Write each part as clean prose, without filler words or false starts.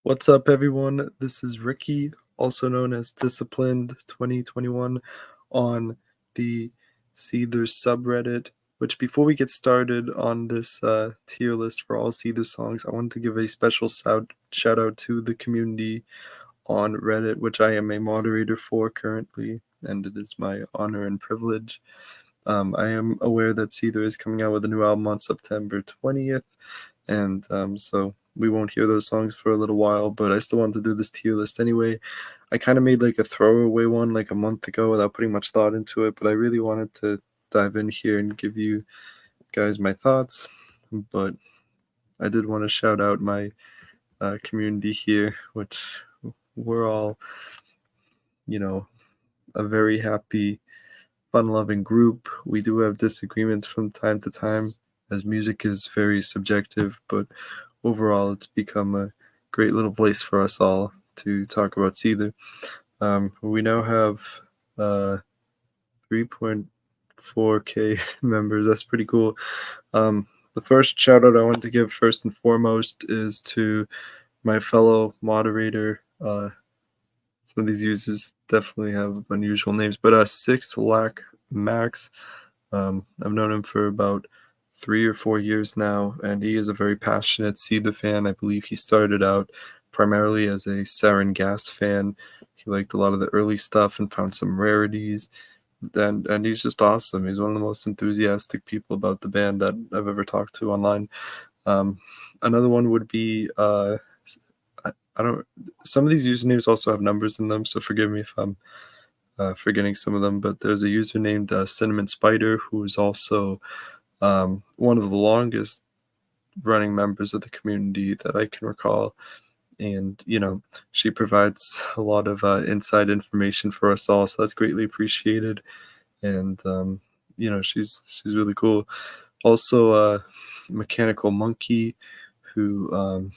What's up, everyone? This is Ricky, also known as Disciplined 2021 on the SEETHER subreddit. Which, before we get started on this tier list for all SEETHER songs, I want to give a special shout out to the community on Reddit, which I am a moderator for currently, and it is my honor and privilege. I am aware that SEETHER is coming out with a new album on September 20th, and so we won't hear those songs for a little while, but I still want to do this tier list anyway. I kind of made like a throwaway one like a month ago without putting much thought into it, but I really wanted to dive in here and give you guys my thoughts. But I did want to shout out my community here, which we're all, a very happy, fun-loving group. We do have disagreements from time to time, as music is very subjective, but overall, it's become a great little place for us all to talk about SEETHER. We now have 3.4K members. That's pretty cool. The first shout out I want to give first and foremost is to my fellow moderator. Some of these users definitely have unusual names, but Sixth Lack Max. I've known him for about 3 or 4 years now, and he is a very passionate SEETHER fan. I believe he started out primarily as a Sarin Gas fan. He liked a lot of the early stuff and found some rarities. And he's just awesome. He's one of the most enthusiastic people about the band that I've ever talked to online. Another one would be I don't. Some of these usernames also have numbers in them, so forgive me if I'm forgetting some of them. But there's a user named Cinnamon Spider, who is also one of the longest running members of the community that I can recall. And she provides a lot of inside information for us all, so that's greatly appreciated. And she's really cool. Also, Mechanical Monkey, who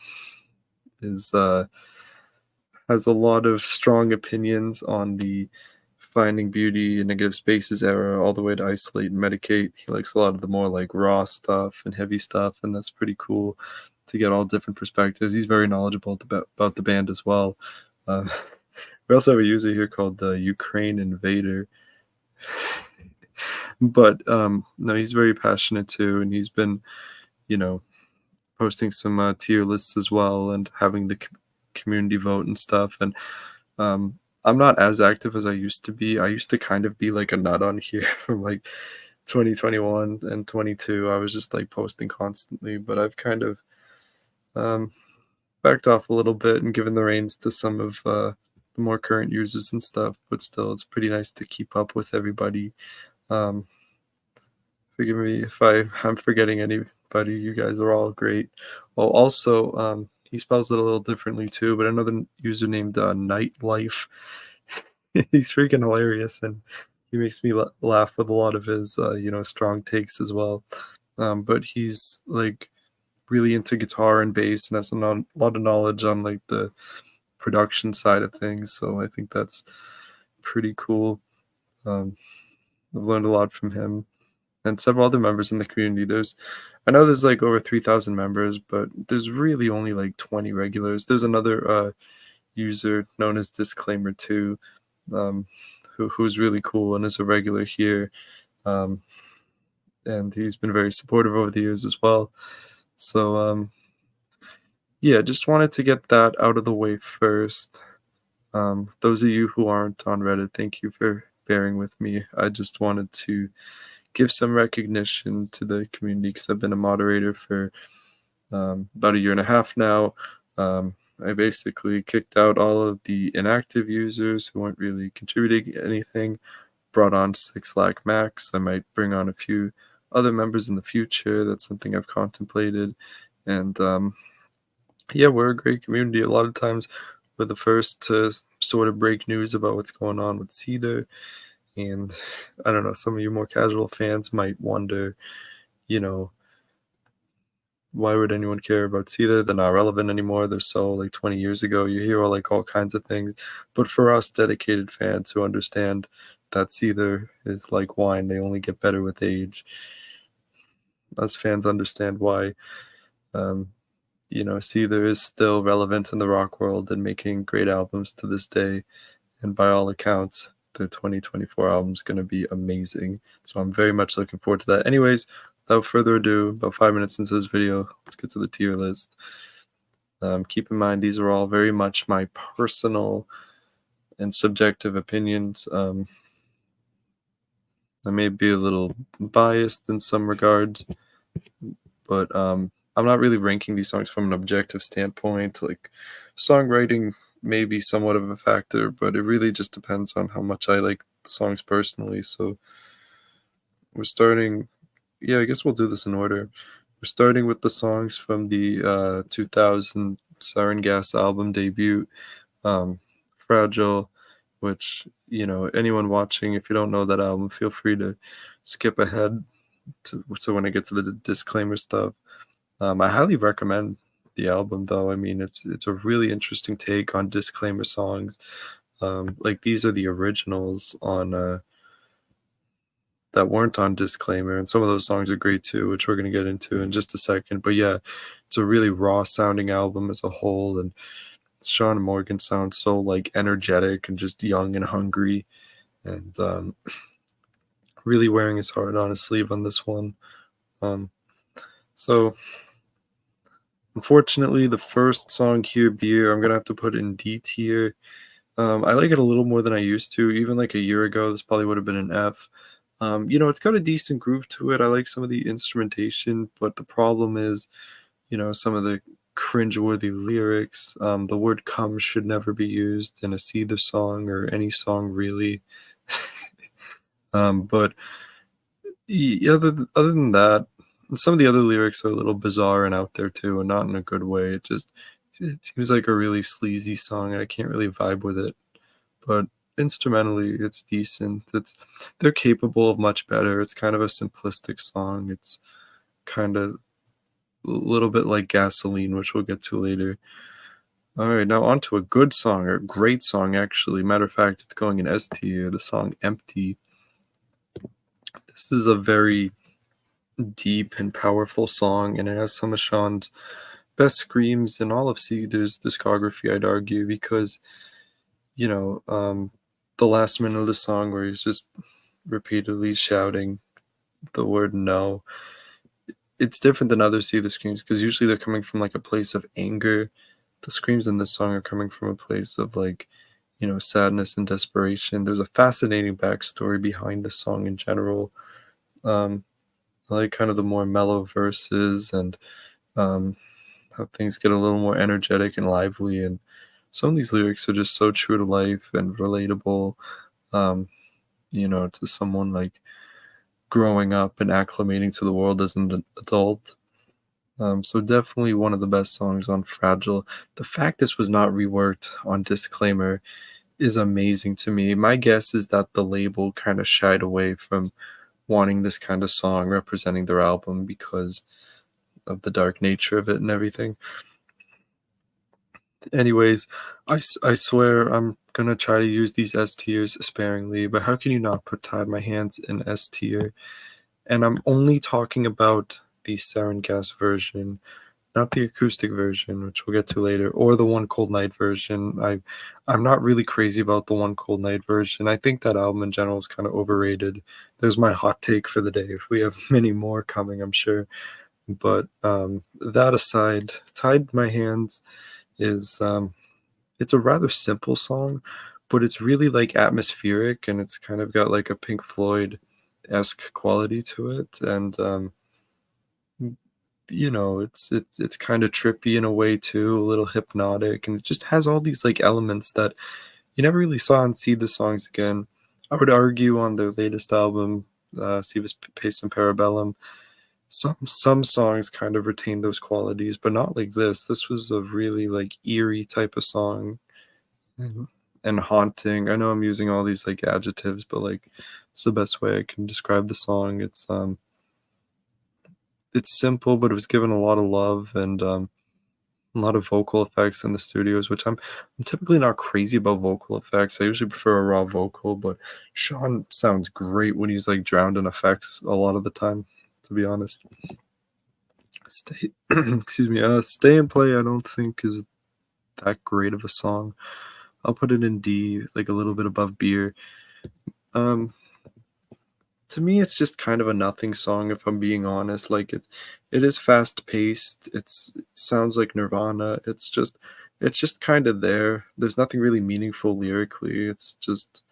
is has a lot of strong opinions on the finding beauty in negative spaces era all the way to isolate and medicate. He likes a lot of the more like raw stuff and heavy stuff, and that's pretty cool to get all different perspectives. He's very knowledgeable about the band as well. We also have a user here called the Ukraine Invader. But no, he's very passionate too, and he's been, posting some tier lists as well and having the community vote and stuff. And I'm not as active as I used to be. I used to kind of be like a nut on here from like 2021 and 22. I was just like posting constantly, but I've kind of backed off a little bit and given the reins to some of the more current users and stuff. But still, it's pretty nice to keep up with everybody. Forgive me if I'm forgetting anybody. You guys are all great. Well, also, he spells it a little differently too, but another user named Nightlife. He's freaking hilarious, and he makes me laugh with a lot of his, strong takes as well. But he's like really into guitar and bass, and has a lot of knowledge on like the production side of things. So I think that's pretty cool. I've learned a lot from him and several other members in the community. I know there's like over 3,000 members, but there's really only like 20 regulars. There's another user known as Disclaimer 2, who's really cool and is a regular here. And he's been very supportive over the years as well. So yeah, just wanted to get that out of the way first. Those of you who aren't on Reddit, thank you for bearing with me. I just wanted to give some recognition to the community because I've been a moderator for about a year and a half now. I basically kicked out all of the inactive users who weren't really contributing anything, brought on 6 Lakh Max. I might bring on a few other members in the future. That's something I've contemplated. And yeah, we're a great community. A lot of times we're the first to sort of break news about what's going on with SEETHER. And I don't know, some of you more casual fans might wonder, why would anyone care about SEETHER? They're not relevant anymore. They're so like 20 years ago. You hear all kinds of things. But for us dedicated fans who understand that SEETHER is like wine, they only get better with age. Us fans understand why Seether is still relevant in the rock world and making great albums to this day. And by all accounts, the 2024 album is going to be amazing. So I'm very much looking forward to that. Anyways, without further ado, about 5 minutes into this video, let's get to the tier list. Keep in mind, these are all very much my personal and subjective opinions. I may be a little biased in some regards, but I'm not really ranking these songs from an objective standpoint. Like, songwriting may be somewhat of a factor, but it really just depends on how much I like the songs personally. So we're starting, yeah, I guess we'll do this in order. We're starting with the songs from the 2000 Sarin Gas album debut, Fragile, which, anyone watching, if you don't know that album, feel free to skip ahead to when I get to the disclaimer stuff. I highly recommend the album, though. I mean, it's a really interesting take on disclaimer songs. Like, these are the originals on that weren't on disclaimer, and some of those songs are great too, which we're going to get into in just a second. But yeah, it's a really raw sounding album as a whole, and Sean Morgan sounds so like energetic and just young and hungry, and really wearing his heart on his sleeve on this one. So unfortunately, the first song here, Beer, I'm gonna have to put in D tier. I like it a little more than I used to. Even like a year ago, this probably would have been an F. It's got a decent groove to it. I like some of the instrumentation, but the problem is, some of the cringeworthy lyrics. The word "come" should never be used in a Seether song or any song really. But other than that, some of the other lyrics are a little bizarre and out there too, and not in a good way. It seems like a really sleazy song, and I can't really vibe with it. But instrumentally, it's decent. They're capable of much better. It's kind of a simplistic song. It's kind of a little bit like Gasoline, which we'll get to later. All right, now on to a good song, or a great song, actually. Matter of fact, it's going in S tier, the song Empty. This is a very deep and powerful song, and it has some of Sean's best screams in all of Seether's discography, I'd argue, because, the last minute of the song where he's just repeatedly shouting the word no, it's different than other Seether screams, because usually they're coming from like a place of anger. The screams in this song are coming from a place of like, sadness and desperation. There's a fascinating backstory behind the song in general. I like kind of the more mellow verses, and how things get a little more energetic and lively, and some of these lyrics are just so true to life and relatable, to someone like growing up and acclimating to the world as an adult. So definitely one of the best songs on Fragile. The fact this was not reworked on Disclaimer is amazing to me. My guess is that the label kind of shied away from wanting this kind of song representing their album because of the dark nature of it and everything. Anyways, I swear I'm gonna try to use these S tiers sparingly, but how can you not put Tied My Hands in S tier? And I'm only talking about the Sarin Gas version, not the acoustic version, which we'll get to later, or the One Cold Night version. I'm not really crazy about the One Cold Night version. I think that album in general is kind of overrated. There's my hot take for the day. If we have many more coming, I'm sure. But that aside, Tied My Hands is it's a rather simple song, but it's really like atmospheric, and it's kind of got like a Pink Floyd-esque quality to it, and it's kind of trippy in a way too, a little hypnotic, and it just has all these like elements that you never really saw on See the Songs Again. I would argue on their latest album, Sevis Pace and Parabellum, some songs kind of retain those qualities, but not like this. This was a really like eerie type of song, and haunting. I know I'm using all these like adjectives, but like it's the best way I can describe the song. It's simple, but it was given a lot of love, and a lot of vocal effects in the studios, which I'm typically not crazy about vocal effects. I usually prefer a raw vocal, but Sean sounds great when he's like drowned in effects a lot of the time, to be honest. Stay excuse me, Stay and Play I don't think is that great of a song. I'll put it in D, like a little bit above Beer. Um, to me, it's just kind of a nothing song if I'm being honest. Like it is fast paced. It sounds like Nirvana. It's just kind of there. There's nothing really meaningful lyrically. It's just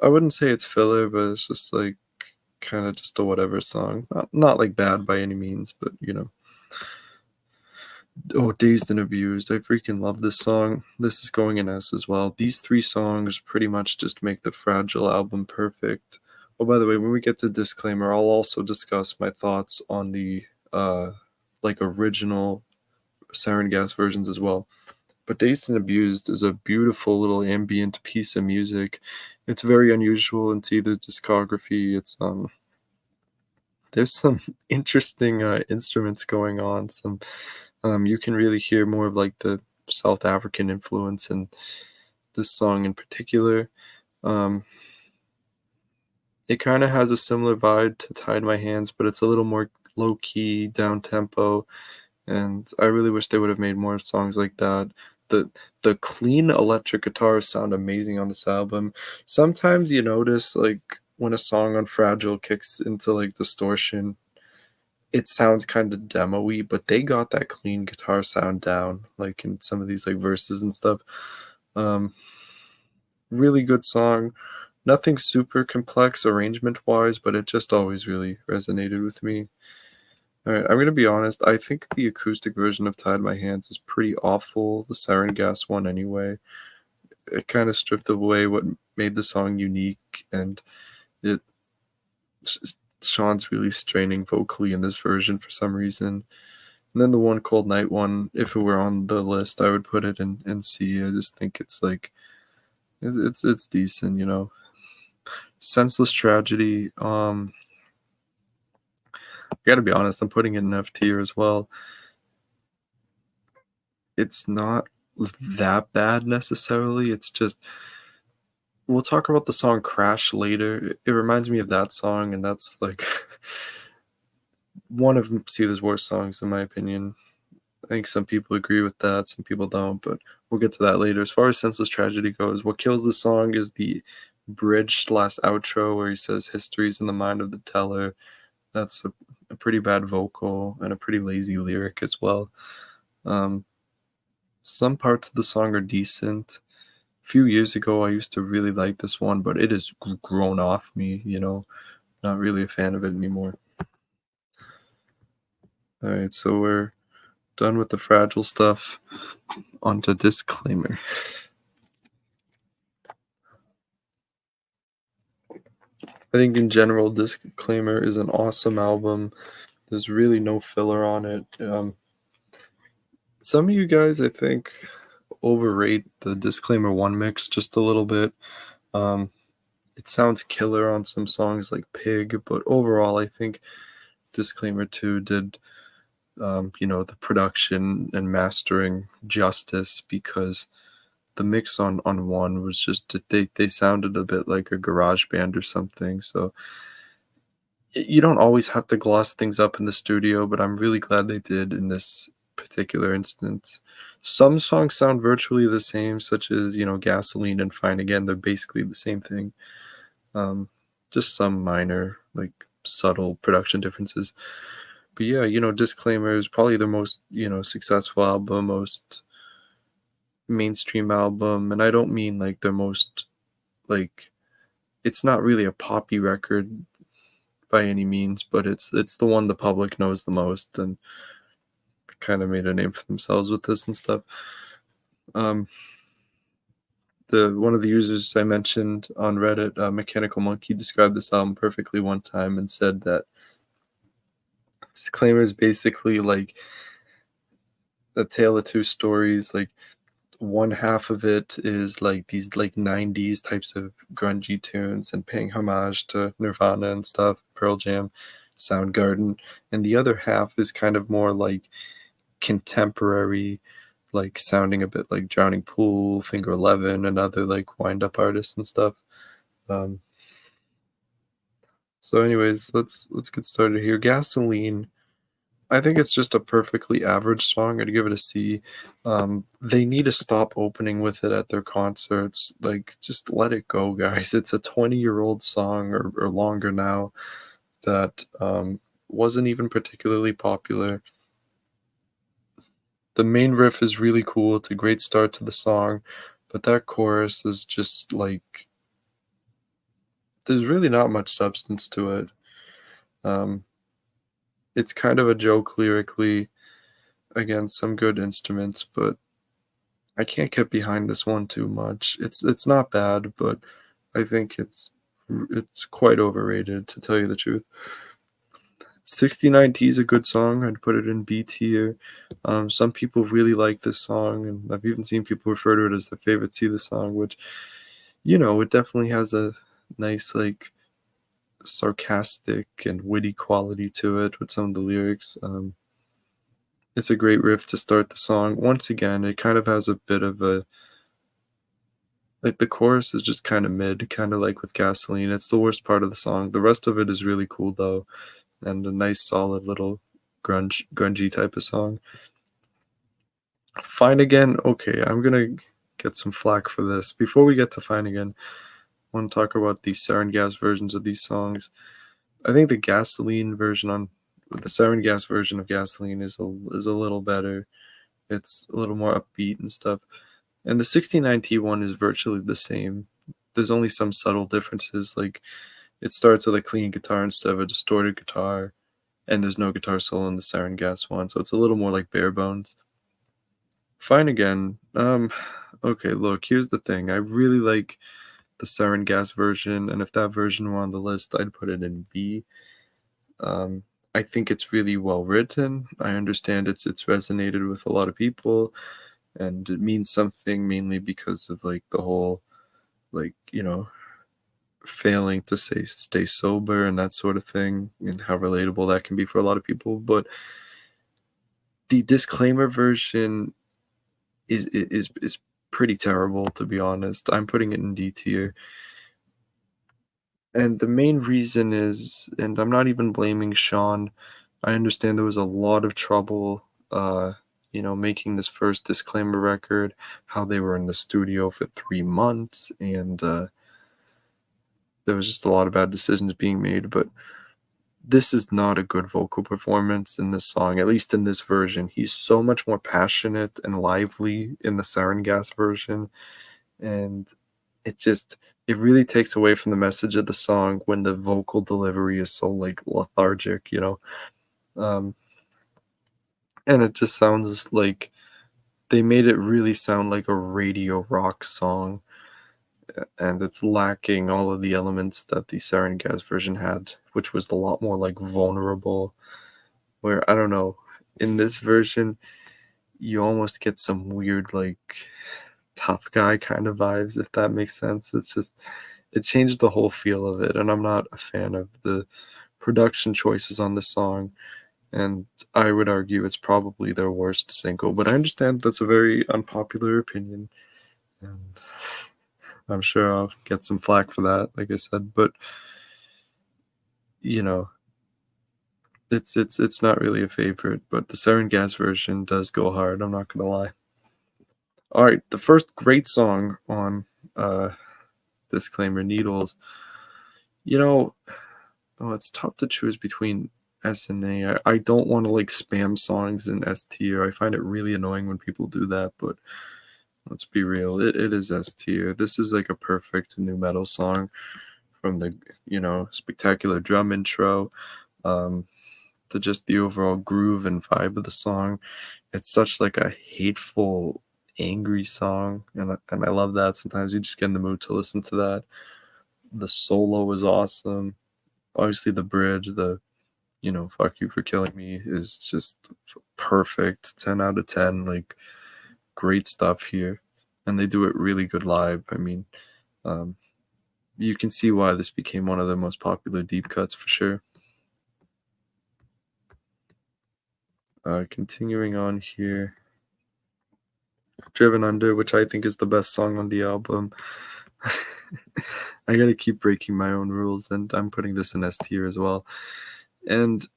I wouldn't say it's filler, but it's just like kind of just a whatever song. Not like bad by any means, but you know. Oh, Dazed and Abused. I freaking love this song. This is going in S as well. These three songs pretty much just make the Fragile album perfect. Oh, by the way, when we get to disclaimer, I'll also discuss my thoughts on the uh like original Sarin Gas versions as well. But Dazed and Abused is a beautiful little ambient piece of music. It's very unusual in Seether's discography. There's some interesting instruments going on. You can really hear more of like the South African influence in this song in particular. Um, it kind of has a similar vibe to Tied My Hands, but it's a little more low key, down tempo, and I really wish they would have made more songs like that. The the clean electric guitars sound amazing on this album. Sometimes you notice like when a song on Fragile kicks into like distortion, it sounds kind of demo-y, but they got that clean guitar sound down, like in some of these like verses and stuff. Um, really good song. Nothing super complex arrangement wise, but it just always really resonated with me. All right, I'm gonna be honest. I think the acoustic version of "Tied My Hands" is pretty awful. The Sarin Gas one, anyway. It kind of stripped away what made the song unique, and it Sean's really straining vocally in this version for some reason. And then the one Cold Night one, if it were on the list, I would put it in C. I just think it's like it's decent, you know. Senseless Tragedy. I gotta be honest, I'm putting it in F tier as well. It's not that bad necessarily. It's just we'll talk about the song Crash later. It reminds me of that song, and that's like one of Seether's worst songs in my opinion. I think some people agree with that, some people don't, but we'll get to that later. As far as Senseless Tragedy goes, what kills the song is the bridge last outro where he says history's in the mind of the teller. That's a pretty bad vocal and a pretty lazy lyric as well. Um, some parts of the song are decent. A few years ago, I used to really like this one, but it has grown off me, you know. Not really a fan of it anymore. All right, so we're done with the fragile stuff. On to disclaimer. I think in general, Disclaimer is an awesome album. There's really no filler on it. Some of you guys, I think, overrate the Disclaimer 1 mix just a little bit. Um, it sounds killer on some songs like Pig, but overall, I think Disclaimer 2 did, the production and mastering justice because the mix on 1 was just, they sounded a bit like a garage band or something. So you don't always have to gloss things up in the studio, but I'm really glad they did in this particular instance. Some songs sound virtually the same, such as, Gasoline and Fine Again. They're basically the same thing. Um, just some minor, like, subtle production differences. But yeah, Disclaimer is probably the most, successful album, most mainstream album. And I don't mean, like, the most, like, it's not really a poppy record by any means, but it's the one the public knows the most and kind of made a name for themselves with this and stuff. The one of the users I mentioned on Reddit, Mechanical Monkey, described this album perfectly one time and said that Disclaimer is basically like a tale of two stories. Like one half of it is like these like 90s types of grungy tunes and paying homage to Nirvana and stuff, Pearl Jam, Soundgarden, and the other half is kind of more like contemporary, like sounding a bit like Drowning Pool, Finger Eleven, and other like wind up artists and stuff. Um, so anyways, let's get started here. Gasoline I think it's just a perfectly average song. I'd give it a C. They need to stop opening with it at their concerts. Like, just let it go, guys. It's a 20-year-old song or longer now that wasn't even particularly popular. The main riff is really cool. It's a great start to the song, but that chorus is just like there's really not much substance to it. Um, it's kind of a joke lyrically against some good instruments, but I can't get behind this one too much. It's not bad, but I think it's quite overrated to tell you the truth. 69T is a good song. I'd put it in B tier. Some people really like this song, and I've even seen people refer to it as their favorite SEETHER song, which, it definitely has a nice, like, sarcastic and witty quality to it with some of the lyrics. It's a great riff to start the song. Once again, it kind of has a bit of a like the chorus is just kind of mid, kind of like with Gasoline. It's the worst part of the song. The rest of it is really cool though, and a nice solid little grungy type of song. Fine Again, okay, I'm gonna get some flack for this. Before we get to Fine Again, I want to talk about the sarin gas versions of these songs. I think the sarin gas version of Gasoline is a little better. It's a little more upbeat and stuff. And the 69T one is virtually the same. There's only some subtle differences, like it starts with a clean guitar instead of a distorted guitar, and there's no guitar solo in the Sarin Gas one, so it's a little more like bare bones. Fine Again. Okay, look, here's the thing. I really like the Sarin Gas version, and if that version were on the list, I'd put it in B. Um, I think it's really well written. I understand it's resonated with a lot of people, and it means something mainly because of like the whole like failing to stay sober and that sort of thing, and how relatable that can be for a lot of people. But the disclaimer version is pretty terrible, to be honest. I'm putting it in D tier. And the main reason is, and I'm not even blaming Sean, I understand there was a lot of trouble, making this first disclaimer record, how they were in the studio for 3 months, and there was just a lot of bad decisions being made. But this is not a good vocal performance in this song, at least in this version. He's so much more passionate and lively in the Sarin Gas version, and it really takes away from the message of the song when the vocal delivery is so like lethargic. Um, and it just sounds like they made it really sound like a radio rock song, and it's lacking all of the elements that the Sarin Gas version had, which was a lot more like vulnerable. Where I don't know, in this version, you almost get some weird like tough guy kind of vibes, if that makes sense. It changed the whole feel of it, and I'm not a fan of the production choices on the song, and I would argue it's probably their worst single. But I understand that's a very unpopular opinion, and I'm sure I'll get some flack for that, like I said. But you know, it's not really a favorite. But the Sarin Gas version does go hard. I'm not gonna lie. All right, the first great song on uh, Disclaimer Needles. You know, oh, it's tough to choose between S and A. I don't want to like spam songs in S tier. I find it really annoying when people do that, but let's be real. It is S tier. This is like a perfect new metal song from the, spectacular drum intro um, to just the overall groove and vibe of the song. It's such like a hateful, angry song, and I love that. Sometimes you just get in the mood to listen to that. The solo is awesome. Obviously, the bridge, fuck you for killing me is just perfect. 10 out of 10. Like, great stuff here. And they do it really good live. I mean, um, you can see why this became one of the most popular deep cuts for sure. Continuing on here, Driven Under, which I think is the best song on the album. I gotta keep breaking my own rules, and I'm putting this in S tier as well. And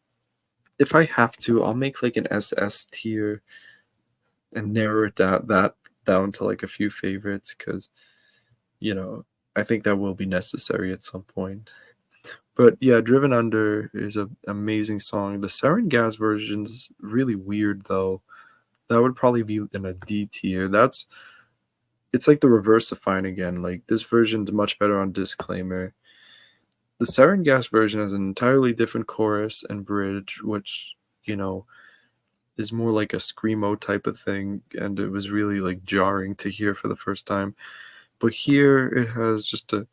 if I have to, I'll make like an SS tier and narrow it down to like a few favorites because you know I think that will be necessary at some point. But yeah, Driven Under is an amazing song. The Sarin Gas version's really weird though. That would probably be in a D tier. It's like the reverse of Fine Again. Like this version's much better on Disclaimer. The Sarin Gas version has an entirely different chorus and bridge, which, you know, is more like a screamo type of thing, and it was really like jarring to hear for the first time. But here it has just a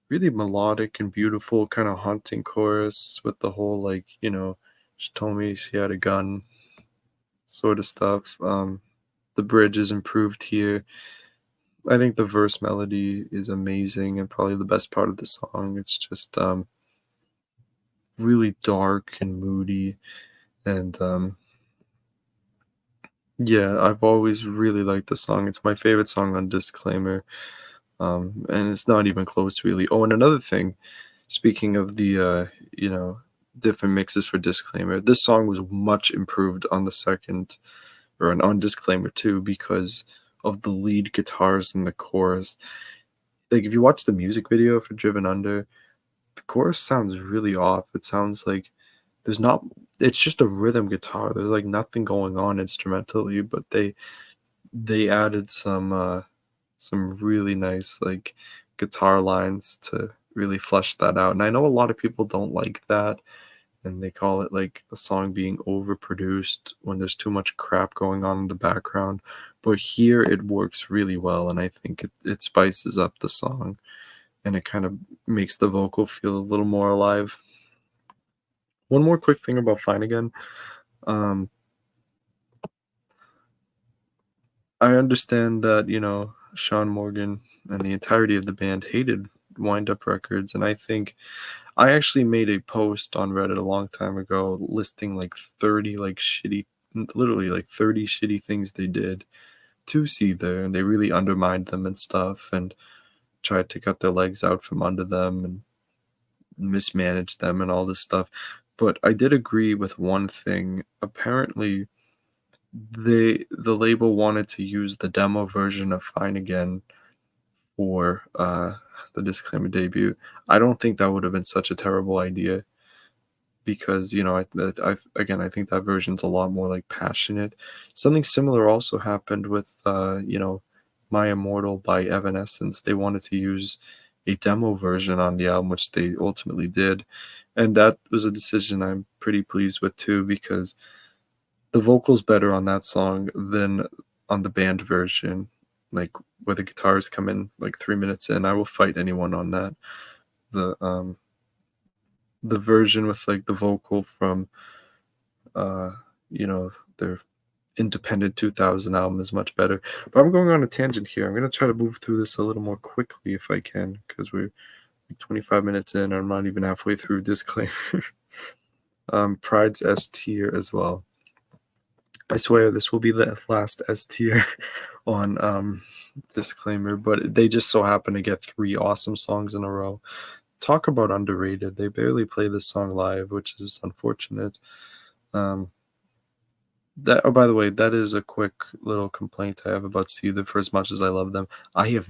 really melodic and beautiful kind of haunting chorus with the whole like, she told me she had a gun sort of stuff. The bridge is improved here. I think the verse melody is amazing and probably the best part of the song. It's just really dark and moody and yeah, I've always really liked the song. It's my favorite song on Disclaimer. And it's not even close really. Oh, and another thing, speaking of the different mixes for Disclaimer, this song was much improved on the second or on Disclaimer too because of the lead guitars in the chorus. Like if you watch the music video for Driven Under, the chorus sounds really off. It sounds like there's not it's just a rhythm guitar. There's like nothing going on instrumentally, but they added some really nice like guitar lines to really flesh that out. And I know a lot of people don't like that and they call it like a song being overproduced when there's too much crap going on in the background. But here it works really well and I think it spices up the song and it kind of makes the vocal feel a little more alive. One more quick thing about Fine Again. Um, I understand that, Sean Morgan and the entirety of the band hated Wind Up Records, and I think I actually made a post on Reddit a long time ago listing like 30 like shitty literally like 30 shitty things they did to Seether, and they really undermined them and stuff and tried to cut their legs out from under them and mismanage them and all this stuff. But I did agree with one thing. Apparently the label wanted to use the demo version of Fine Again for the Disclaimer debut. I don't think that would have been such a terrible idea because I think that version's a lot more like passionate. Something similar also happened with My Immortal by Evanescence. They wanted to use a demo version on the album, which they ultimately did, and that was a decision I'm pretty pleased with too because the vocals better on that song than on the band version, like where the guitars come in like 3 minutes in. I will fight anyone on that. The version with like the vocal from uh their independent 2000 album is much better. But I'm going on a tangent here. I'm going to try to move through this a little more quickly if I can because we're like 25 minutes in and I'm not even halfway through Disclaimer. Pride's S tier as well. I swear this will be the last S tier on Disclaimer, but they just so happen to get 3 awesome songs in a row. Talk about underrated. They barely play this song live, which is unfortunate. That by the way, that is a quick little complaint I have about Seether. For as much as I love them, I have,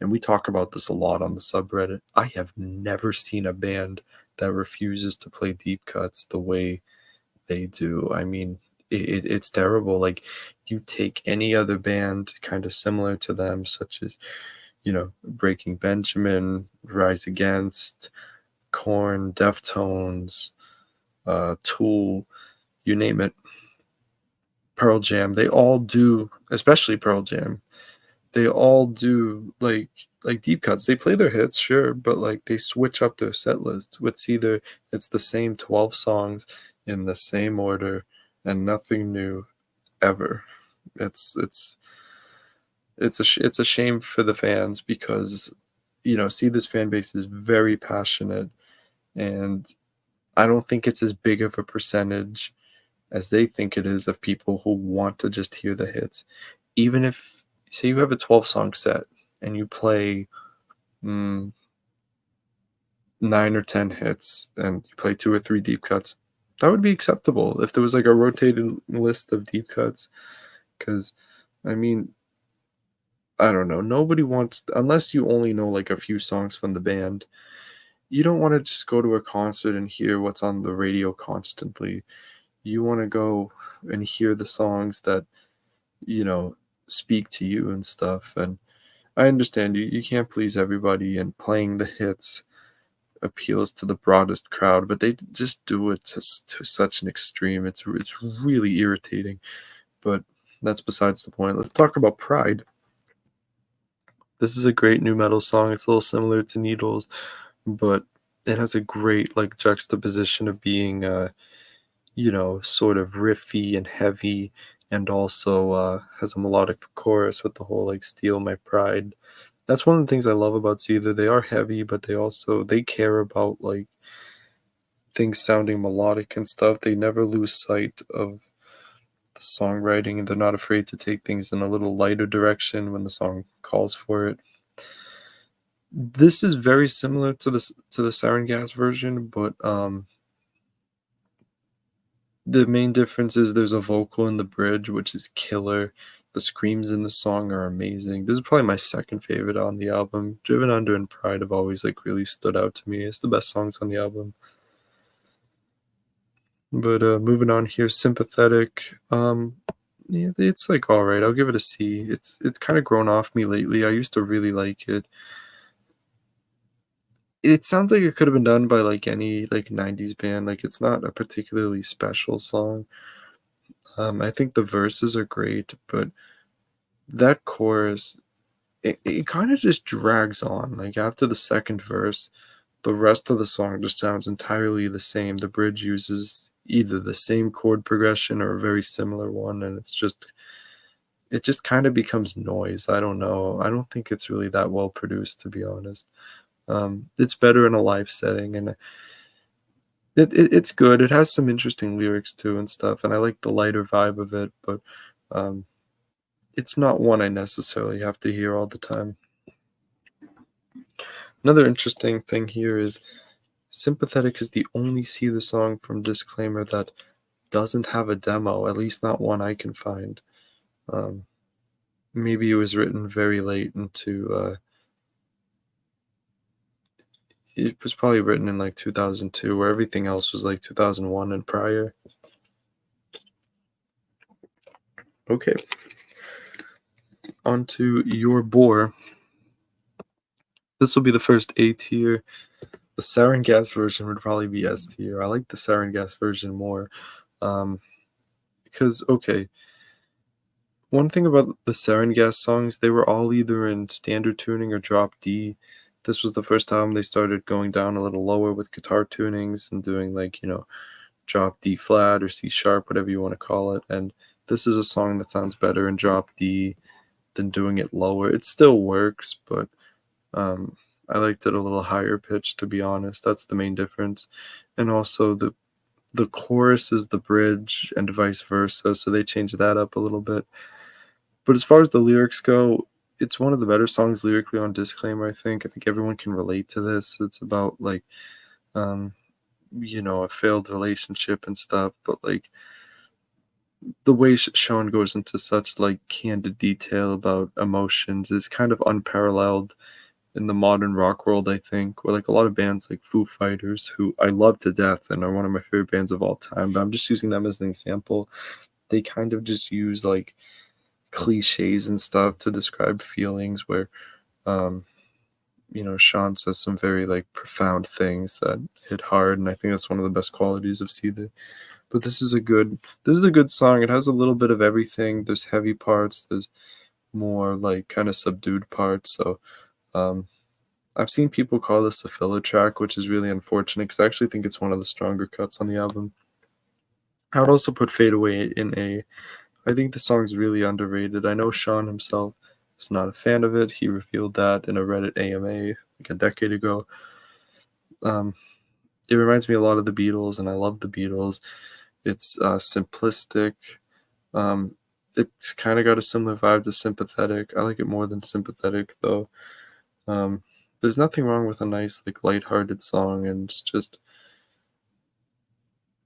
and we talk about this a lot on the subreddit. I have never seen a band that refuses to play deep cuts the way they do. I mean, it's terrible. Like you take any other band kind of similar to them, such as Breaking Benjamin, Rise Against, Korn, Deftones, Tool, you name it. Pearl Jam, they all do, especially Pearl Jam. They all do like deep cuts. They play their hits, sure, but like they switch up their set list. With Seether, it's the same 12 songs in the same order and nothing new ever. It's a shame for the fans because Seether's fan base is very passionate and I don't think it's as big of a percentage as they think it is of people who want to just hear the hits. Even if, say, you have a 12-song set and you play 9 or 10 hits and you play 2 or 3 deep cuts, That would be acceptable if there was, like, a rotated list of deep cuts. Because I mean, I don't know, nobody wants unless you only know, like, a few songs from the band, you don't wanna just go to a concert and hear what's on the radio constantly. You wanna go and hear the songs that, you know, speak to you and stuff, and I understand you can't please everybody, and playing the hits appeals to the broadest crowd, but they just do it to such an extreme. It's really irritating, but that's besides the point. Let's talk about Pride. This is a great new metal song. It's a little similar to Needles, but it has a great like juxtaposition of being sort of riffy and heavy, and also has a melodic chorus with the whole like "Steal My Pride." That's one of the things I love about Seether. They are heavy, but they care about like things sounding melodic and stuff. They never lose sight of the songwriting, and they're not afraid to take things in a little lighter direction when the song calls for it. This is very similar to the Sarin Gas version, but the main difference is there's a vocal in the bridge, which is killer. The screams in the song are amazing. This is probably my second favorite on the album. Driven Under and Pride have always like really stood out to me. It's the best songs on the album. But moving on here, Sympathetic. Yeah, it's like all right. I'll give it a C. It's kind of grown off me lately. I used to really like it. It sounds like it could have been done by like any like 90s band. Like it's not a particularly special song. I think the verses are great, but that chorus, it kind of just drags on. Like after the second verse, the rest of the song just sounds entirely the same. The bridge uses either the same chord progression or a very similar one, and it just kind of becomes noise. I don't know. I don't think it's really that well produced, to be honest. It's better in a live setting, and it's good. It has some interesting lyrics too and stuff, and I like the lighter vibe of it, but um, it's not one I necessarily have to hear all the time. Another interesting thing here is Sympathetic is the only Seether song from Disclaimer that doesn't have a demo, at least not one I can find. Um, Maybe it was written very late into, it was probably written in like 2002, where everything else was like 2001 and prior. Okay, on to Your Bore. This will be the first A tier. The Sarin Gas version would probably be S tier. I like the Sarin Gas version more. Um, because, okay, one thing about the Sarin Gas songs, they were all either in standard tuning or drop D. This was the first time they started going down a little lower with guitar tunings and doing like, drop D flat or C sharp, whatever you want to call it. And this is a song that sounds better in drop D than doing it lower. It still works, but um, I liked it a little higher pitch, to be honest. That's the main difference. And also the chorus is the bridge and vice versa, so they changed that up a little bit. But as far as the lyrics go, it's one of the better songs lyrically on Disclaimer, I think. I think everyone can relate to this. It's about like um, a failed relationship and stuff, but like the way Sean goes into such like candid detail about emotions is kind of unparalleled in the modern rock world, I think, where like a lot of bands like Foo Fighters, who I love to death and are one of my favorite bands of all time, but I'm just using them as an example. They kind of just use like cliches and stuff to describe feelings where um Sean says some very like profound things that hit hard, and I think that's one of the best qualities of Seether. But this is a good song. It has a little bit of everything. There's heavy parts, there's more like kind of subdued parts. So um I've seen people call this a filler track, which is really unfortunate because I actually think it's one of the stronger cuts on the album. I would also put Fade Away in A. I think the song's really underrated. I know Sean himself is not a fan of it. He revealed that in a Reddit AMA like a decade ago. Um, it reminds me a lot of the Beatles, and I love the Beatles. It's simplistic. Um, it's kind of got a similar vibe to Sympathetic. I like it more than Sympathetic, though. Um, there's nothing wrong with a nice, like, lighthearted song, and it's just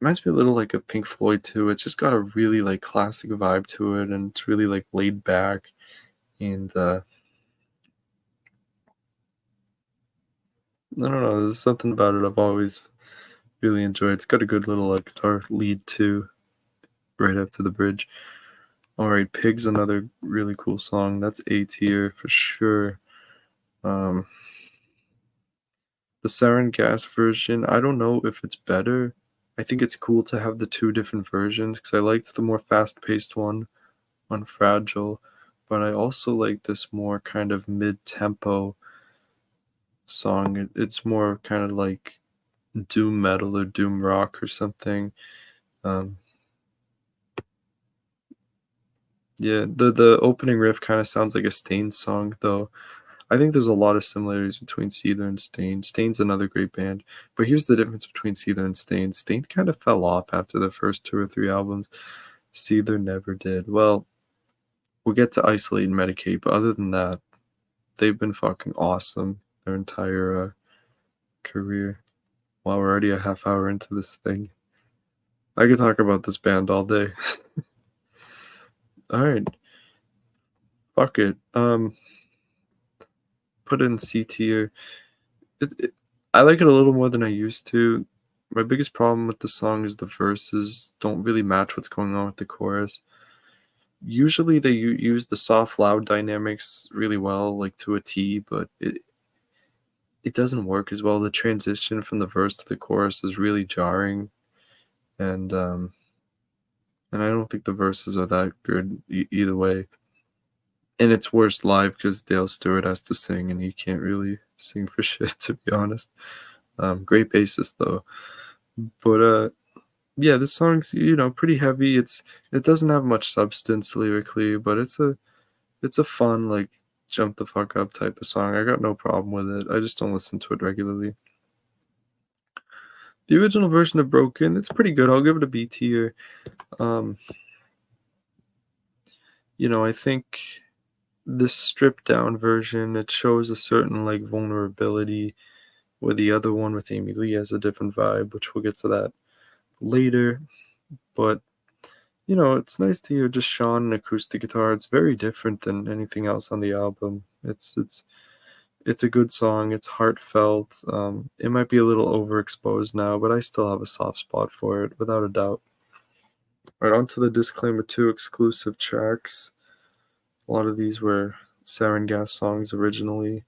reminds me a little like of Pink Floyd too. It's just got a really like classic vibe to it, and it's really like laid back. And I don't know, there's something about it I've always really enjoyed. It's got a good little like guitar lead too, right after the bridge. All right, Pig's another really cool song. That's A tier for sure. Um, the Sarin Gas version, I don't know if it's better. I think it's cool to have the two different versions because I liked the more fast-paced one on Fragile, but I also like this more kind of mid-tempo song. It's more kind of like doom metal or doom rock or something. Um, yeah, the opening riff kind of sounds like a Stain song, though. I think there's a lot of similarities between Seether and Stain. Stain's another great band, but here's the difference between Seether and Stain. Stain kind of fell off after the first two or three albums. Seether never did. Well, we'll get to Isolate and Medicate, but other than that, they've been fucking awesome their entire career. Wow, we're already a half hour into this thing. I could talk about this band all day. All right, fuck it. Put it in C tier. I like it a little more than I used to. My biggest problem with the song is the verses don't really match what's going on with the chorus. Usually they use the soft loud dynamics really well, like to a T, but it doesn't work as well. The transition from the verse to the chorus is really jarring, and I don't think the verses are that good either way. And it's worse live because Dale Stewart has to sing, and he can't really sing for shit, to be honest. Great bassist though, but yeah, this song's pretty heavy. It doesn't have much substance lyrically, but it's a fun like jump the fuck up type of song. I got no problem with it. I just don't listen to it regularly. The original version of Broken, it's pretty good. I'll give it a B tier. Um, I think this stripped down version, it shows a certain like vulnerability, where the other one with Amy Lee has a different vibe, which we'll get to that later. But it's nice to hear just Sean and acoustic guitar. It's very different than anything else on the album. It's a good song. It's heartfelt. It might be a little overexposed now, but I still have a soft spot for it, without a doubt. Right, on to the disclaimer 2 exclusive tracks. A lot of these were Sarin Gas songs originally.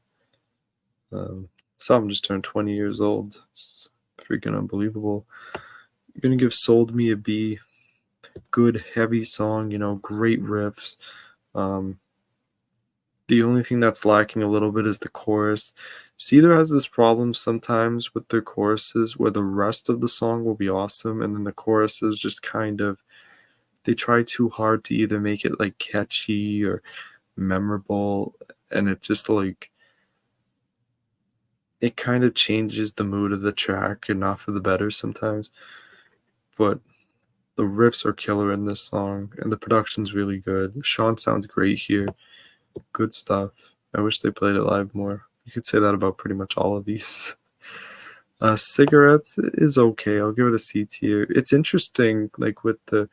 Some just turned 20 years old. It's freaking unbelievable. I'm gonna give Sold Me a B. Good, heavy song, great riffs. The only thing that's lacking a little bit is the chorus. Seether has this problem sometimes with their choruses where the rest of the song will be awesome, and then the chorus is just kind of, they try too hard to either make it like catchy or memorable, and it just like, it kind of changes the mood of the track and not for the better sometimes. But the riffs are killer in this song, and the production's really good. Sean sounds great here. Good stuff. I wish they played it live more. You could say that about pretty much all of these. Cigarettes is okay. I'll give it a C tier. It's interesting, like with the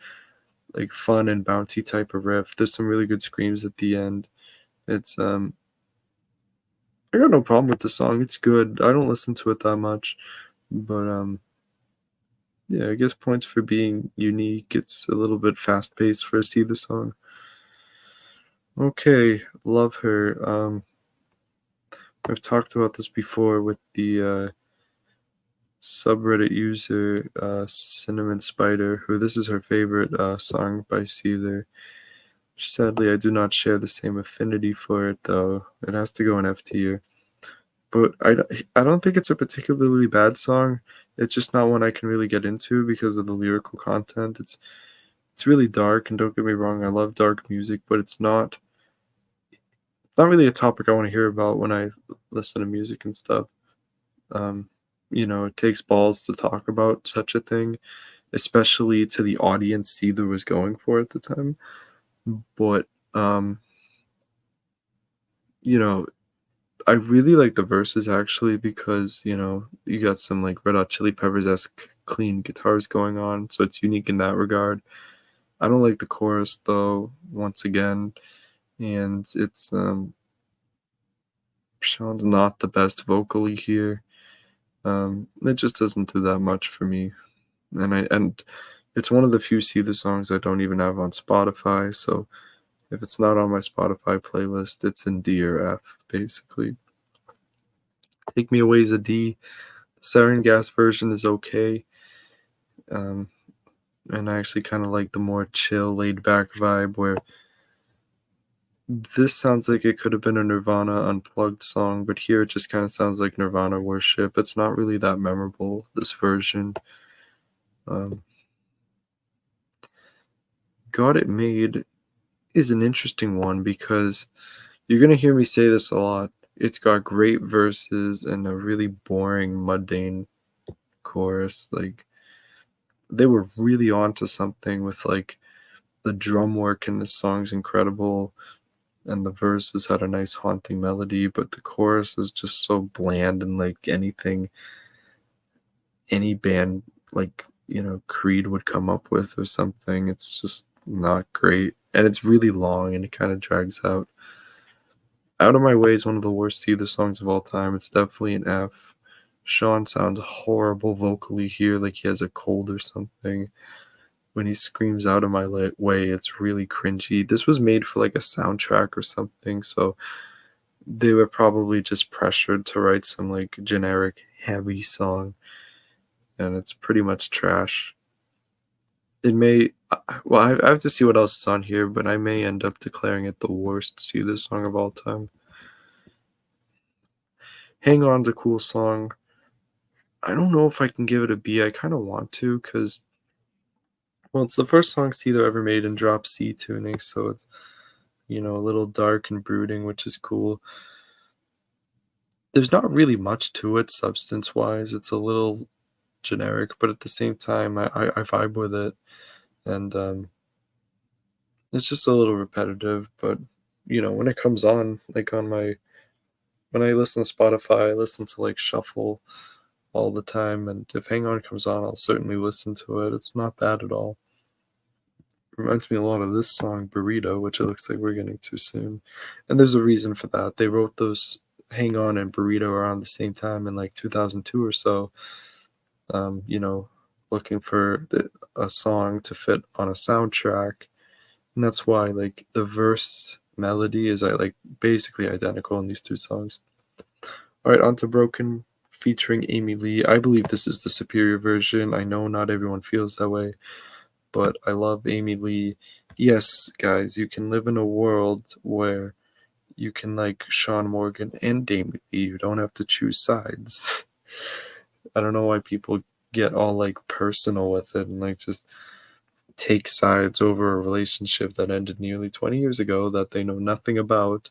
like fun and bouncy type of riff. There's some really good screams at the end. It's I got no problem with the song. It's good. I don't listen to it that much, but yeah, I guess points for being unique. It's a little bit fast paced for a See the song. Okay, Love Her. I've talked about this before with the subreddit user Cinnamon Spider, who this is her favorite song by Seether. Sadly, I do not share the same affinity for it, though. It has to go in F tier. But I don't think it's a particularly bad song. It's just not one I can really get into because of the lyrical content. It's really dark, and don't get me wrong, I love dark music, but it's not really a topic I want to hear about when I listen to music and stuff. Um, it takes balls to talk about such a thing, especially to the audience Seether was going for at the time. But you know, I really like the verses actually because, you got some like Red Hot Chili Peppers-esque clean guitars going on, so it's unique in that regard. I don't like the chorus though, once again, and it's Sean's not the best vocally here. It just doesn't do that much for me. And it's one of the few Seether songs I don't even have on Spotify, so if it's not on my Spotify playlist, it's in D or F, basically. Take Me Away is a D. The Sarin Gas version is okay. Um, and I actually kind of like the more chill, laid back vibe where this sounds like it could have been a Nirvana unplugged song, but here it just kind of sounds like Nirvana worship. It's not really that memorable, this version. Um, Got It Made is an interesting one because you're going to hear me say this a lot. It's got great verses and a really boring, mundane chorus. Like, they were really onto something with, like, the drum work in this song's incredible, and the verses had a nice haunting melody, but the chorus is just so bland and like anything any band like, Creed would come up with or something. It's just not great. And it's really long and it kind of drags out. Out of My Way is one of the worst Seether songs of all time. It's definitely an F. Sean sounds horrible vocally here, like he has a cold or something. When he screams Out of My Way, it's really cringy. This was made for like a soundtrack or something, so they were probably just pressured to write some like generic heavy song, and it's pretty much trash. It may, well, I have to see what else is on here, but I may end up declaring it the worst Seether song of all time. Hang On's a cool song. I don't know if I can give it a B. I kind of want to because, well, it's the first song Seether ever made in drop C tuning, so it's, a little dark and brooding, which is cool. There's not really much to it substance-wise. It's a little generic, but at the same time, I vibe with it, and it's just a little repetitive. But when it comes on, like when I listen to Spotify, I listen to like shuffle all the time, and if Hang On comes on, I'll certainly listen to it. It's not bad at all. Reminds me a lot of this song, Burrito, which it looks like we're getting to soon. And there's a reason for that. They wrote those Hang On and Burrito around the same time in like 2002 or so. Um, you know, Looking for a song to fit on a soundtrack. And that's why like the verse melody is like basically identical in these two songs. All right, on to Broken featuring Amy Lee. I believe this is the superior version. I know not everyone feels that way, but I love Amy Lee. Yes, guys, you can live in a world where you can like Sean Morgan and Amy Lee. You don't have to choose sides. I don't know why people get all like personal with it and like just take sides over a relationship that ended nearly 20 years ago that they know nothing about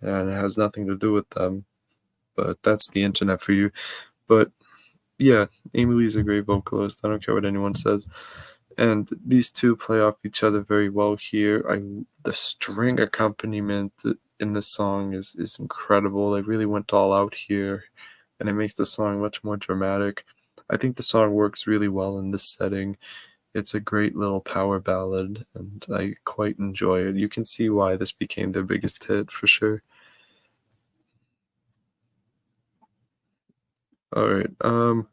and it has nothing to do with them. But that's the internet for you. But yeah, Amy Lee's a great vocalist. I don't care what anyone says. And these two play off each other very well here. The string accompaniment in this song is incredible. They really went all out here, and it makes the song much more dramatic. I think the song works really well in this setting. It's a great little power ballad, and I quite enjoy it. You can see why this became their biggest hit for sure. All right.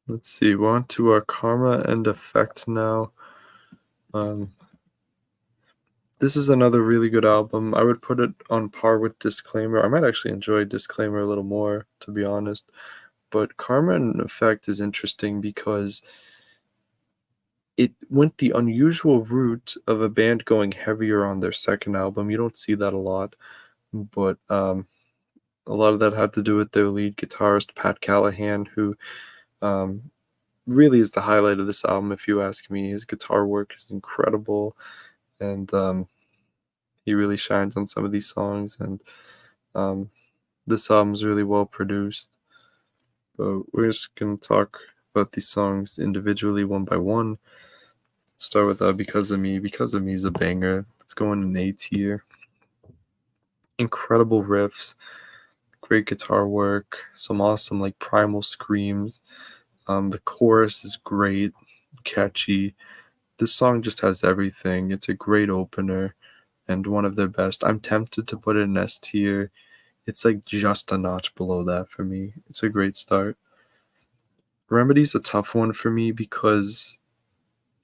Let's see. We're on to our Karma and Effect now. This is another really good album. I would put it on par with Disclaimer. I might actually enjoy Disclaimer a little more, to be honest. But Karma and Effect is interesting because it went the unusual route of a band going heavier on their second album. You don't see that a lot, but a lot of that had to do with their lead guitarist, Pat Callahan, who really is the highlight of this album, if you ask me. His guitar work is incredible, and he really shines on some of these songs, and this album's really well produced. But we're just going to talk about these songs individually, one by one. Let's start with Because of Me. Because of Me is a banger. Let's go in an A tier. incredible riffs, great guitar work, some awesome like primal screams. The chorus is great, catchy. This song just has everything. It's a great opener and one of their best. I'm tempted to put it in S tier. It's like just a notch below that for me. It's a great start. Remedy's a tough one for me because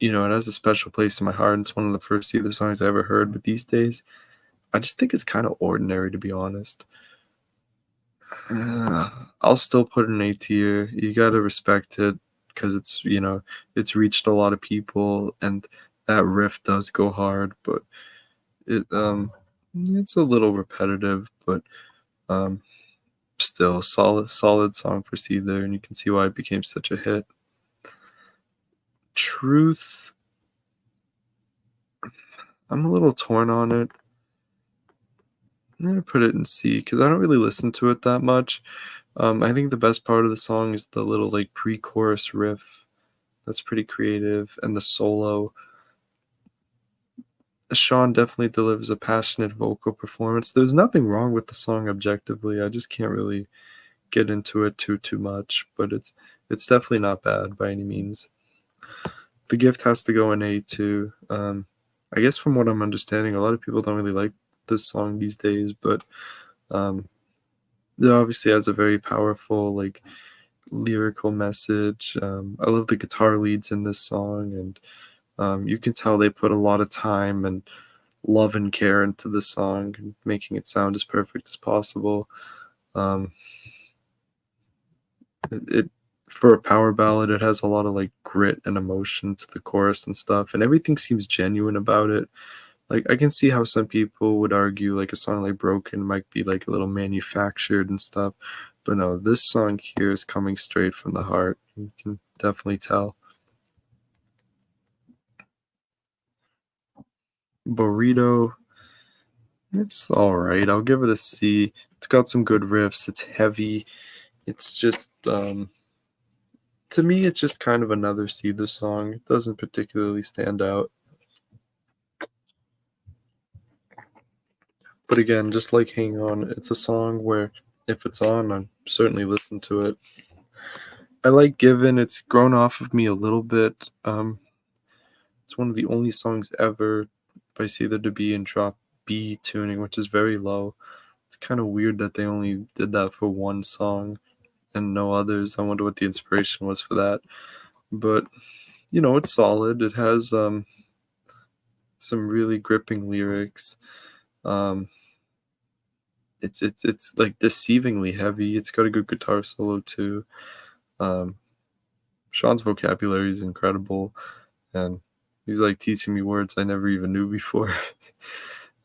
it has a special place in my heart. It's one of the first Seether songs I ever heard, but these days, I just think it's kind of ordinary, to be honest. Uh, I'll still put an A tier. You gotta respect it because it's reached a lot of people, and that riff does go hard, but it it's a little repetitive, but um still solid song for Seether, and you can see why it became such a hit. Truth, I'm a little torn on it. I'm gonna put it in C because I don't really listen to it that much. I think the best part of the song is the little like pre-chorus riff. That's pretty creative, and the solo. Sean definitely delivers a passionate vocal performance. There's nothing wrong with the song objectively. I just can't really get into it too much, but it's definitely not bad by any means. The Gift has to go in A too. I guess from what I'm understanding, a lot of people don't really like this song these days, but um, it obviously has a very powerful like lyrical message. I love the guitar leads in this song, and you can tell they put a lot of time and love and care into the song, and making it sound as perfect as possible. Um, it For a power ballad, it has a lot of like grit and emotion to the chorus and stuff, and everything seems genuine about it. Like I can see how some people would argue like a song like Broken might be like a little manufactured and stuff, but no, this song here is coming straight from the heart. You can definitely tell. Burrito, it's all right. I'll give it a C. It's got some good riffs. It's heavy. It's just to me, it's just kind of another Seether song. It doesn't particularly stand out. But again, just like Hang On, it's a song where if it's on, I certainly listen to it. I like Given. It's grown off of me a little bit. It's one of the only songs ever by Seether to be in drop B tuning, which is very low. It's kind of weird that they only did that for one song and no others. I wonder what the inspiration was for that. But it's solid. It has some really gripping lyrics. Um, it's like deceivingly heavy. It's got a good guitar solo too. Um, Sean's vocabulary is incredible, and he's like teaching me words I never even knew before.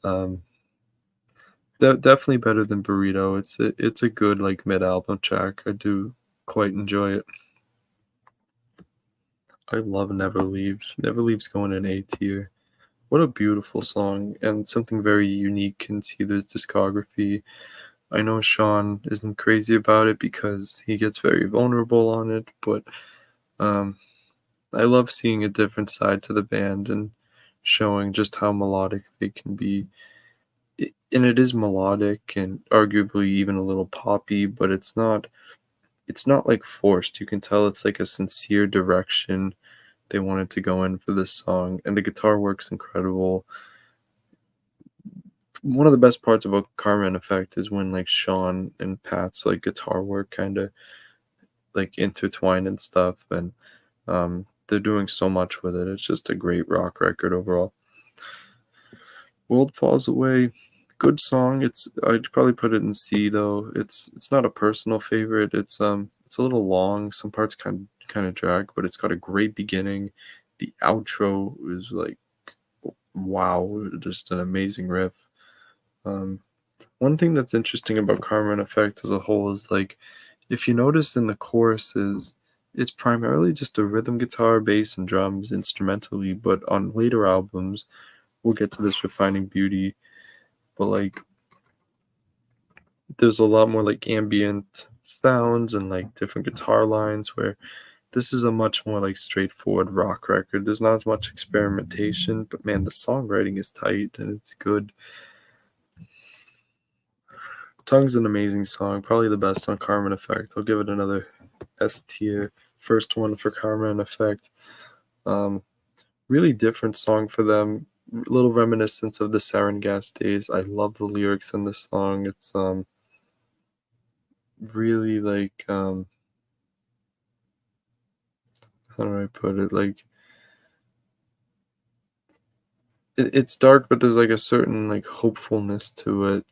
um, Definitely better than Burrito. It's a good like mid album track. I do quite enjoy it. I love Never Leaves. Never Leaves going in A tier. What a beautiful song and something very unique in Seether's discography. I know Sean isn't crazy about it because he gets very vulnerable on it, but um, I love seeing a different side to the band and showing just how melodic they can be. And it is melodic and arguably even a little poppy, but it's not like forced. You can tell it's like a sincere direction they wanted to go in for this song, and the guitar work's incredible. One of the best parts about Karma in Effect is when like Sean and Pat's like guitar work kind of like intertwine and stuff, and they're doing so much with it. It's just a great rock record overall. World Falls Away, good song. I'd probably put it in C though. It's not a personal favorite. It's a little long. Some parts kind of drag, but it's got a great beginning. The outro is like wow, just an amazing riff. Um, One thing that's interesting about Karma and Effect as a whole is like if you notice in the choruses, it's primarily just a rhythm guitar, bass, and drums instrumentally, but on later albums, we'll get to this refining beauty, but like there's a lot more like ambient sounds and like different guitar lines where this is a much more like straightforward rock record. There's not as much experimentation, but man, the songwriting is tight and it's good. Tongue's an amazing song, probably the best on Carmen Effect. I'll give it another S tier. First one for Carmen Effect. Um, Really different song for them. Little reminiscent of the Sarin Gas days. I love the lyrics in this song. It's really like how do I put it? Like it's dark, but there's like a certain like hopefulness to it.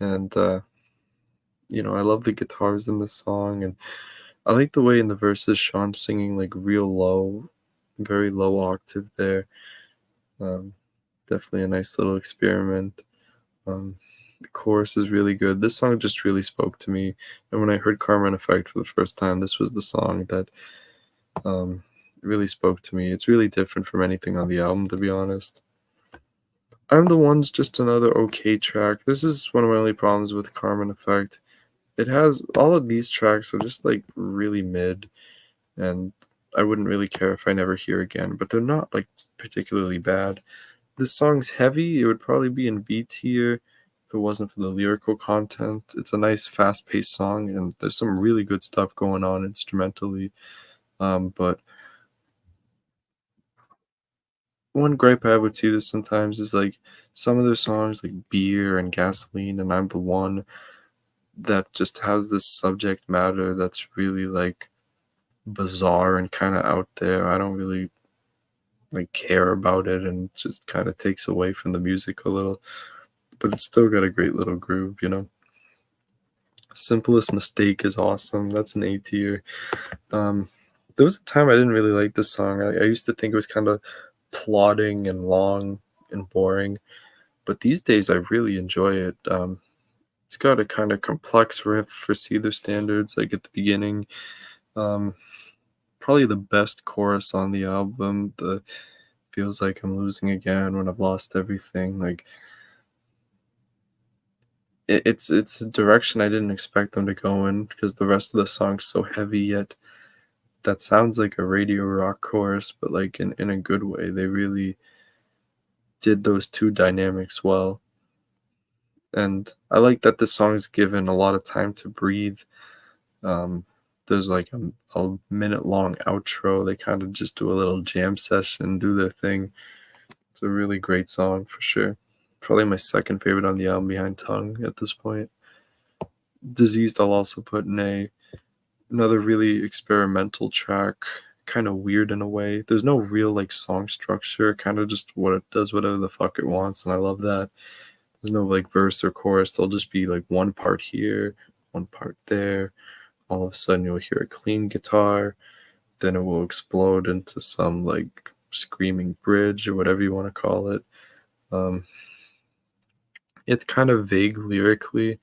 And I love the guitars in this song, and I like the way in the verses Sean's singing like real low, very low octave there. Um, Definitely a nice little experiment. Um, the chorus is really good. This song just really spoke to me. And when I heard Carmen Effect for the first time, this was the song that um, really spoke to me. It's really different from anything on the album, to be honest. I'm the One's just another okay track. This is one of my only problems with Carmen Effect. It has all of these tracks are just like really mid, and I wouldn't really care if I never hear again, but they're not like particularly bad. This song's heavy. It would probably be in B tier if it wasn't for the lyrical content. It's a nice, fast-paced song, and there's some really good stuff going on instrumentally. But one gripe I have with See This sometimes is like some of their songs, like Beer and Gasoline and I'm the One, that just has this subject matter that's really like bizarre and kind of out there. I don't really like care about it, and just kind of takes away from the music a little. But it's still got a great little groove. Simplest Mistake is awesome. That's an A tier. Um, there was a time I didn't really like this song. I used to think it was kind of plodding and long and boring, but these days I really enjoy it. It's got a kind of complex riff for Seether standards, like at the beginning. Um, Probably the best chorus on the album. The feels like I'm losing again when I've lost everything. Like it's a direction I didn't expect them to go in because the rest of the song's so heavy, yet that sounds like a radio rock chorus, but like in a good way. They really did those two dynamics well. And I like that the song's given a lot of time to breathe. Um, there's like a minute long outro. They kind of just do a little jam session, do their thing. It's a really great song for sure. Probably my second favorite on the album behind Tongue at this point. Diseased, I'll also put in another really experimental track, kind of weird in a way. There's no real like song structure, kind of just what it does, whatever the fuck it wants, and I love that. There's no like verse or chorus. There'll just be like one part here, one part there. All of a sudden, you'll hear a clean guitar, then it will explode into some like screaming bridge or whatever you want to call it. Um, it's kind of vague lyrically,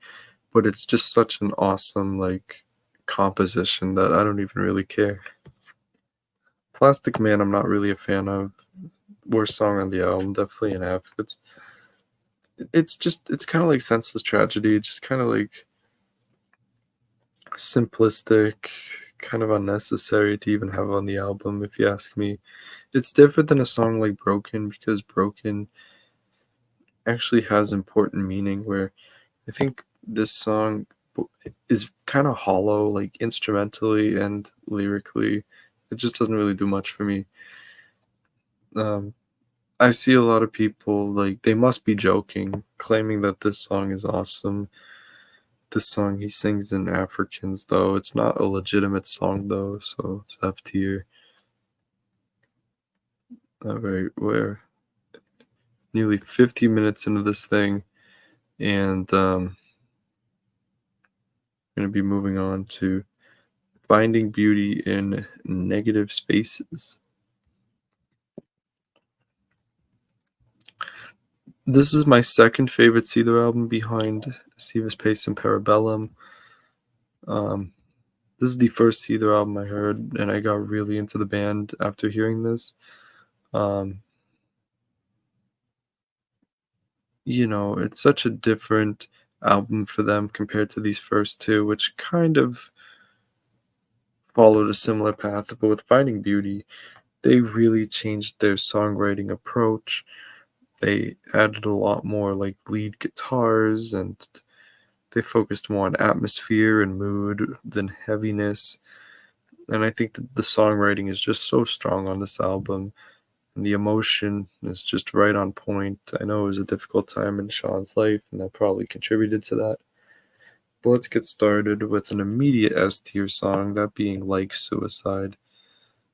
but it's just such an awesome like composition that I don't even really care. Plastic Man, I'm not really a fan of. Worst song on the album, definitely an F. It's kind of like Senseless Tragedy, just kind of like simplistic, kind of unnecessary to even have on the album, if you ask me. It's different than a song like Broken because Broken actually has important meaning, where I think this song is kind of hollow, like instrumentally and lyrically. It just doesn't really do much for me. Um, I see a lot of people like they must be joking, claiming that this song is awesome. This song he sings in Africans, though it's not a legitimate song, though, so it's F tier. All right, we're nearly 50 minutes into this thing, and I'm gonna be moving on to Finding Beauty in Negative Spaces. This is my second favorite Seether album behind Siva's Pace and Parabellum. Um, this is the first Seether album I heard, and I got really into the band after hearing this. Um, it's such a different album for them compared to these first two, which kind of followed a similar path. But with Finding Beauty, they really changed their songwriting approach. They added a lot more like lead guitars, and They focused more on atmosphere and mood than heaviness, and I think that the songwriting is just so strong on this album, and the emotion is just right on point. I know it was a difficult time in Sean's life, and that probably contributed to that. But let's get started with an immediate S tier song, that being Like Suicide.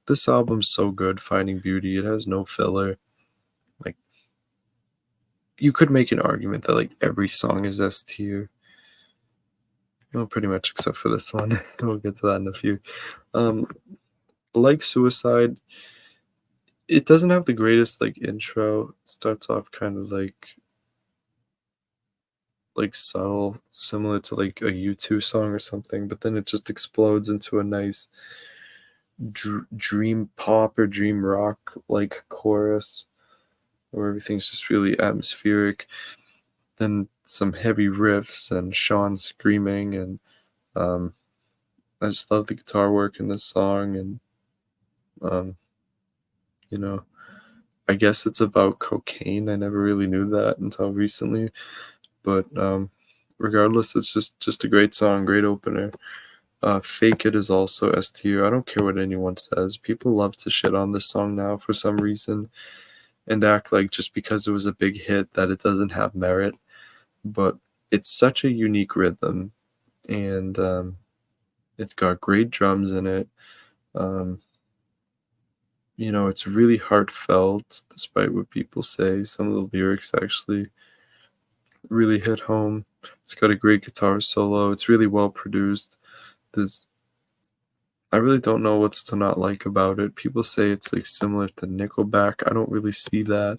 This album's so good, Finding Beauty. It has no filler. Like, you could make an argument that like every song is S tier. Well, pretty much except for this one. We'll get to that in a few. Um, like Suicide, it doesn't have the greatest like intro. Starts off kind of like subtle, similar to like a U2 song or something, but then it just explodes into a nice dream pop or dream rock like chorus where everything's just really atmospheric. Then some heavy riffs and Sean screaming, and um, I just love the guitar work in this song. And um, you know, I guess it's about cocaine. I never really knew that until recently, but regardless, it's just a great song, great opener. Fake It is also S tier. I don't care what anyone says. People love to shit on this song now for some reason and act like just because it was a big hit that it doesn't have merit. But it's such a unique rhythm, and it's got great drums in it. Um, it's really heartfelt, despite what people say. Some of the lyrics actually really hit home. It's got a great guitar solo. It's really well produced. There's I really don't know what's to not like about it. People say it's like similar to Nickelback. I don't really see that.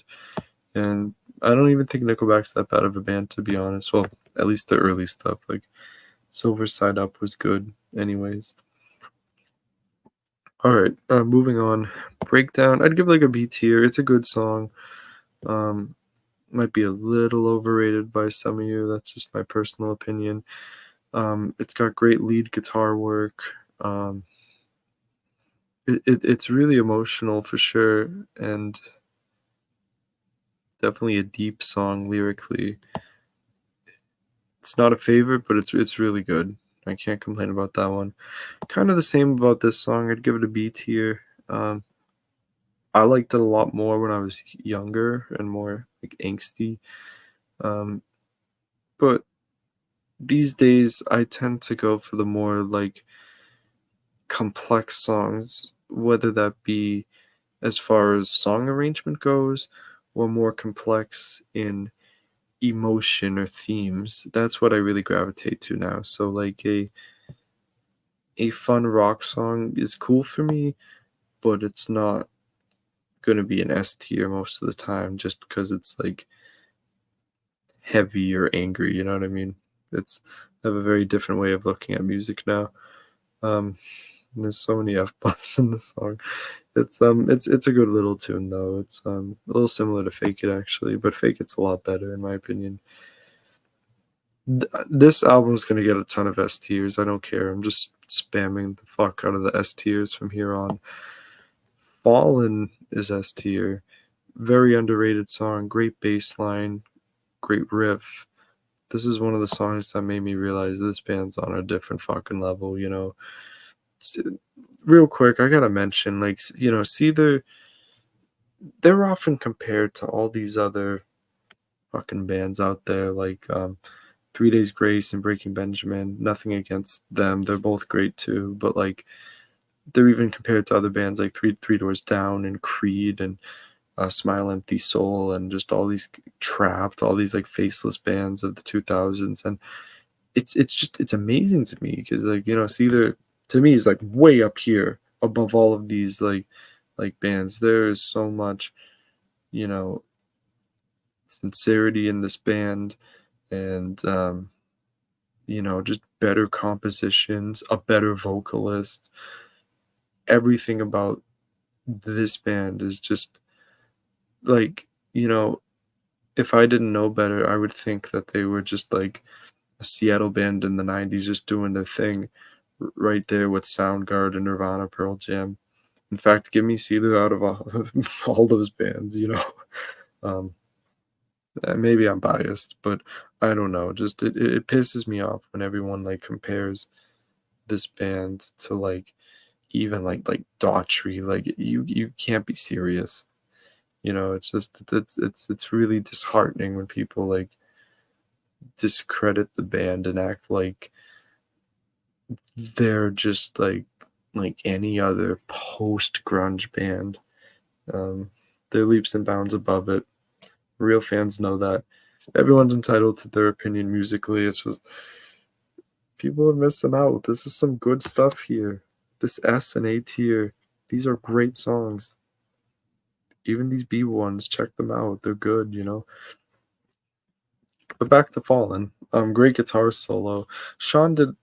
And I don't even think Nickelback's that bad of a band, to be honest. Well, at least the early stuff, like Silver Side Up was good anyways. All right, moving on. Breakdown, I'd give like a B tier. It's a good song. Um, might be a little overrated by some of you. That's just my personal opinion. It's got great lead guitar work. It's really emotional for sure, and definitely a deep song lyrically. It's not a favorite, but it's really good. I can't complain about that one. Kind of the same about this song. I'd give it a B tier. I liked it a lot more when I was younger and more like angsty. Um, but these days I tend to go for the more like complex songs, whether that be as far as song arrangement goes or more complex in emotion or themes. That's what I really gravitate to now. So like a fun rock song is cool for me, but it's not going to be an S tier most of the time just because it's like heavy or angry, you know what I mean? It's I have a very different way of looking at music now. Um there's so many F bombs in the song. It's a good little tune though. It's a little similar to Fake It actually, but Fake It's a lot better in my opinion. This album's gonna get a ton of S tiers. I don't care. I'm just spamming the fuck out of the S tiers from here on. Fallen is S tier. Very underrated song. Great bass line. Great riff. This is one of the songs that made me realize this band's on a different fucking level. Real quick, I gotta mention, like, SEETHER, they're often compared to all these other fucking bands out there, like 3 Days Grace and Breaking Benjamin. Nothing against them, they're both great too, but like they're even compared to other bands like Three Doors Down and Creed and Smile Empty Soul and just all these Trapped, all these like faceless bands of the 2000s. And it's amazing to me because like SEETHER to me is like way up here above all of these like bands. There is so much you know sincerity in this band, and just better compositions, a better vocalist. Everything about this band is just like, if I didn't know better, I would think that they were just like a Seattle band in the 90s just doing their thing right there with Soundgarden, Nirvana, Pearl Jam. In fact, give me Seether out of all those bands. Maybe I'm biased, but I don't know, just it pisses me off when everyone like compares this band to like even like Daughtry. Like you can't be serious. You know, it's just it's really disheartening when people like discredit the band and act like they're just like any other post grunge band. Um, they're leaps and bounds above it. Real fans know that. Everyone's entitled to their opinion musically. It's just people are missing out. This is some good stuff here. This S and A tier. These are great songs. Even these B ones, check them out. They're good, you know. But back to Fallen. Great guitar solo. Sean did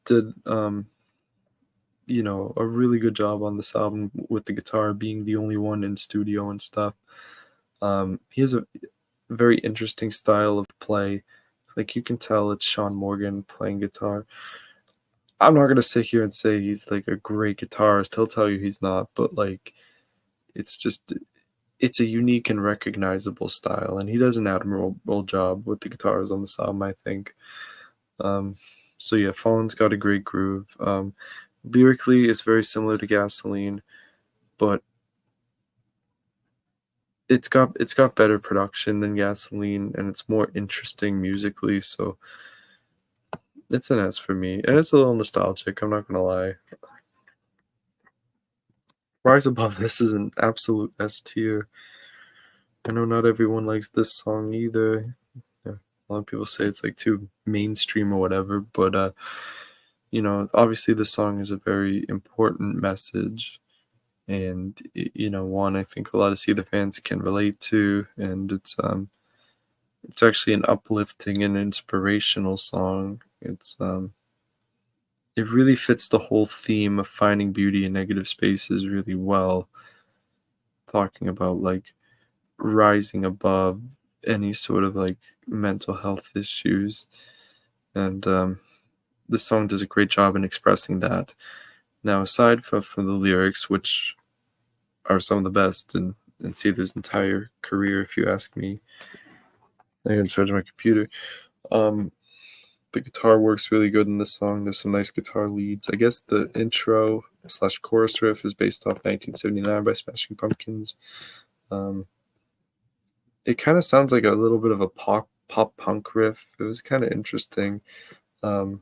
you know, a really good job on this album with the guitar being the only one in studio and stuff. He has a very interesting style of play. Like you can tell it's Sean Morgan playing guitar. I'm not gonna sit here and say he's like a great guitarist. He'll tell you he's not, but like it's just it's a unique and recognizable style, and he does an admirable job with the guitars on this album, I think. Um, so yeah, Fallen's got a great groove. Lyrically, it's very similar to Gasoline, but it's got better production than Gasoline, and it's more interesting musically. So it's an S for me, and it's a little nostalgic. I'm not gonna lie. Rise Above This is an absolute S tier. I know not everyone likes this song either. Yeah, a lot of people say it's like too mainstream or whatever, but you know, obviously the song is a very important message, and you know, one I think a lot of Seether fans can relate to, and it's actually an uplifting and inspirational song. It really fits the whole theme of finding beauty in negative spaces really well, talking about like rising above any sort of like mental health issues. And the song does a great job in expressing that. Now, aside from the lyrics, which are some of the best in Seether's entire career, if you ask me, I'm going to charge my computer. Um, the guitar works really good in this song. There's some nice guitar leads. I guess the intro slash chorus riff is based off 1979 by Smashing Pumpkins. Um, it kind of sounds like a little bit of a pop punk riff. It was kind of interesting. Um,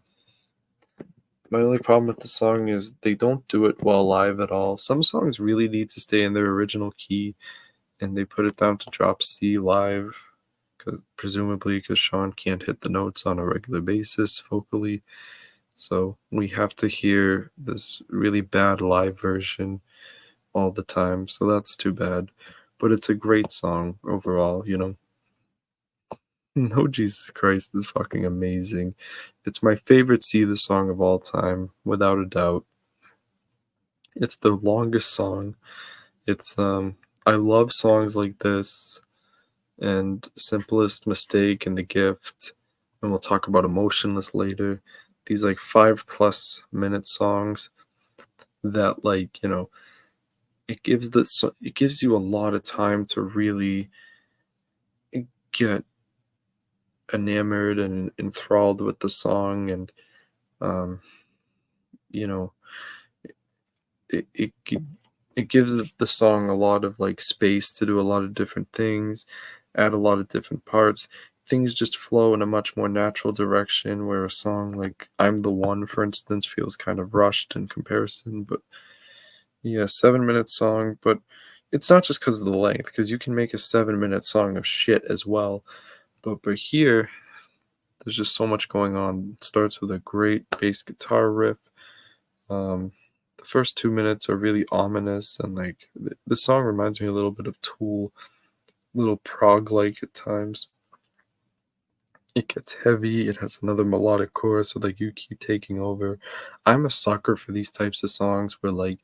my only problem with the song is they don't do it well live at all. Some songs really need to stay in their original key, and they put it down to drop C live, presumably because Sean can't hit the notes on a regular basis vocally. So we have to hear this really bad live version all the time. So that's too bad. But it's a great song overall, you know. No, Jesus Christ is fucking amazing. It's my favorite Seether song of all time, without a doubt. It's the longest song. It's I love songs like this and Simplest Mistake and The Gift, and we'll talk about Emotionless later. These like 5+ minute songs that like, you know, it gives you a lot of time to really get enamored and enthralled with the song, and um you know, it it, it gives the song a lot of like space to do a lot of different things, add a lot of different parts. Things just flow in a much more natural direction, where a song like I'm the One, for instance, feels kind of rushed in comparison. But yeah, 7 minute song, but it's not just because of the length, because you can make a 7 minute song of shit as well. But here, there's just so much going on. It starts with a great bass guitar riff. The first 2 minutes are really ominous, and like the song reminds me a little bit of Tool, a little prog like at times. It gets heavy. It has another melodic chorus with like You Keep Taking Over. I'm a sucker for these types of songs where like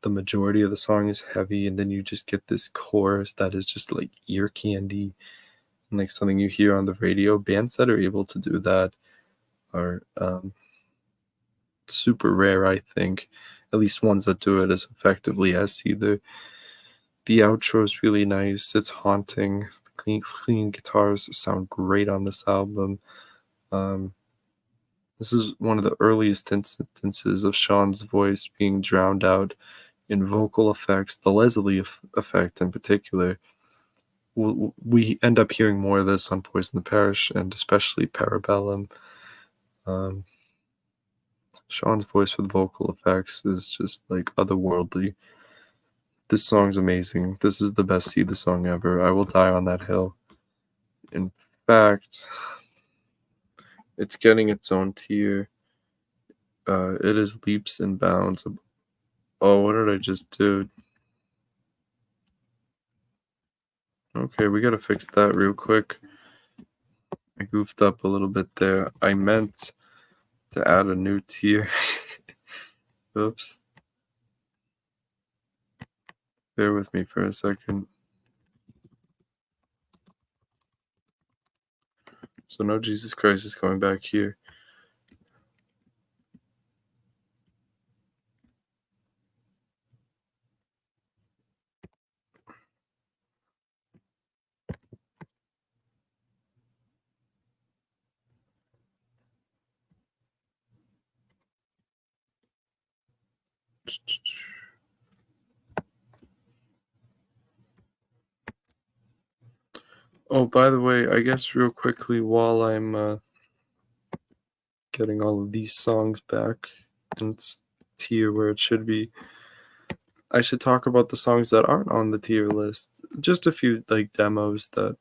the majority of the song is heavy, and then you just get this chorus that is just like ear candy and like something you hear on the radio. Bands that are able to do that are super rare, I think. At least ones that do it as effectively as Seether. The outro is really nice. It's haunting. The clean guitars sound great on this album. Um, this is one of the earliest instances of Sean's voice being drowned out in vocal effects, the Leslie effect in particular. We end up hearing more of this on Poison the Parish and especially Parabellum. Um, Sean's voice with vocal effects is just like otherworldly. This song's amazing. This is the best See the song ever. I will die on that hill. In fact, it's getting its own tier. It is leaps and bounds. Oh, what did I just do? Okay, we gotta fix that real quick. I goofed up a little bit there. I meant to add a new tier. Oops. Bear with me for a second. So no Jesus Christ is going back here. Oh, by the way, I guess real quickly while I'm getting all of these songs back in its tier where it should be, I should talk about the songs that aren't on the tier list. Just a few like demos that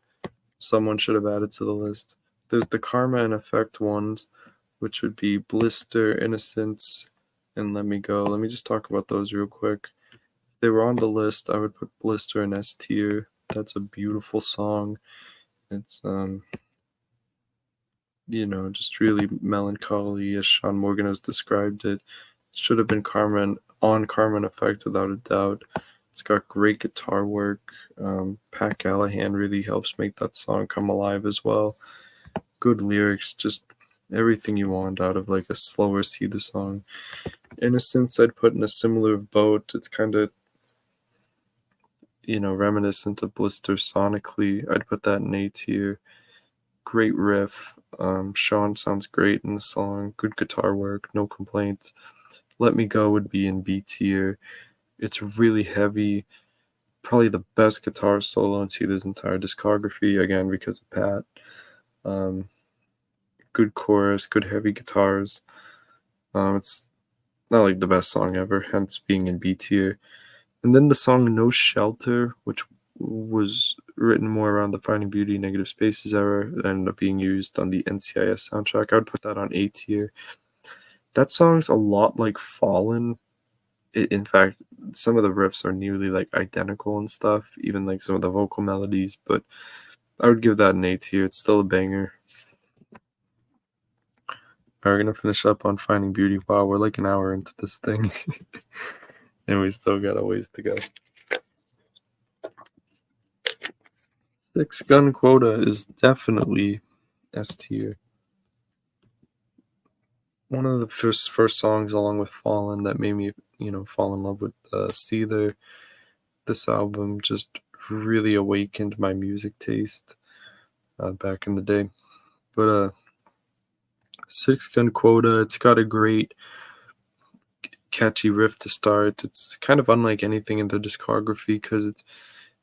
someone should have added to the list. There's the Karma and Effect ones, which would be Blister, Innocence, and Let Me Go. Let me just talk about those real quick. If they were on the list, I would put Blister in S tier. That's a beautiful song. It's just really melancholy as Sean Morgan has described it. It should have been Carmen Effect without a doubt. It's got great guitar work. Pat Callahan really helps make that song come alive as well. Good lyrics, just everything you want out of like a slower Seether song. Innocence, I'd put in a similar boat. It's kind of reminiscent of Blister sonically. I'd put that in A tier. Great riff. Sean sounds great in the song. Good guitar work, no complaints. Let Me Go would be in B tier. It's really heavy. Probably the best guitar solo in Seether's entire discography, again, because of Pat. Good chorus, good heavy guitars. It's not like the best song ever, hence being in B tier. And then the song No Shelter, which was written more around the Finding Beauty Negative Spaces era, it ended up being used on the NCIS soundtrack. I would put that on A tier. That song's a lot like Fallen. In fact, some of the riffs are nearly like identical and stuff, even like some of the vocal melodies, but I would give that an A tier. It's still a banger. We're gonna finish up on Finding Beauty. Wow, we're like an hour into this thing. And we still got a ways to go. Six Gun Quota is definitely S tier. One of the first songs, along with Fallen, that made me, fall in love with Seether. This album just really awakened my music taste back in the day. But Six Gun Quota, it's got a great catchy riff to start. It's kind of unlike anything in the discography because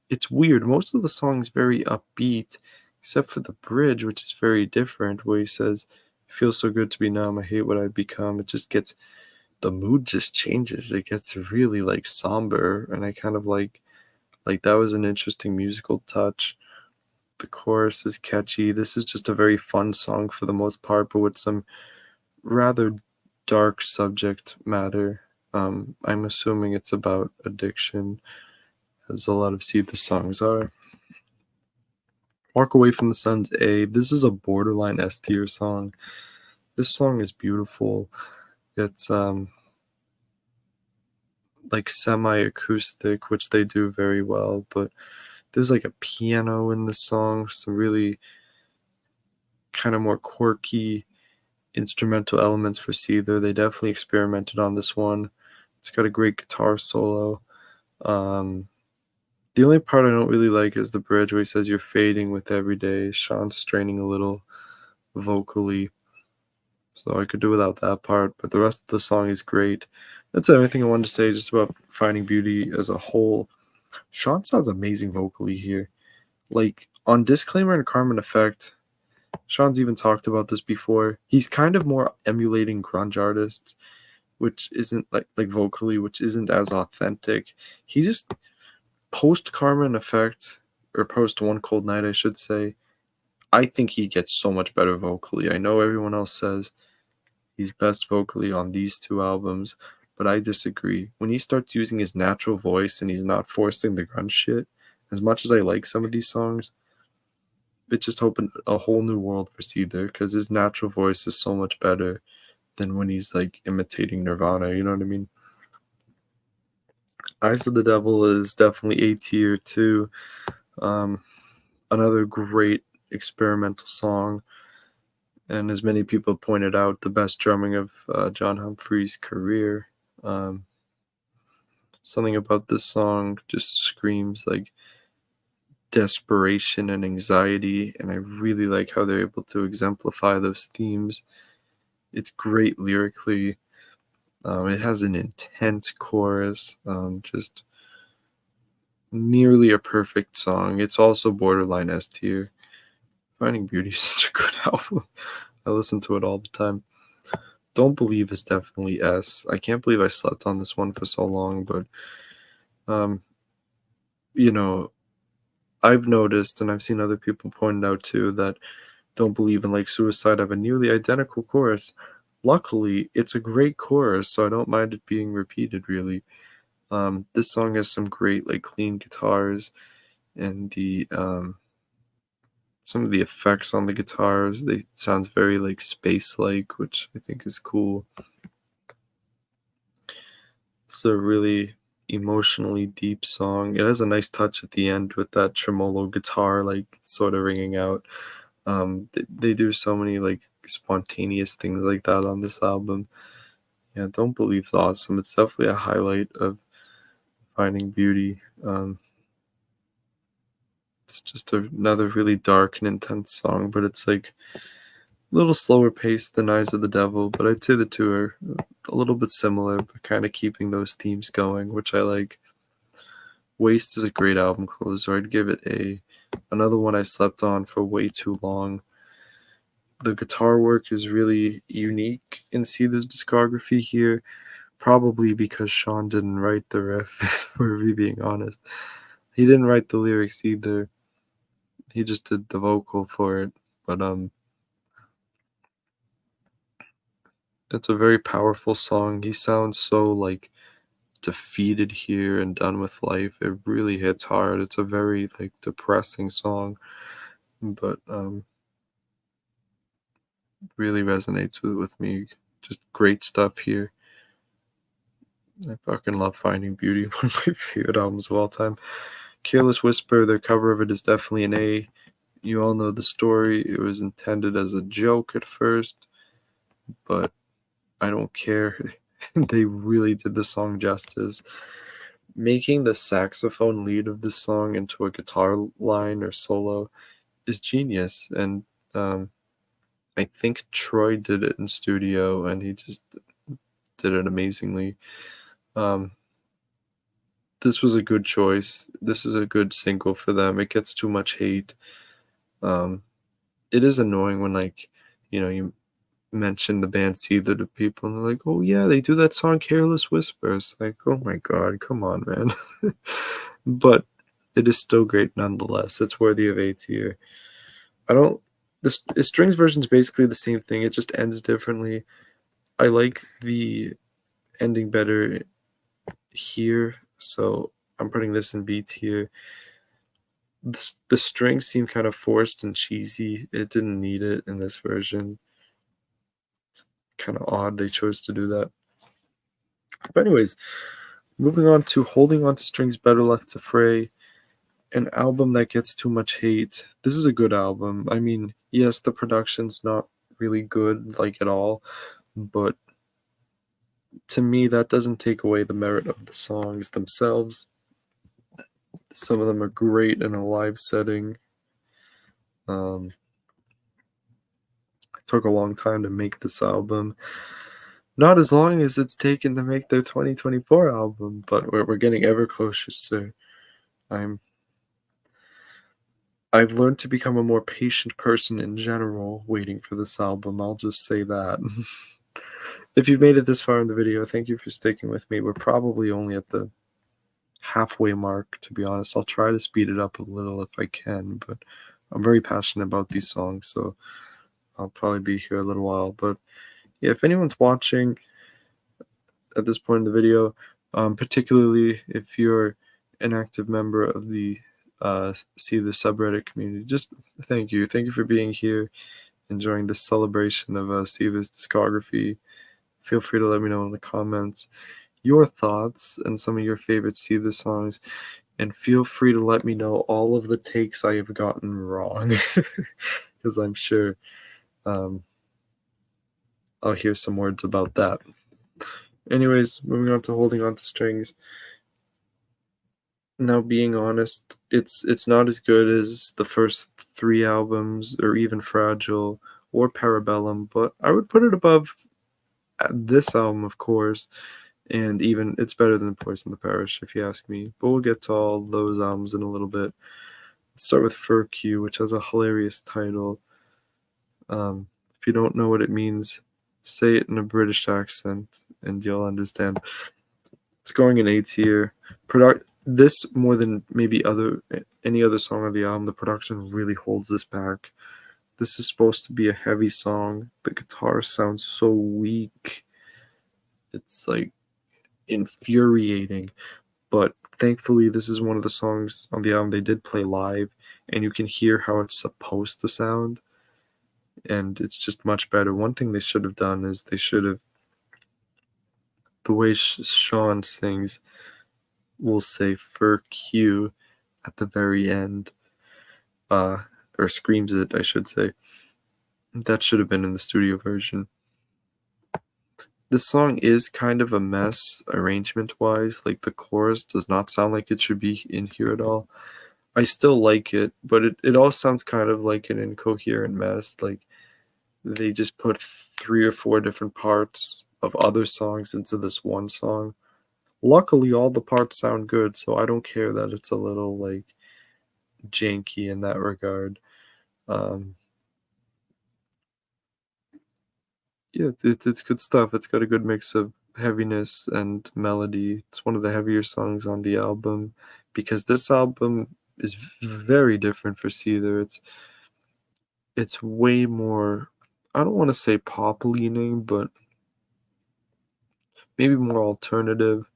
it's weird. Most of the song's very upbeat, except for the bridge, which is very different, where he says, "It feels so good to be numb. I hate what I've become." It just gets the mood just changes. It gets really like somber, and I kind of like that was an interesting musical touch. The chorus is catchy. This is just a very fun song for the most part, but with some rather dark subject matter. I'm assuming it's about addiction, as a lot of Seether songs are. Walk Away from the Sun's A. This is a borderline S tier song. This song is beautiful. It's like semi-acoustic, which they do very well, but there's like a piano in the song, some really kind of more quirky instrumental elements for Seether. They definitely experimented on this one. It's got a great guitar solo. The only part I don't really like is the bridge where he says, "You're fading with every day." Sean's straining a little. vocally, so I could do without that part, but the rest of the song is great. That's everything I wanted to say just about Finding Beauty as a whole. Sean sounds amazing vocally here. Like on Disclaimer and Carmen Effect, Sean's even talked about this before. He's kind of more emulating grunge artists, which isn't like vocally, which isn't as authentic. He just post Carmen Effect or post One Cold Night, I should say. I think he gets so much better vocally. I know everyone else says he's best vocally on these two albums, but I disagree. When he starts using his natural voice and he's not forcing the grunge shit, as much as I like some of these songs, it just opened a whole new world for Seether because his natural voice is so much better than when he's like imitating Nirvana, you know what I mean? Eyes of the Devil is definitely A tier too. Um, Another great experimental song, and as many people pointed out, the best drumming of John Humphrey's career. Um, Something about this song just screams like desperation and anxiety, and I really like how they're able to exemplify those themes. It's great lyrically. It has an intense chorus, just nearly a perfect song. It's also borderline S tier. Finding Beauty is such a good album. I listen to it all the time. Don't Believe is definitely S. I can't believe I slept on this one for so long, but you know, I've noticed and I've seen other people point out too that Don't Believe and Like Suicide have a nearly identical chorus. Luckily, it's a great chorus, so I don't mind it being repeated really. This song has some great like clean guitars and the some of the effects on the guitars, they sounds very like space like, which I think is cool. It's a really emotionally deep song. It has a nice touch at the end with that tremolo guitar like sort of ringing out. They do so many like spontaneous things like that on this album. Yeah, Don't Believe's awesome. It's definitely a highlight of Finding Beauty. It's just another really dark and intense song, but it's like a little slower paced than Eyes of the Devil. But I'd say the two are a little bit similar, but kind of keeping those themes going, which I like. Waste is a great album closer. I'd give it another one I slept on for way too long. The guitar work is really unique in Seether's discography here, probably because Sean didn't write the riff, for me being honest. He didn't write the lyrics either. He just did the vocal for it. But it's a very powerful song. He sounds so like defeated here and done with life. It really hits hard. It's a very like depressing song, but really resonates with me. Just great stuff here. I fucking love Finding Beauty, one of my favorite albums of all time. Careless Whisper, their cover of it is definitely an A. You all know the story. It was intended as a joke at first, but I don't care. They really did the song justice. Making the saxophone lead of this song into a guitar line or solo is genius. And I think Troy did it in studio, and he just did it amazingly. This was a good choice. This is a good single for them. It gets too much hate. It is annoying when like, you mention the band Seether to people and they're like, oh yeah, they do that song Careless Whispers. Like, oh my god, come on, man. But it is still great nonetheless. It's worthy of A tier. I don't the strings version is basically the same thing. It just ends differently. I like the ending better here, so I'm putting this in B tier. The strings seem kind of forced and cheesy. It didn't need it in this version. It's kind of odd they chose to do that. But anyways, moving on to Holding On to Strings Better Left to Fray, an album that gets too much hate. This is a good album. I mean, yes, the production's not really good, like at all, but to me, that doesn't take away the merit of the songs themselves. Some of them are great in a live setting. took a long time to make this album. Not as long as it's taken to make their 2024 album, but we're getting ever closer, sir. I'm I've learned to become a more patient person in general waiting for this album, I'll just say that. If you've made it this far in the video, thank you for sticking with me. We're probably only at the halfway mark, to be honest. I'll try to speed it up a little if I can, but I'm very passionate about these songs, so I'll probably be here a little while. But yeah, if anyone's watching at this point in the video, particularly if you're an active member of the SEETHER subreddit community, just thank you. Thank you for being here, enjoying this celebration of SEETHER's discography. Feel free to let me know in the comments your thoughts and some of your favorite SEETHER songs, and feel free to let me know all of the takes I have gotten wrong, because I'm sure I'll hear some words about that. Anyways, moving on to Holding On to Strings. Now, being honest, it's not as good as the first 3 albums, or even Fragile or Parabellum, but I would put it above this album, of course, and even it's better than Poison the Parish, if you ask me. But we'll get to all those albums in a little bit. Let's start with Fur Q, which has a hilarious title. If you don't know what it means, say it in a British accent, and you'll understand. It's going in A tier. This, more than maybe any other song on the album, the production really holds this back. This is supposed to be a heavy song. The guitar sounds so weak. It's like infuriating. But thankfully, this is one of the songs on the album they did play live, and you can hear how it's supposed to sound, and it's just much better. One thing they should have done is the way Sean sings, will say "Fur Q" at the very end, or screams it, I should say. That should have been in the studio version. This song is kind of a mess arrangement-wise. Like, the chorus does not sound like it should be in here at all. I still like it, but it all sounds kind of like an incoherent mess. Like, they just put 3 or 4 different parts of other songs into this one song. Luckily, all the parts sound good, so I don't care that it's a little, like, janky in that regard. Yeah, it's good stuff. It's got a good mix of heaviness and melody. It's one of the heavier songs on the album, because this album is very different for SEETHER. It's way more, I don't want to say pop leaning, but maybe more alternative.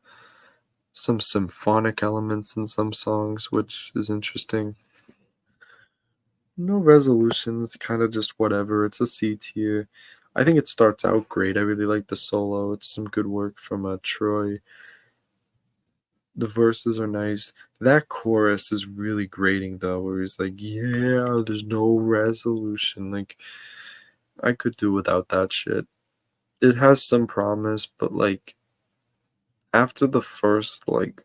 Some symphonic elements in some songs, which is interesting. No resolution. It's kind of just whatever. It's a C tier. I think it starts out great. I really like the solo. It's some good work from Troy. The verses are nice. That chorus is really grating, though, where he's like, yeah, there's no resolution. Like, I could do without that shit. It has some promise, but, like, after the first, like,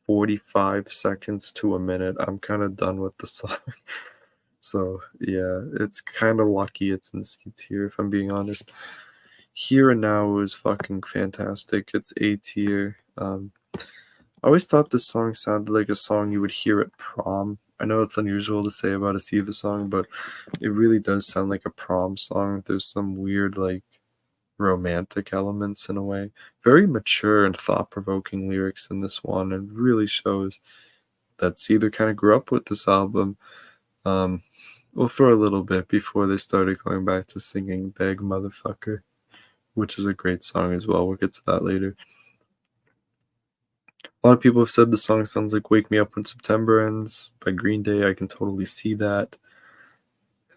45 seconds to a minute, I'm kind of done with the song. So, yeah, it's kind of lucky it's in C tier, if I'm being honest. Here and Now is fucking fantastic. It's A tier. I always thought this song sounded like a song you would hear at prom. I know it's unusual to say about a SEETHER song, but it really does sound like a prom song. There's some weird, like, romantic elements in a way. Very mature and thought-provoking lyrics in this one, and really shows that SEETHER kind of grew up with this album. Well, for a little bit before they started going back to singing Beg Motherfucker, which is a great song as well. We'll get to that later. A lot of people have said the song sounds like Wake Me Up When September Ends by Green Day. I can totally see that.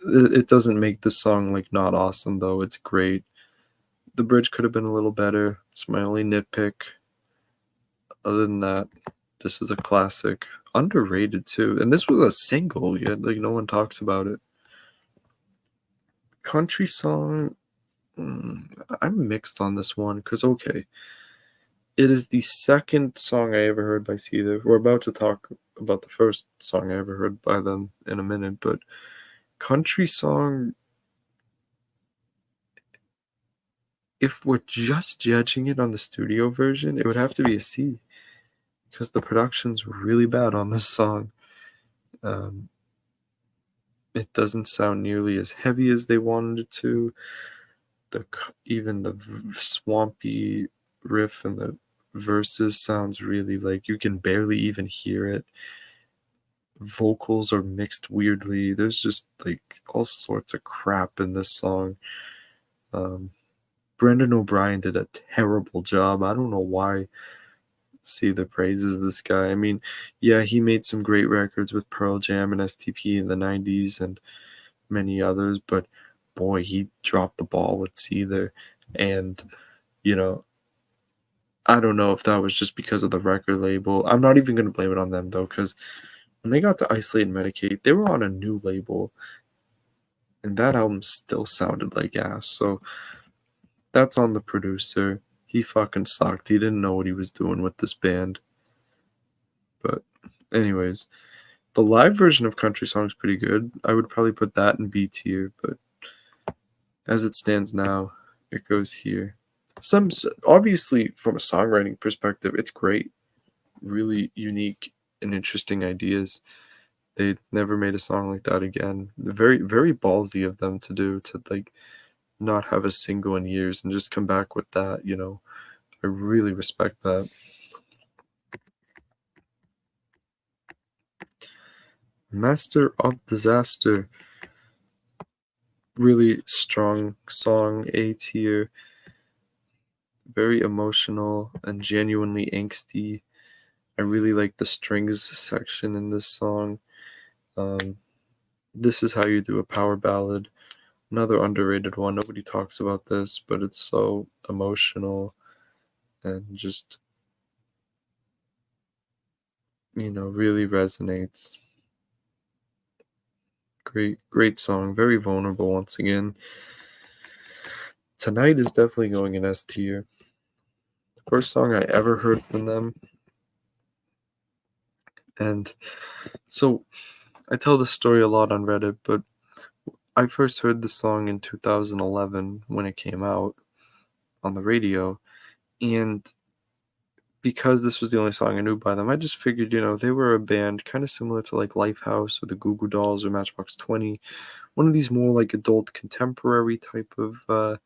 It doesn't make this song, like, not awesome, though. It's great. The bridge could have been a little better. It's my only nitpick. Other than that, this is a classic. Underrated, too. And this was a single, yet, like, no one talks about it. Country song, I'm mixed on this one, because, okay, it is the second song I ever heard by SEETHER. We're about to talk about the first song I ever heard by them in a minute, but country song, if we're just judging it on the studio version, it would have to be a C because the production's really bad on this song. Um, it doesn't sound nearly as heavy as they wanted it to. Even the swampy riff and the verses sounds really like you can barely even hear it. Vocals are mixed weirdly. There's just like all sorts of crap in this song. Um, Brendan O'Brien did a terrible job. I don't know why SEETHER praises this guy. I mean, yeah, he made some great records with Pearl Jam and STP in the 90s and many others, but boy, he dropped the ball with SEETHER. And, you know, I don't know if that was just because of the record label. I'm not even going to blame it on them, though, because when they got to Isolate and Medicate, they were on a new label, and that album still sounded like ass. So that's on the producer. He fucking sucked. He didn't know what he was doing with this band. But, anyways, the live version of Country Song's pretty good. I would probably put that in B tier, but as it stands now, it goes here. Obviously, from a songwriting perspective, it's great. Really unique and interesting ideas. They never made a song like that again. Very, very ballsy of them to do, to like not have a single in years and just come back with that, you know. I really respect that. Master of Disaster. Really strong song, A tier. Very emotional and genuinely angsty. I really like the strings section in this song. Um, this is how you do a power ballad. Another underrated one. Nobody talks about this, but it's so emotional and just, really resonates. Great, great song. Very vulnerable once again. Tonight is definitely going in S tier. First song I ever heard from them. And so I tell this story a lot on Reddit, but I first heard the song in 2011 when it came out on the radio. And because this was the only song I knew by them, I just figured, they were a band kind of similar to like Lifehouse or the Goo Goo Dolls or Matchbox 20. One of these more like adult contemporary type of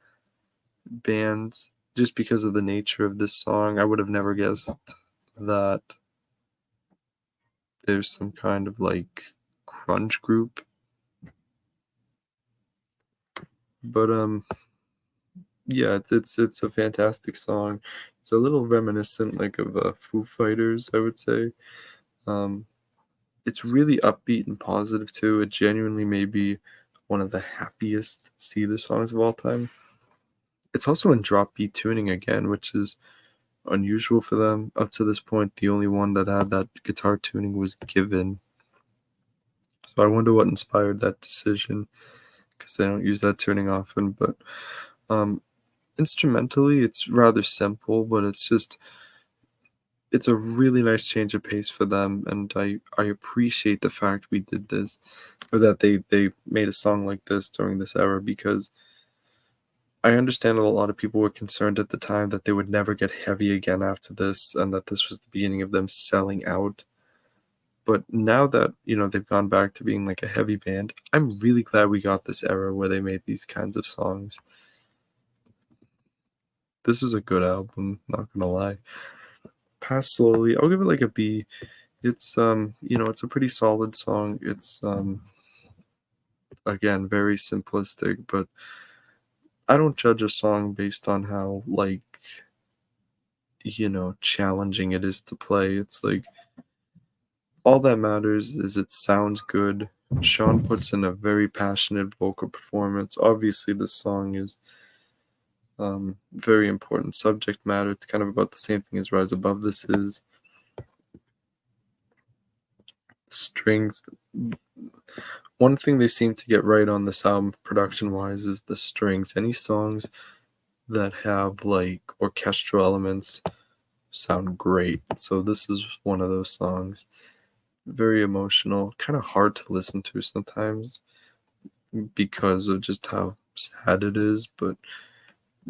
bands. Just because of the nature of this song, I would have never guessed that there's some kind of like grunge group. But yeah, it's a fantastic song. It's a little reminiscent like of Foo Fighters, I would say. Um, it's really upbeat and positive too. It genuinely may be one of the happiest SEETHER songs of all time. It's also in drop beat tuning again, which is unusual for them. Up to this point, the only one that had that guitar tuning was Given. So I wonder what inspired that decision, because they don't use that tuning often. But um, instrumentally, it's rather simple, but it's a really nice change of pace for them, and I appreciate the fact we did this, or that they made a song like this during this era, because I understand a lot of people were concerned at the time that they would never get heavy again after this, and that this was the beginning of them selling out. But now that, they've gone back to being like a heavy band, I'm really glad we got this era where they made these kinds of songs. This is a good album, not gonna lie. Pass Slowly, I'll give it like a B. It's it's a pretty solid song. It's again very simplistic, but I don't judge a song based on how like challenging it is to play. It's like all that matters is it sounds good. Sean puts in a very passionate vocal performance. Obviously, this song is very important subject matter. It's kind of about the same thing as Rise Above this is. Strings. One thing they seem to get right on this album, production wise, is the strings. Any songs that have like orchestral elements sound great. So this is one of those songs. Very emotional, kind of hard to listen to sometimes because of just how sad it is, but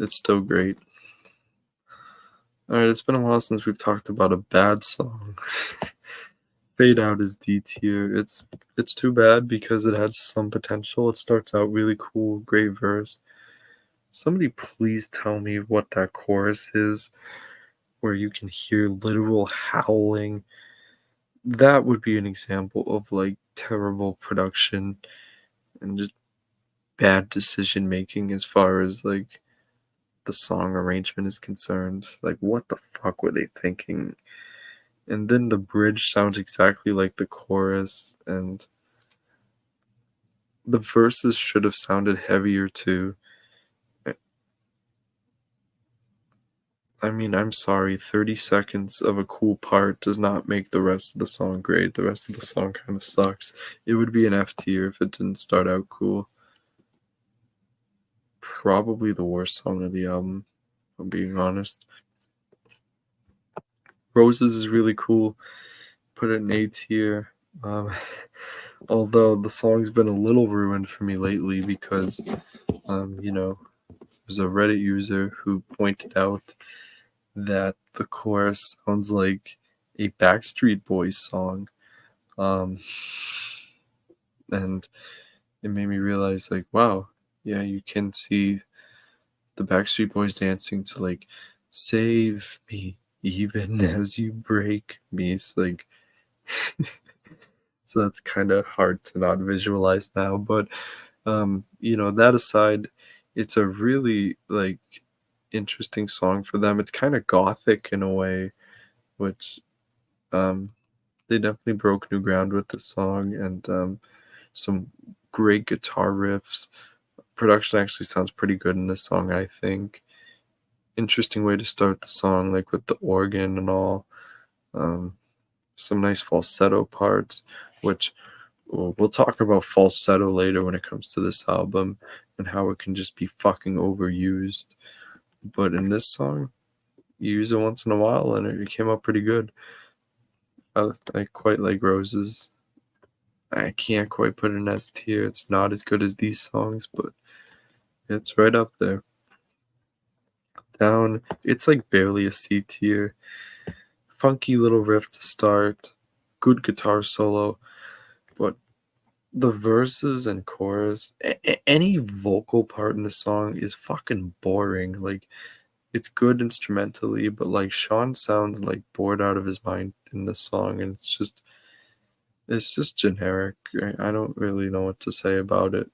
It's still great. All right, it's been a while since we've talked about a bad song. Fade Out is D tier. It's too bad because it has some potential. It starts out really cool, great verse. Somebody please tell me what that chorus is where you can hear literal howling. That would be an example of like terrible production and just bad decision making as far as like the song arrangement is concerned. Like, what the fuck were they thinking? And then the bridge sounds exactly like the chorus, and the verses should have sounded heavier too. I mean, I'm sorry, 30 seconds of a cool part does not make the rest of the song great. The rest of the song kind of sucks. It would be an F tier if it didn't start out cool. Probably the worst song of the album, if I'm being honest. Roses is really cool. Put it in A tier. Um, although the song's been a little ruined for me lately because, there's a Reddit user who pointed out that the chorus sounds like a Backstreet Boys song. Um, and it made me realize, like, wow, yeah, you can see the Backstreet Boys dancing to, like, save me even as you break me. It's like, so that's kind of hard to not visualize now. But, that aside, it's a really, like, interesting song for them. It's kind of gothic in a way, which um, they definitely broke new ground with this song, and some great guitar riffs. Production actually sounds pretty good in this song, I think. Interesting way to start the song, like with the organ and all. Some nice falsetto parts, which we'll talk about falsetto later when it comes to this album and how it can just be fucking overused. But in this song, you use it once in a while and it came out pretty good. I quite like Roses. I can't quite put it in S tier. It's not as good as these songs, but it's right up there. Down, it's like barely a C tier. Funky little riff to start, good guitar solo, but the verses and chorus, any vocal part in the song is fucking boring. Like, it's good instrumentally, but like Sean sounds like bored out of his mind in this song, and it's just generic. I don't really know what to say about it.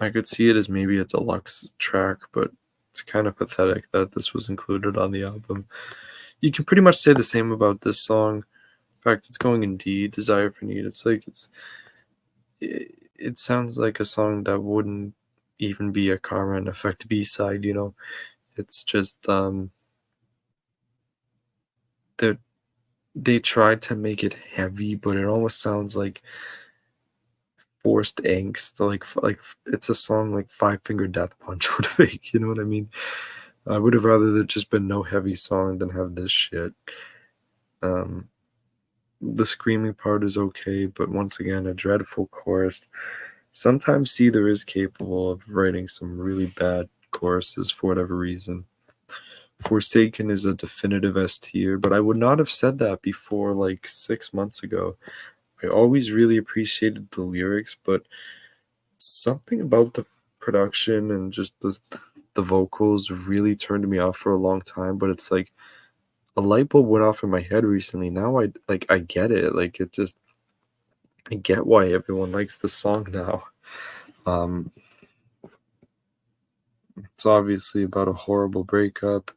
I could see it as maybe a deluxe track, but it's kind of pathetic that this was included on the album. You can pretty much say the same about this song. In fact, it's going in D, Desire for Need. It's like it sounds like a song that wouldn't even be a Karma and Effect B-side, you know. It's just they they tried to make it heavy, but it almost sounds like forced angst. Like it's a song like Five Finger Death Punch would make. You know what I mean? I would have rather there just been no heavy song than have this shit. Um, the screaming part is okay, but once again, a dreadful chorus. Sometimes Seether is capable of writing some really bad choruses for whatever reason. Forsaken is a definitive S tier, but I would not have said that before like 6 months ago. I always really appreciated the lyrics, but something about the production and just the vocals really turned me off for a long time. But it's like a light bulb went off in my head recently. Now I get it. Like it just I get why everyone likes the song now. Um, it's obviously about a horrible breakup.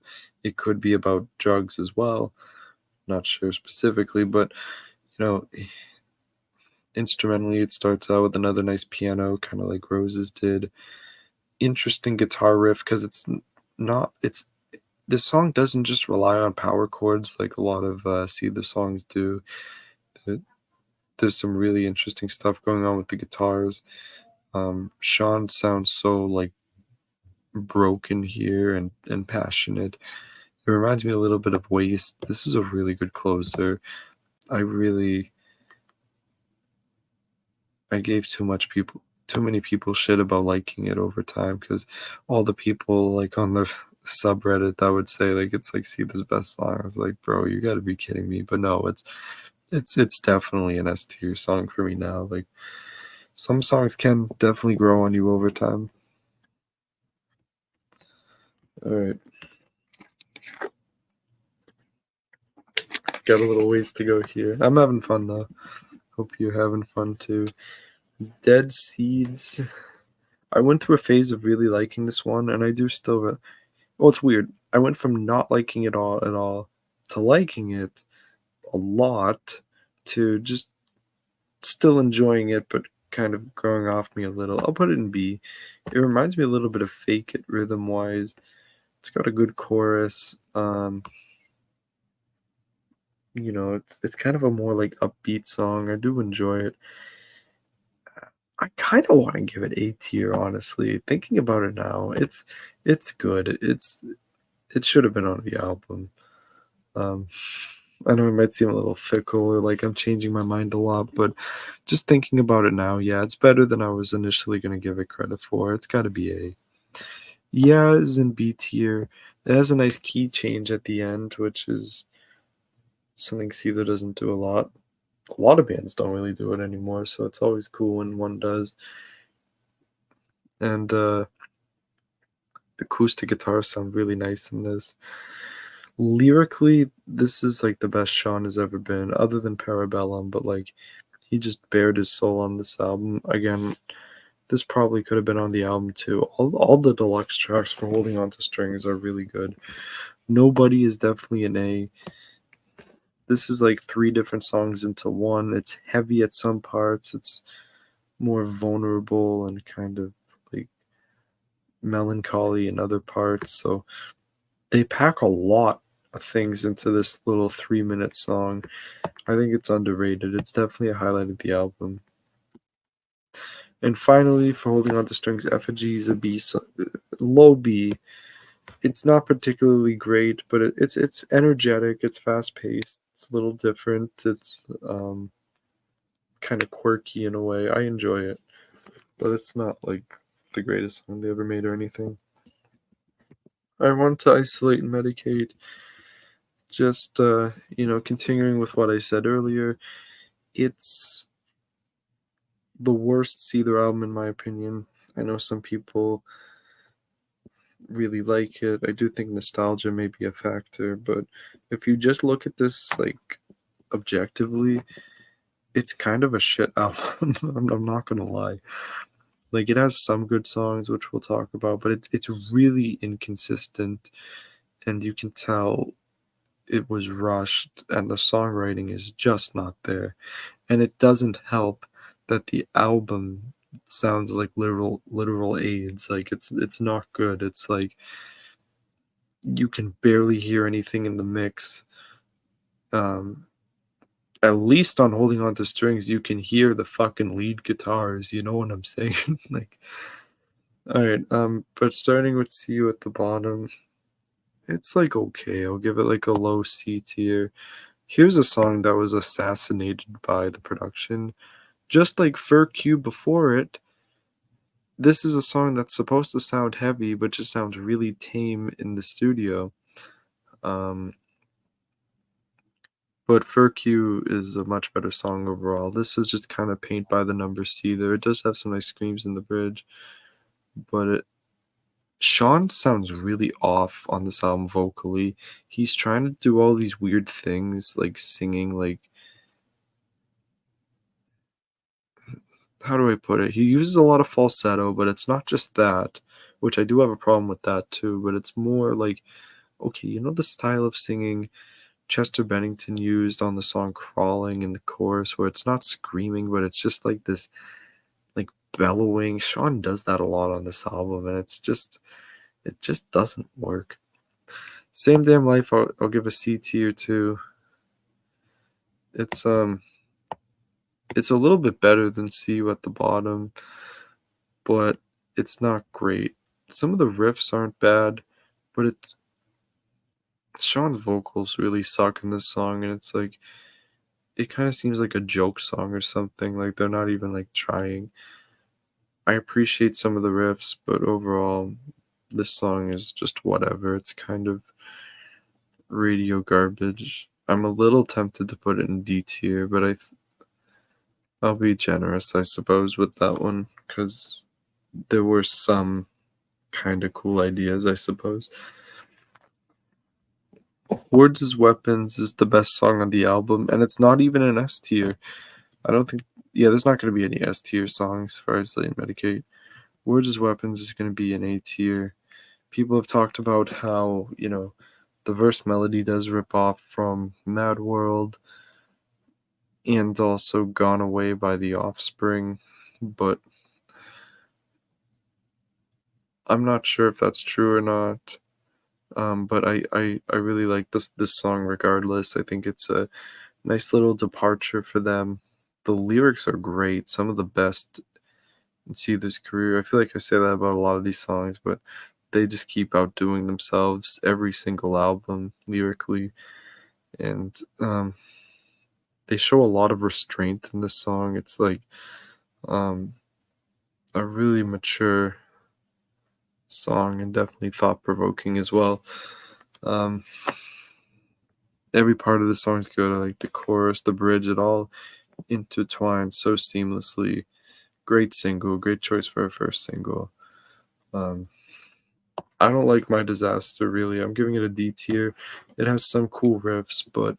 It could be about drugs as well. Not sure specifically, but you know, instrumentally it starts out with another nice piano, kind of like Roses did. Interesting guitar riff because not it's this song doesn't just rely on power chords like a lot of Seether songs do. There's some really interesting stuff going on with the guitars. Sean sounds so like broken here and passionate. It reminds me a little bit of Waste. This is a really good closer. I gave too much people too many people shit about liking it over time because all the people like on the subreddit that would say like it's like see this best song. I was like, bro, you got to be kidding me. But no, it's definitely an S tier song for me now. Like some songs can definitely grow on you over time. All right, got a little ways to go here. I'm having fun though. Hope you're having fun too. Dead Seeds. I went through a phase of really liking this one, and I do still. Well, it's weird. I went from not liking it all at all to liking it a lot to just still enjoying it, but kind of growing off me a little. I'll put it in B. It reminds me a little bit of Fake It rhythm wise. It's got a good chorus. It's kind of a more like upbeat song. I do enjoy it. I kind of want to give it A tier, honestly. Thinking about it now, it's good. It should have been on the album. Um, I know it might seem a little fickle or like I'm changing my mind a lot, but just thinking about it now, yeah, it's better than I was initially going to give it credit for. It's got to be A. Yeah, it's in B tier. It has a nice key change at the end, which is something Seether doesn't do a lot. A lot of bands don't really do it anymore, so it's always cool when one does. And acoustic guitars sound really nice in this. Lyrically, this is like the best Sean has ever been, other than Parabellum, but like he just bared his soul on this album. Again, this probably could have been on the album too. All the deluxe tracks for Holding On to Strings are really good. Nobody is definitely an A. This is like three different songs into one. It's heavy at some parts. It's more vulnerable and kind of like melancholy in other parts. So they pack a lot of things into this little 3-minute song. I think it's underrated. It's definitely a highlight of the album. And finally, for Holding On to Strings, Effigy is a B, low B. It's not particularly great, but it's energetic. It's fast paced. It's a little different. It's kind of quirky in a way. I enjoy it, but it's not like the greatest song they ever made or anything. I want to isolate and medicate. Just continuing with what I said earlier, it's the worst Seether album in my opinion. I know some people really like it. I do think nostalgia may be a factor, but if you just look at this like objectively, it's kind of a shit album. I'm not gonna lie. Like it has some good songs, which we'll talk about, but it's really inconsistent, and you can tell it was rushed, and the songwriting is just not there. And it doesn't help that the album sounds like literal AIDS. Like it's not good. It's like you can barely hear anything in the mix. Um, at least on Holding On to Strings, you can hear the fucking lead guitars. You know what I'm saying? Like, all right. But starting with See You at the bottom, it's like okay. I'll give it like a low C tier. Here's a song that was assassinated by the production. Just like Fur Q before it, this is a song that's supposed to sound heavy, but just sounds really tame in the studio. Um, but Fur Q is a much better song overall. This is just kind of paint by the numbers C there. It does have some nice screams in the bridge, but Sean sounds really off on this album vocally. He's trying to do all these weird things, like singing, like how do I put it? He uses a lot of falsetto, but it's not just that, which I do have a problem with that too, but it's more like, okay, you know the style of singing Chester Bennington used on the song Crawling in the chorus where it's not screaming, but it's just like this like bellowing. Sean does that a lot on this album, and it just doesn't work. Same Damn Life, I'll give a C tier too. It's it's a little bit better than See You at the bottom, but it's not great. Some of the riffs aren't bad, but it's Sean's vocals really suck in this song, and it's like it kind of seems like a joke song or something. Like they're not even like trying. I appreciate some of the riffs, but overall, this song is just whatever. It's kind of radio garbage. I'm a little tempted to put it in D tier, but I'll be generous, I suppose, with that one because there were some kind of cool ideas, I suppose. Words as Weapons is the best song on the album, and it's not even an S tier. I don't think, yeah, there's not going to be any S tier songs for Isolate and Medicate. Words as Weapons is going to be an A tier. People have talked about how, the verse melody does rip off from Mad World and also Gone Away by The Offspring, but I'm not sure if that's true or not. But I really like this song regardless. I think it's a nice little departure for them. The lyrics are great, some of the best in Seether's career. I feel like I say that about a lot of these songs, but they just keep outdoing themselves every single album lyrically, and they show a lot of restraint in this song. It's like um, a really mature song and definitely thought-provoking as well. Um, every part of the song is good. I like the chorus, the bridge, it all intertwines so seamlessly. Great single, great choice for a first single. I don't like My Disaster really. I'm giving it a D tier. It has some cool riffs, but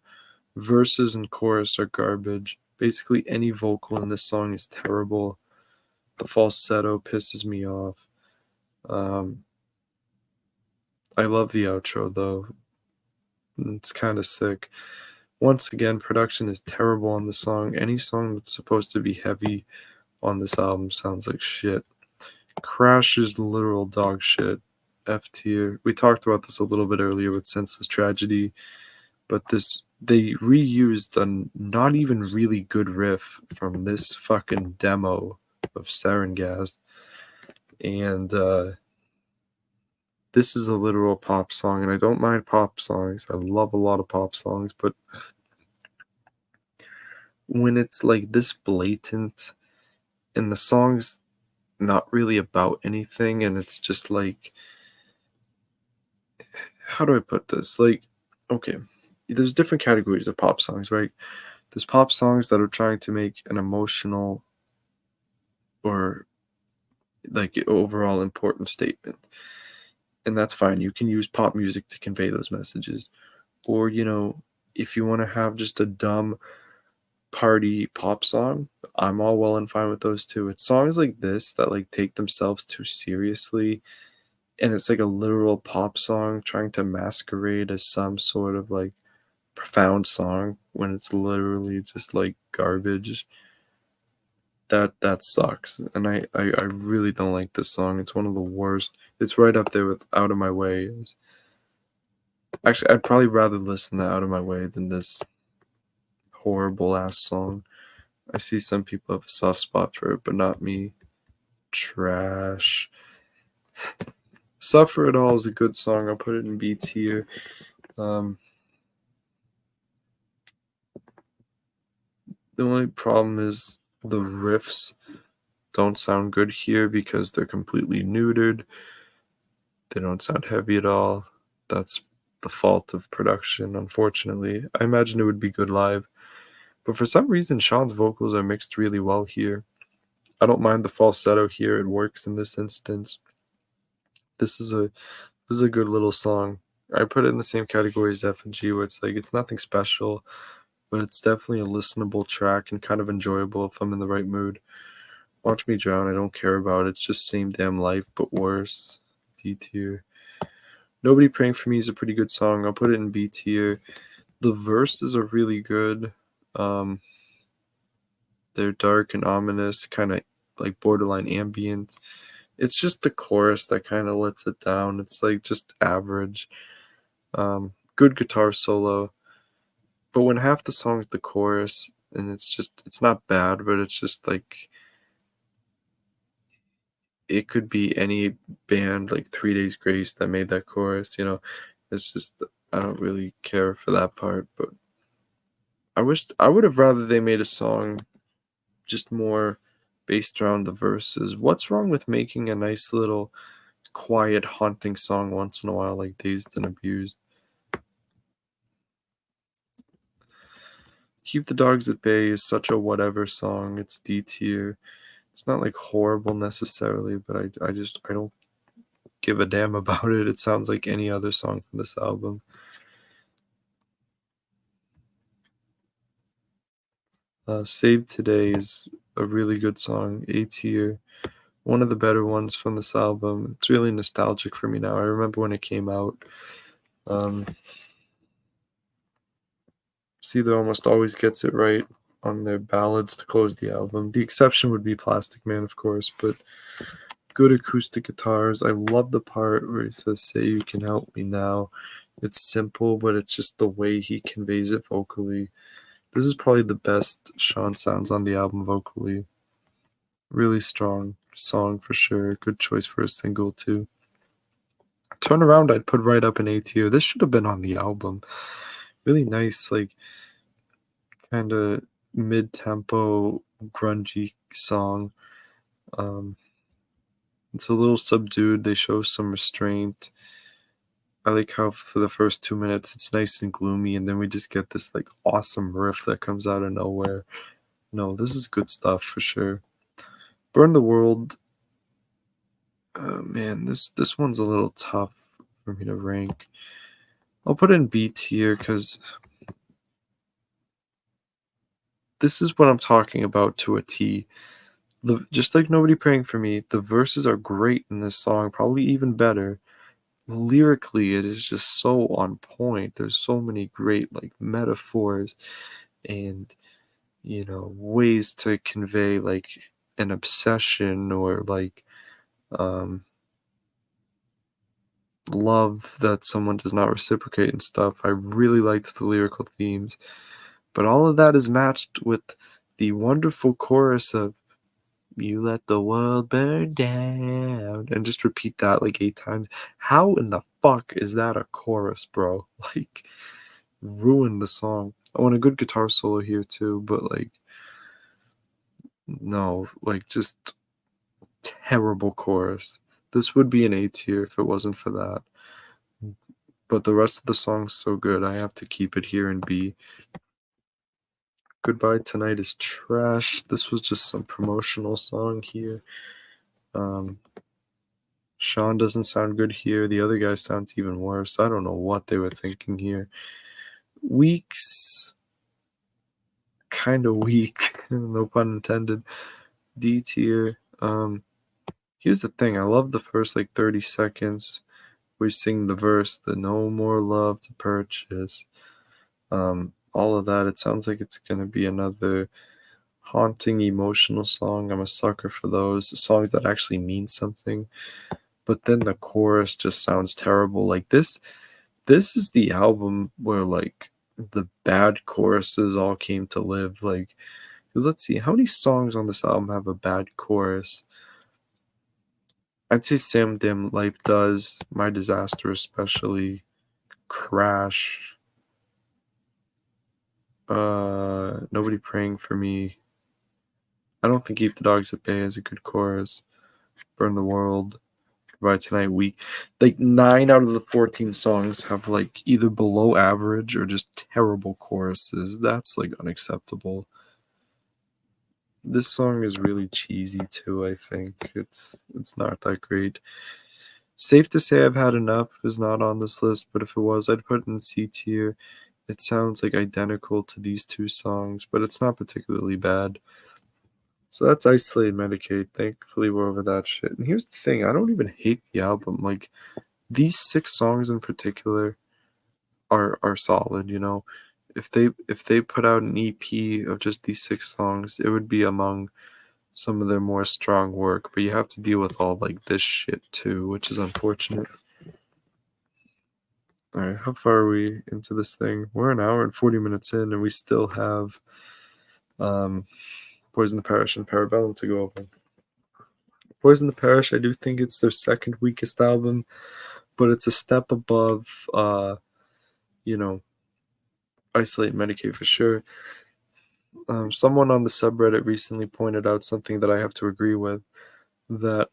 verses and chorus are garbage. Basically, any vocal in this song is terrible. The falsetto pisses me off. I love the outro though. It's kind of sick. Once again, production is terrible on the song. Any song that's supposed to be heavy on this album sounds like shit. Crash is literal dog shit. F tier. We talked about this a little bit earlier with Senseless Tragedy, but they reused a not even really good riff from this fucking demo of Sarin Gas, and this is a literal pop song, and I don't mind pop songs. I love a lot of pop songs, but when it's like this blatant and the song's not really about anything, and it's just like, how do I put this? Like, okay, there's different categories of pop songs, right? There's pop songs that are trying to make an emotional or like overall important statement, and that's fine. You can use pop music to convey those messages, or if you want to have just a dumb party pop song, I'm all well and fine with those too. It's songs like this that like take themselves too seriously, and it's like a literal pop song trying to masquerade as some sort of like profound song when it's literally just like garbage. That sucks, and I really don't like this song. It's one of the worst. It's right up there with Out of My Way. Actually, I'd probably rather listen to Out of My Way than this horrible ass song. I see some people have a soft spot for it, but not me. Trash. Suffer It All is a good song. I'll put it in B tier. The only problem is the riffs don't sound good here because they're completely neutered. They don't sound heavy at all. That's the fault of production, unfortunately. I imagine it would be good live. But for some reason, Sean's vocals are mixed really well here. I don't mind the falsetto here. It works in this instance. This is a good little song. I put it in the same category as F and G, where it's like it's nothing special, but it's definitely a listenable track and kind of enjoyable if I'm in the right mood. Watch Me Drown, I don't care about. It's just Same Damn Life, but worse. D tier. Nobody Praying for Me is a pretty good song. I'll put it in B tier. The verses are really good. They're dark and ominous, kind of like borderline ambient. It's just the chorus that kind of lets it down. It's like just average. Good guitar solo. But when half the song's the chorus, and it's not bad, but it's just like, it could be any band like 3 Days Grace that made that chorus, It's just, I don't really care for that part, but I would have rather they made a song just more based around the verses. What's wrong with making a nice little quiet, haunting song once in a while, like Dazed and Abused? Keep the Dogs at Bay is such a whatever song. It's D tier. It's not like horrible necessarily, but I don't give a damn about it. It sounds like any other song from this album. Save Today is a really good song, A tier. One of the better ones from this album. It's really nostalgic for me now. I remember when it came out. Um, SEETHER almost always gets it right on their ballads to close the album. The exception would be Plastic Man, of course, but good acoustic guitars. I love the part where he says, "Say you can help me now." It's simple, but it's just the way he conveys it vocally. This is probably the best Sean sounds on the album vocally. Really strong song for sure. Good choice for a single, too. Turn Around, I'd put right up in A tier. This should have been on the album. Really nice, like, kind of mid-tempo, grungy song. Um, it's a little subdued. They show some restraint. I like how for the first 2 minutes it's nice and gloomy, and then we just get this like awesome riff that comes out of nowhere. No, this is good stuff for sure. Burn the World. Man, this one's a little tough for me to rank. I'll put in B tier because this is what I'm talking about to a T. Just like Nobody Praying for Me, the verses are great in this song, probably even better. Lyrically, it is just so on point. There's so many great like metaphors and ways to convey like an obsession or like um love that someone does not reciprocate and stuff. I really liked the lyrical themes, but all of that is matched with the wonderful chorus of "You let the world burn down," and just repeat that like 8 times. How in the fuck is that a chorus, bro? Like, ruin the song. I want a good guitar solo here too, but like, no, like, just terrible chorus. This would be an A tier if it wasn't for that. But the rest of the song's so good, I have to keep it here in B. Goodbye Tonight is trash. This was just some promotional song here. Um, Sean doesn't sound good here. The other guy sounds even worse. I don't know what they were thinking here. Weeks, kind of weak, no pun intended. D tier. Here's the thing. I love the first like 30 seconds. We sing the verse, the "No more love to purchase." All of that. It sounds like it's gonna be another haunting, emotional song. I'm a sucker for those songs that actually mean something. But then the chorus just sounds terrible. Like this is the album where like the bad choruses all came to live. Like, because let's see, how many songs on this album have a bad chorus? I'd say Sam Dim Life does, My Disaster especially, Crash, Nobody Praying for Me. I don't think Keep the Dogs at Bay has a good chorus. Burn the World, Goodbye Tonight, Week. Like 9 out of the 14 songs have like either below average or just terrible choruses. That's like unacceptable. This song is really cheesy too, I think. It's not that great. Safe to Say I've Had Enough is not on this list, but if it was, I'd put it in C tier. It sounds like identical to these two songs, but it's not particularly bad. So that's Isolate Medicaid. Thankfully, we're over that shit. And here's the thing, I don't even hate the album. Like, these 6 songs in particular are solid, you know. If they put out an EP of just these 6 songs, it would be among some of their more strong work, but you have to deal with all like this shit too, which is unfortunate. All right, how far are we into this thing? We're an hour and 40 minutes in, and we still have Poison the Parish and Parabellum to go over. Poison the Parish, I do think it's their second weakest album, but it's a step above, you know, Isolate and Medicaid for sure. Someone on the subreddit recently pointed out something that I have to agree with, that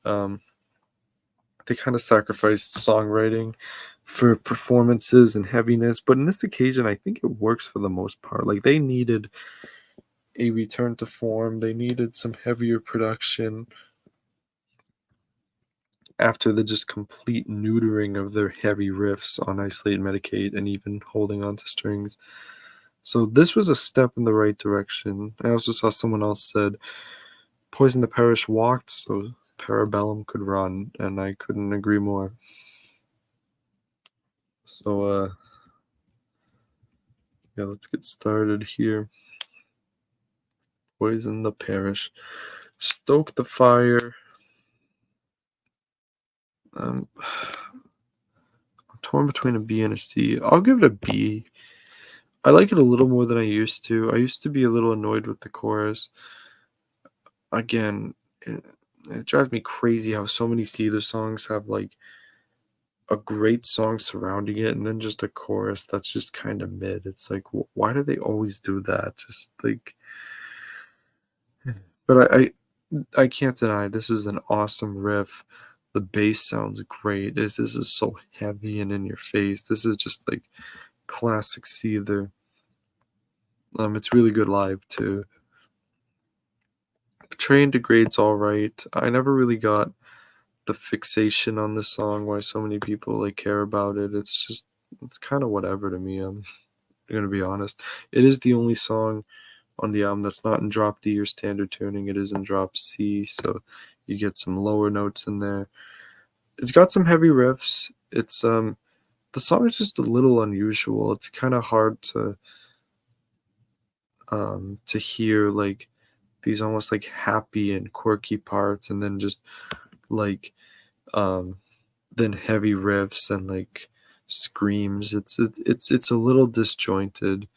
they kind of sacrificed songwriting for performances and heaviness, but in this occasion, I think it works for the most part. Like, they needed a return to form, they needed some heavier production after the just complete neutering of their heavy riffs on Isolate and Medicate and even holding on to strings. So this was a step in the right direction. I also saw someone else said Poison the Parish walked so Parabellum could run, and I couldn't agree more. So yeah, let's get started here. Poison the Parish. Stoke the fire. I'm torn between a B and a C. I'll give it a B. I like it a little more than I used to. I used to be a little annoyed with the chorus. Again, it drives me crazy how so many Seether songs have like a great song surrounding it and then just a chorus that's just kind of mid. It's like, why do they always do that? Just like, but I can't deny this is an awesome riff. The bass sounds great. This is so heavy and in your face. This is just like classic Seether. It's really good live too. Betray and Degrade's all right. I never really got the fixation on this song, why so many people like care about it. It's kind of whatever to me. I'm gonna be honest. It is the only song on the album that's not in drop D or standard tuning. It is in drop C, so you get some lower notes in there. It's got some heavy riffs. It's the song is just a little unusual. It's kind of hard to hear like these almost like happy and quirky parts, and then just like um then heavy riffs and like screams. It's a little disjointed,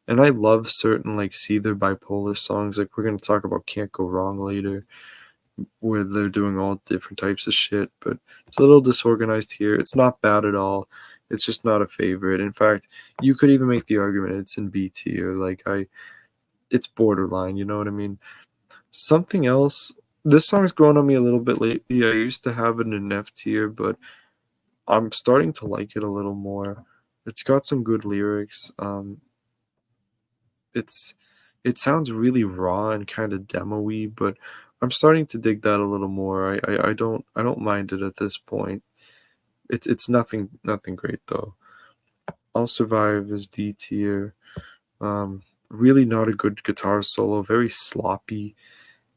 and I love certain like Seether bipolar songs. Like, we're gonna talk about Can't Go Wrong later, where they're doing all different types of shit, but it's a little disorganized here. It's not bad at all. It's just not a favorite. In fact, you could even make the argument it's in B tier. Like, it's borderline, you know what I mean? Something else, this song's grown on me a little bit lately. I used to have it in F tier, but I'm starting to like it a little more. It's got some good lyrics. It's it sounds really raw and kind of demo-y, but I'm starting to dig that a little more. I don't mind it at this point. It's nothing great though. I'll Survive is D tier. Really not a good guitar solo. Very sloppy.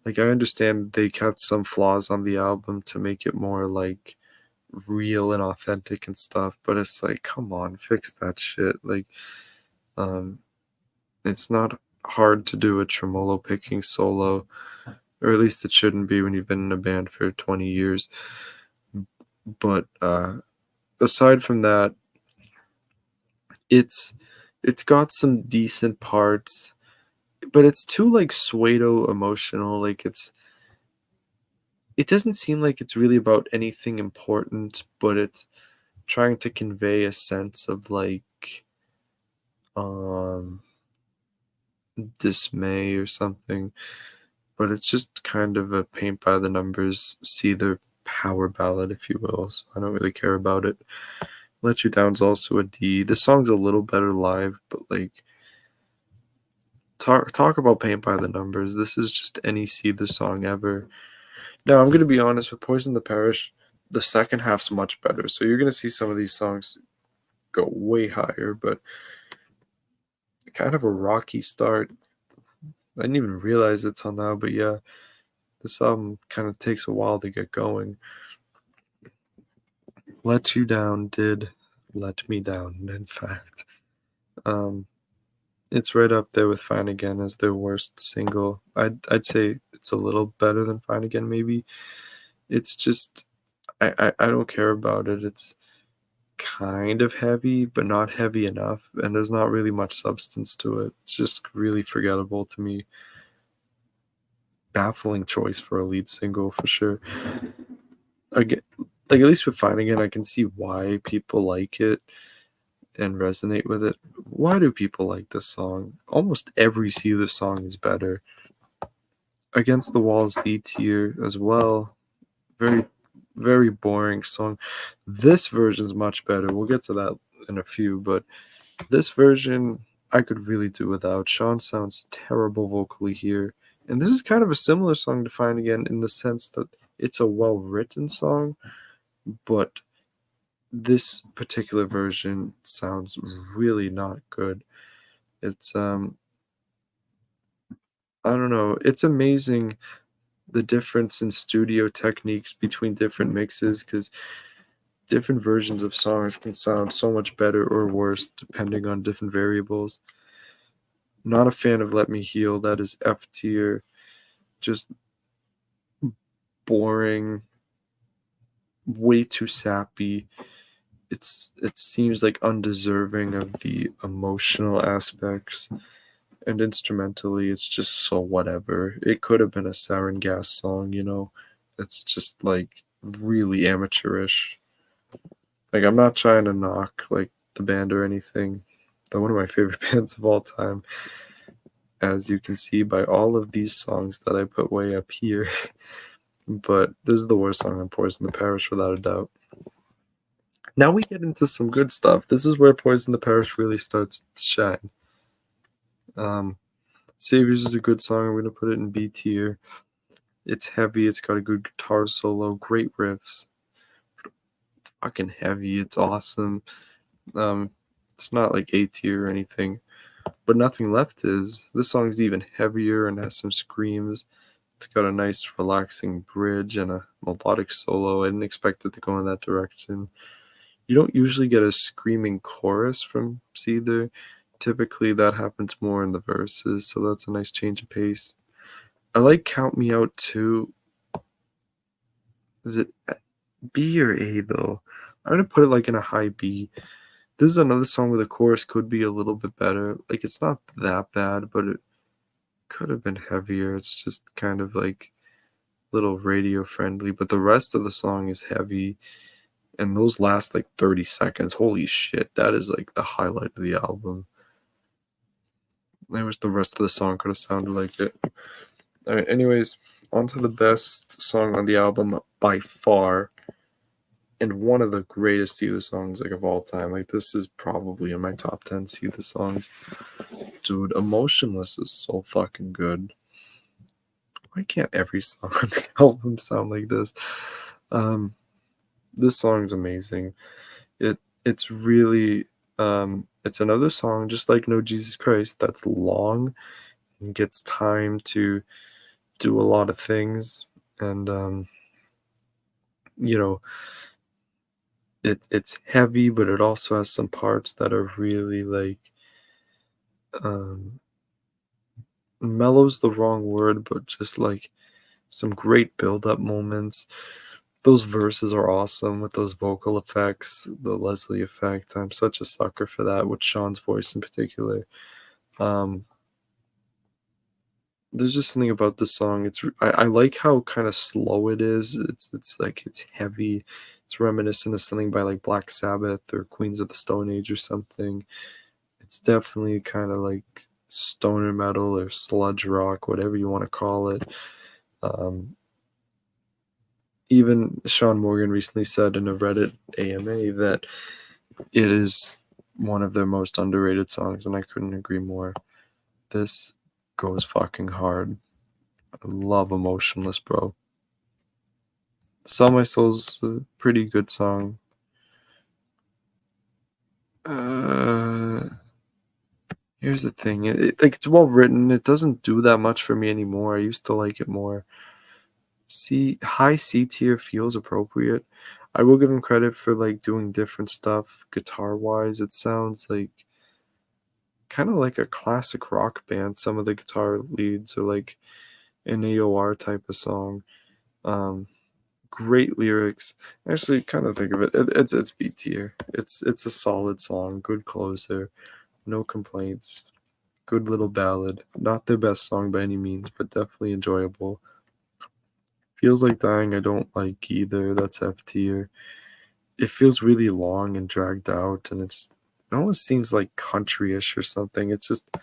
Like, I understand they kept some flaws on the album to make it more like real and authentic and stuff, but it's like, come on, fix that shit. Like, um, it's not hard to do a tremolo picking solo, or at least it shouldn't be when you've been in a band for 20 years. But aside from that, it's got some decent parts, but it's too like pseudo emotional. Like, it doesn't seem like it's really about anything important, but it's trying to convey a sense of like um dismay or something. But it's just kind of a paint by the numbers Seether power ballad, if you will. So I don't really care about it. Let You Down's also a D. The song's a little better live, but like, talk about paint by the numbers. This is just any Seether song ever. Now, I'm gonna be honest with Poison the Parish. The second half's much better, so you're gonna see some of these songs go way higher, but kind of a rocky start. I didn't even realize it till now, but yeah, this album kind of takes a while to get going. Let You Down did let me down, in fact. Um, it's right up there with Fine Again as their worst single. I'd say it's a little better than Fine Again, maybe. It's just, I don't care about it. It's kind of heavy, but not heavy enough, and there's not really much substance to it. It's just really forgettable to me. Baffling choice for a lead single for sure. Again, like, at least with Fine Again, I can see why people like it. and resonate with it. Why do people like this song? Almost every Seether song is better. Against the Wall's D tier as well. Very, very boring song. This version's much better. We'll get to that in a few, but this version I could really do without. Sean sounds terrible vocally here. And this is kind of a similar song to Fine Again in the sense that it's a well written song, but this particular version sounds really not good. It's I don't know, it's amazing the difference in studio techniques between different mixes because different versions of songs can sound so much better or worse depending on different variables. Not a fan of Let Me Heal, that is F tier. Just boring, way too sappy. It seems like undeserving of the emotional aspects, and instrumentally it's just so whatever. It could have been a sarin gas song, you know. It's just like really amateurish. Like I'm not trying to knock like the band or anything. They're one of my favorite bands of all time, as you can see by all of these songs that I put way up here. But this is the worst song on Poison the Parish without a doubt. Now we get into some good stuff. This is where Poison the Parish really starts to shine. Saviors is a good song. I'm gonna put it in B tier. It's heavy. It's got a good guitar solo. Great riffs. Fucking heavy. It's awesome. It's not like A tier or anything, but Nothing Left is. This song's even heavier and has some screams. It's got a nice relaxing bridge and a melodic solo. I didn't expect it to go in that direction. You don't usually get a screaming chorus from Seether. Typically that happens more in the verses, so that's a nice change of pace. I like Count Me Out too. Is it B or A though? I'm gonna put it like in a high B. This is another song where the chorus could be a little bit better. Like it's not that bad, but it could have been heavier. It's just kind of like little radio friendly, but the rest of the song is heavy, and those last like 30 seconds. Holy shit, that is like the highlight of the album. I wish the rest of the song could have sounded like it. All right, anyways, on to the best song on the album by far, and one of the greatest Seether songs like of all time. Like this is probably in my top 10 Seether songs. Dude, Emotionless is so fucking good. Why can't every song on the album sound like this? This song's amazing. It's really it's another song just like No Jesus Christ that's long and gets time to do a lot of things, and you know, it's heavy, but it also has some parts that are really like um mellow's the wrong word, but just like some great build up moments. Those verses are awesome with those vocal effects, the Leslie effect. I'm such a sucker for that, with Sean's voice in particular. Um, there's just something about this song. I like how kind of slow it is. It's like it's heavy. It's reminiscent of something by like Black Sabbath or Queens of the Stone Age or something. It's definitely kind of like stoner metal or sludge rock, whatever you want to call it. Um, Even Sean Morgan recently said in a Reddit AMA that it is one of their most underrated songs, and I couldn't agree more. This goes fucking hard. I love Emotionless, bro. Sell My Soul's a pretty good song. Here's the thing. Like it's well written. It doesn't do that much for me anymore. I used to like it more. High C tier feels appropriate. I will give him credit for like doing different stuff guitar wise. It sounds like kind of like a classic rock band. Some of the guitar leads are like an AOR type of song. Um, Great lyrics. Actually, kind of think of it's B tier. It's a solid song. Good closer. No complaints. Good little ballad. Not their best song by any means, but definitely enjoyable. Feels Like Dying, I don't like either. That's F tier. It feels really long and dragged out, and it's it almost seems like country-ish or something. It's just a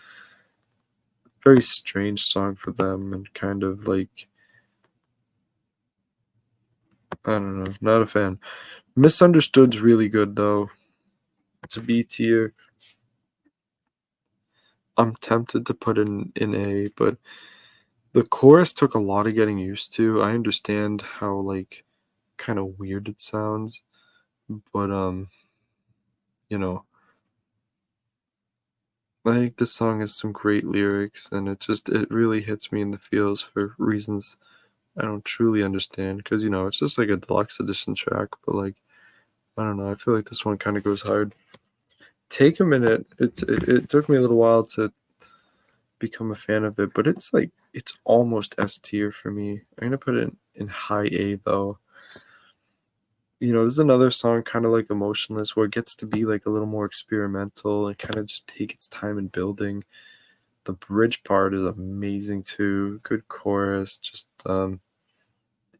very strange song for them and kind of like I don't know, not a fan. Misunderstood's really good though. It's a B tier. I'm tempted to put in A, but the chorus took a lot of getting used to. I understand how like kind of weird it sounds, but you know, I think this song has some great lyrics and it really hits me in the feels for reasons I don't truly understand because it's just like a deluxe edition track, but like I don't know, I feel like this one kind of goes hard. Take a minute. It took me a little while to become a fan of it, but it's like it's almost S tier for me. I'm gonna put it in high A though. This is another song kind of like Emotionless where it gets to be like a little more experimental and kind of just take its time in building. The bridge part is amazing too. Good chorus, just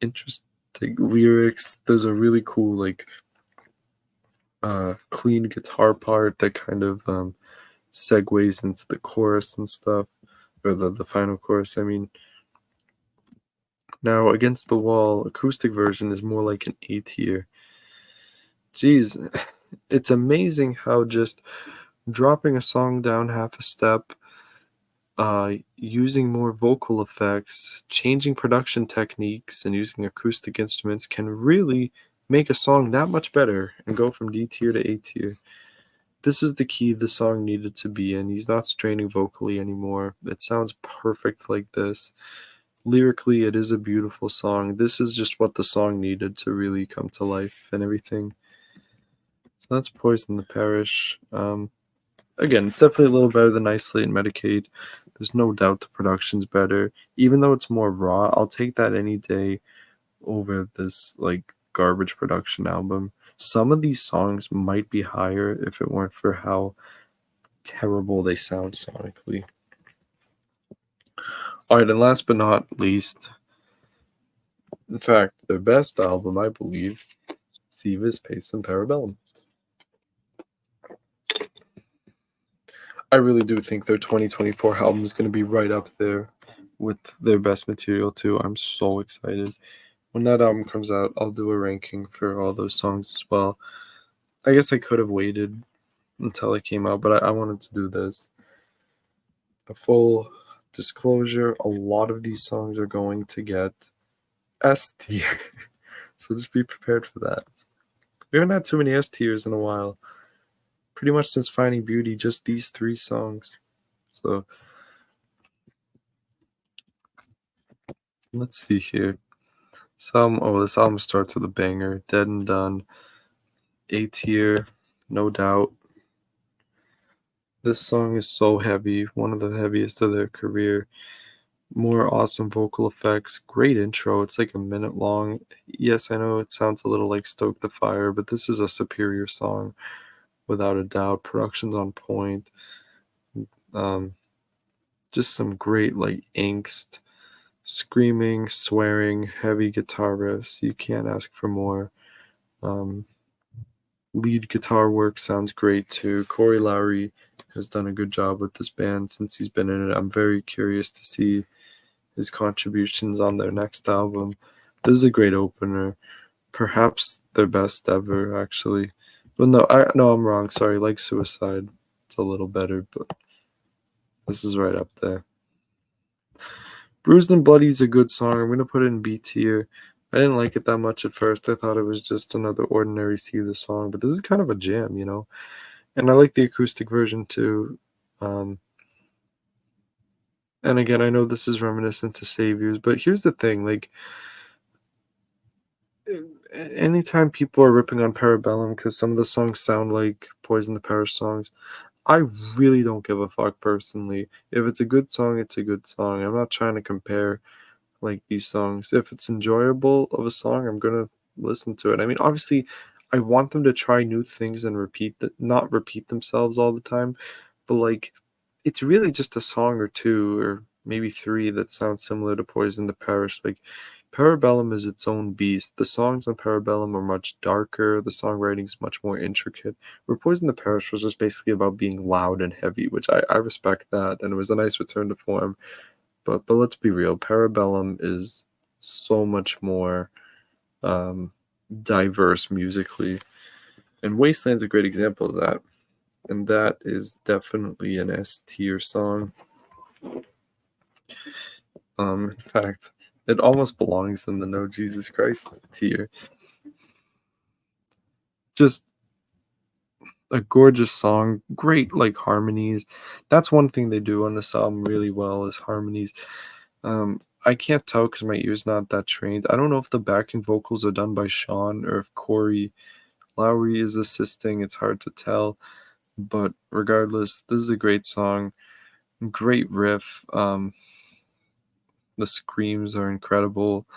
interesting lyrics. There's a really cool like clean guitar part that kind of segues into the chorus and stuff, or the final chorus. I mean, now Against the Wall acoustic version is more like an A tier. Jeez, it's amazing how just dropping a song down half a step, using more vocal effects, changing production techniques, and using acoustic instruments can really make a song that much better and go from D tier to A tier. This is the key the song needed to be in. He's not straining vocally anymore. It sounds perfect like this. Lyrically, it is a beautiful song. This is just what the song needed to really come to life and everything. So that's Poison the Parish. Again, it's definitely a little better than Isolate and Medicaid. There's no doubt the production's better. Even though it's more raw, I'll take that any day over this like garbage production album. Some of these songs might be higher if it weren't for how terrible they sound sonically. Alright, and last but not least, in fact, their best album, I believe, Siva's Pace and Parabellum. I really do think their 2024 album is going to be right up there with their best material too. I'm so excited. When that album comes out, I'll do a ranking for all those songs as well. I guess I could have waited until it came out, but I wanted to do this. A full disclosure, a lot of these songs are going to get S tier. So just be prepared for that. We haven't had too many S tiers in a while. Pretty much since Finding Beauty, just these 3 songs. So let's see here. This album starts with a banger. Dead and Done. A tier, no doubt. This song is so heavy, one of the heaviest of their career. More awesome vocal effects, great intro. It's like a minute long. Yes, I know it sounds a little like Stoke the Fire, but this is a superior song without a doubt. Production's on point. Just some great like angst, screaming, swearing, heavy guitar riffs. You can't ask for more. Lead guitar work sounds great too. Corey Lowry has done a good job with this band since he's been in it. I'm very curious to see his contributions on their next album. This is a great opener, perhaps their best ever, actually. But no, I'm wrong. Sorry, like Suicide, it's a little better, but this is right up there. Bruised and Bloody is a good song. I'm gonna put it in B tier. I didn't like it that much at first. I thought it was just another ordinary SEETHER song, but this is kind of a jam, And I like the acoustic version too. And again, I know this is reminiscent to Saviors, but here's the thing: like, anytime people are ripping on Parabellum because some of the songs sound like Poison the Parish songs, I really don't give a fuck personally. If it's a good song, it's a good song. I'm not trying to compare like these songs. If it's enjoyable of a song, I'm gonna listen to it. I mean, obviously, I want them to try new things and not repeat themselves all the time, but like, it's really just a song or two or maybe 3 that sound similar to Poison the Parish. Like, Parabellum is its own beast. The songs on Parabellum are much darker. The songwriting is much more intricate. Where Poison the Parish was just basically about being loud and heavy, which I respect that, and it was a nice return to form. But let's be real, Parabellum is so much more diverse musically, and Wasteland's a great example of that. And that is definitely an S tier song. In fact, it almost belongs in the No Jesus Christ tier. Just a gorgeous song, great like harmonies. That's one thing they do on this album really well is harmonies. I can't tell because my ear's not that trained. I don't know if the backing vocals are done by Sean or if Corey Lowry is assisting. It's hard to tell. But regardless, this is a great song. Great riff. The screams are incredible.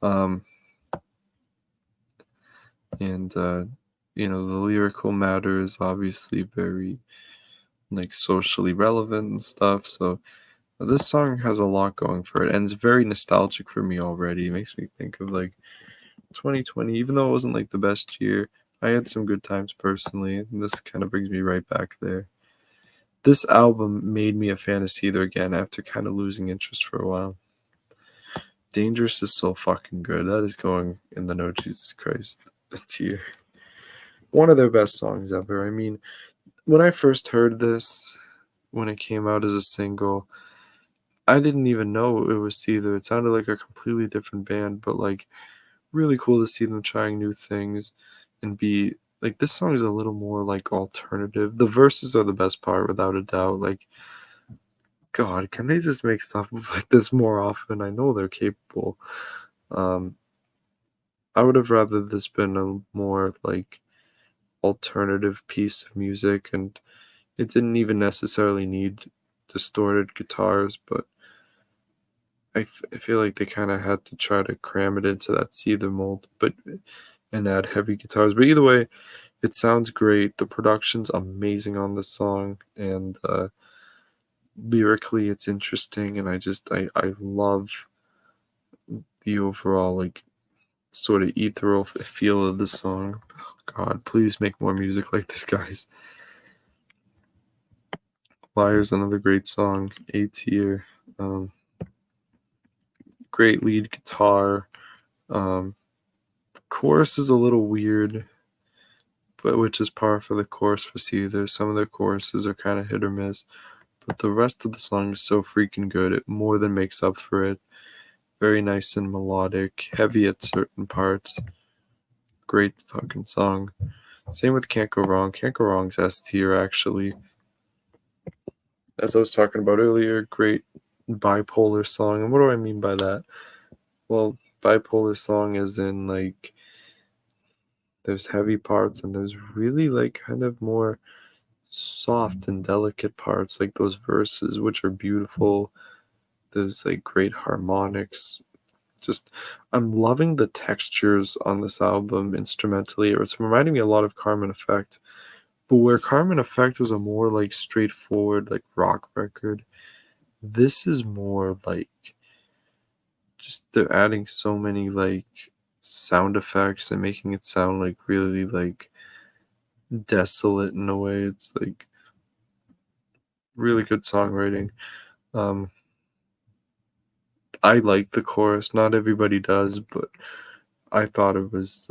And you know, the lyrical matter is obviously very like socially relevant and stuff. So this song has a lot going for it, and it's very nostalgic for me already. It makes me think of like 2020, even though it wasn't like the best year. I had some good times personally, and this kind of brings me right back there. This album made me a fan of Seether again after kind of losing interest for a while. Dangerous is so fucking good. That is going in the No Jesus Christ tier. One of their best songs ever. I mean, when I first heard this, when it came out as a single, I didn't even know it was Seether. It sounded like a completely different band, but like really cool to see them trying new things and be like this song is a little more like alternative. The verses are the best part without a doubt. Like God, can they just make stuff like this more often? I know they're capable. I would have rather this been a more like alternative piece of music, and it didn't even necessarily need distorted guitars, but I feel like they kind of had to try to cram it into that Seether mold, but and add heavy guitars. But either way, it sounds great. The production's amazing on this song, and lyrically, it's interesting, and I love the overall like sort of ethereal feel of the song. Oh, God, please make more music like this, guys. Liar's another great song, A tier. Great lead guitar. Chorus is a little weird, but which is par for the course for Seether. Some of their choruses are kind of hit or miss, but the rest of the song is so freaking good. It more than makes up for it. Very nice and melodic, heavy at certain parts. Great fucking song. Same with Can't Go Wrong. Can't Go Wrong's S tier, actually. As I was talking about earlier, great bipolar song. And what do I mean by that? Well, bipolar song is in like there's heavy parts and there's really like kind of more soft and delicate parts, like those verses, which are beautiful. There's like great harmonics. Just, I'm loving the textures on this album instrumentally. It's reminding me a lot of Carmen Effect. But where Carmen Effect was a more like straightforward like rock record, this is more like just they're adding so many like sound effects and making it sound like really like desolate in a way. It's like really good songwriting. I like the chorus. Not everybody does, but I thought it was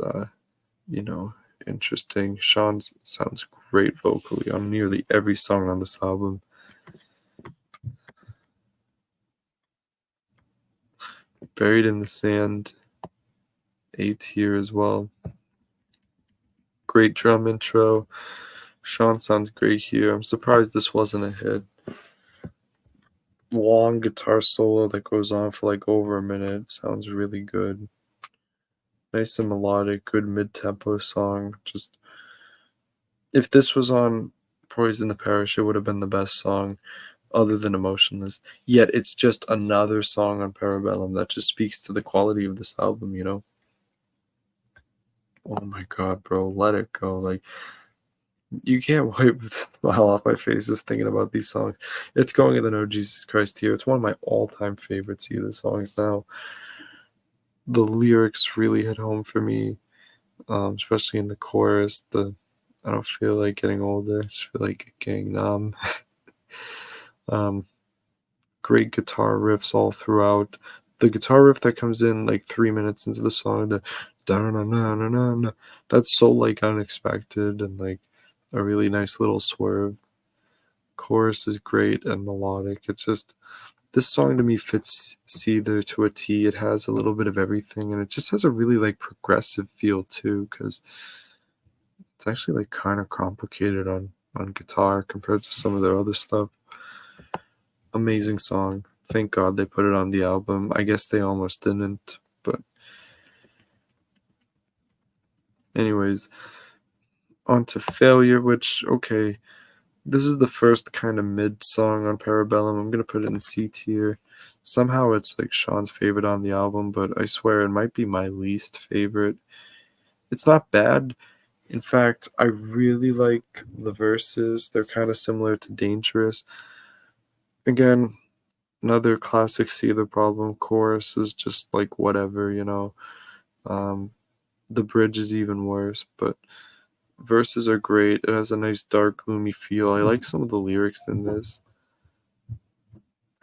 interesting. Sean sounds great vocally on nearly every song on this album. Buried in the Sand, A tier as well. Great drum intro. Sean sounds great here. I'm surprised this wasn't a hit. Long guitar solo that goes on for like over a minute. Sounds really good. Nice and melodic, good mid-tempo song. Just if this was on Poison the Parish, it would have been the best song other than Emotionless. Yet it's just another song on Parabellum that just speaks to the quality of this album, you know? Oh my God, bro, let it go. Like, you can't wipe the smile off my face just thinking about these songs. It's going in the No Jesus Christ tier. It's one of my all-time favorites, either songs now. the lyrics really hit home for me, especially in the chorus. I don't feel like getting older, I just feel like getting numb. um, Great guitar riffs all throughout. The guitar riff that comes in like 3 minutes into the song, the da-na-na-na-na-na, that's so like unexpected and like a really nice little swerve. Chorus is great and melodic. It's just this song to me fits Seether to a T. It has a little bit of everything, and it just has a really like progressive feel too, because it's actually like kind of complicated on guitar compared to some of their other stuff. Amazing song. Thank God they put it on the album. I guess they almost didn't, but anyways, on to Failure, which okay, this is the first kind of mid song on Parabellum. I'm gonna put it in C tier. Somehow it's like Sean's favorite on the album, but I swear it might be my least favorite. It's not bad. In fact, I really like the verses. They're kind of similar to Dangerous. Again, another classic See the Problem chorus is just like whatever, you know. Um, the bridge is even worse, but verses are great. It has a nice dark, gloomy feel. I like some of the lyrics in this.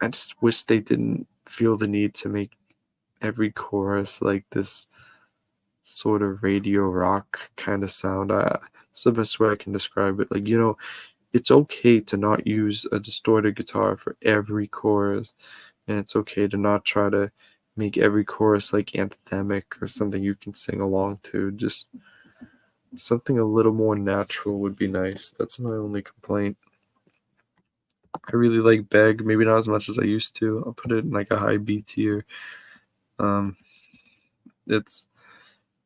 I just wish they didn't feel the need to make every chorus like this sort of radio rock kind of sound. It's the best way I can describe it. Like, you know, it's okay to not use a distorted guitar for every chorus, and it's okay to not try to make every chorus like anthemic or something you can sing along to. Just something a little more natural would be nice. That's my only complaint. I really like Beg, maybe not as much as I used to. I'll put it in like a high B tier. Um, it's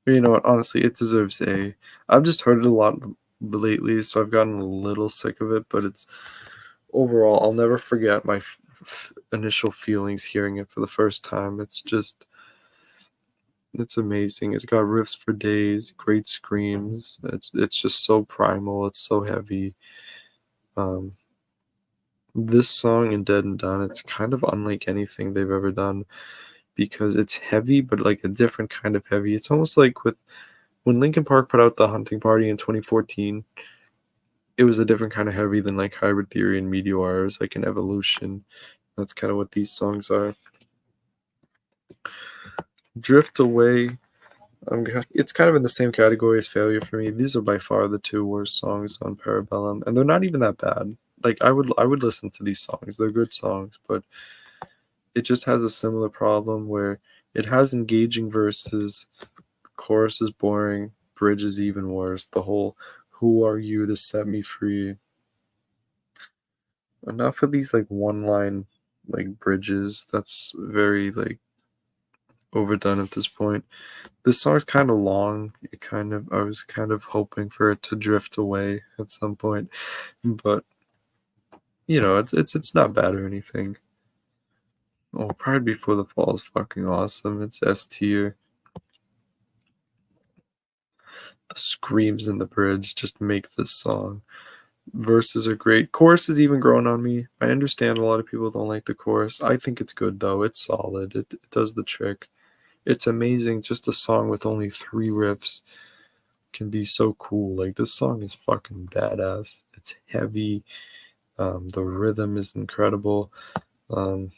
You know what? Honestly, it deserves A. I've just heard it a lot lately, so I've gotten a little sick of it. But it's overall, I'll never forget my initial feelings hearing it for the first time. It's amazing. It's got riffs for days, great screams. It's just so primal. It's so heavy. Um, this song and Dead and Done, it's kind of unlike anything they've ever done because it's heavy, but like a different kind of heavy. It's almost like with when Linkin Park put out The Hunting Party in 2014, it was a different kind of heavy than like Hybrid Theory and Meteor. It was like an evolution. That's kind of what these songs are. Drift Away, it's kind of in the same category as Failure for me. These are by far the two worst songs on Parabellum, and they're not even that bad. Like I would listen to these songs. They're good songs, but it just has a similar problem where it has engaging verses, chorus is boring, bridge is even worse. The whole "Who are you to set me free?" Enough of these like one line like bridges. That's very like overdone at this point. This song's kind of long. I was kind of hoping for it to drift away at some point, but you know, it's not bad or anything. Oh, Pride Before the Fall is fucking awesome. It's S tier. The screams in the bridge just make this song. Verses are great. Chorus is even growing on me. I understand a lot of people don't like the chorus. I think it's good though. It's solid. It does the trick. It's amazing. Just a song with only 3 riffs can be so cool. Like this song is fucking badass. It's heavy. The rhythm is incredible. Um,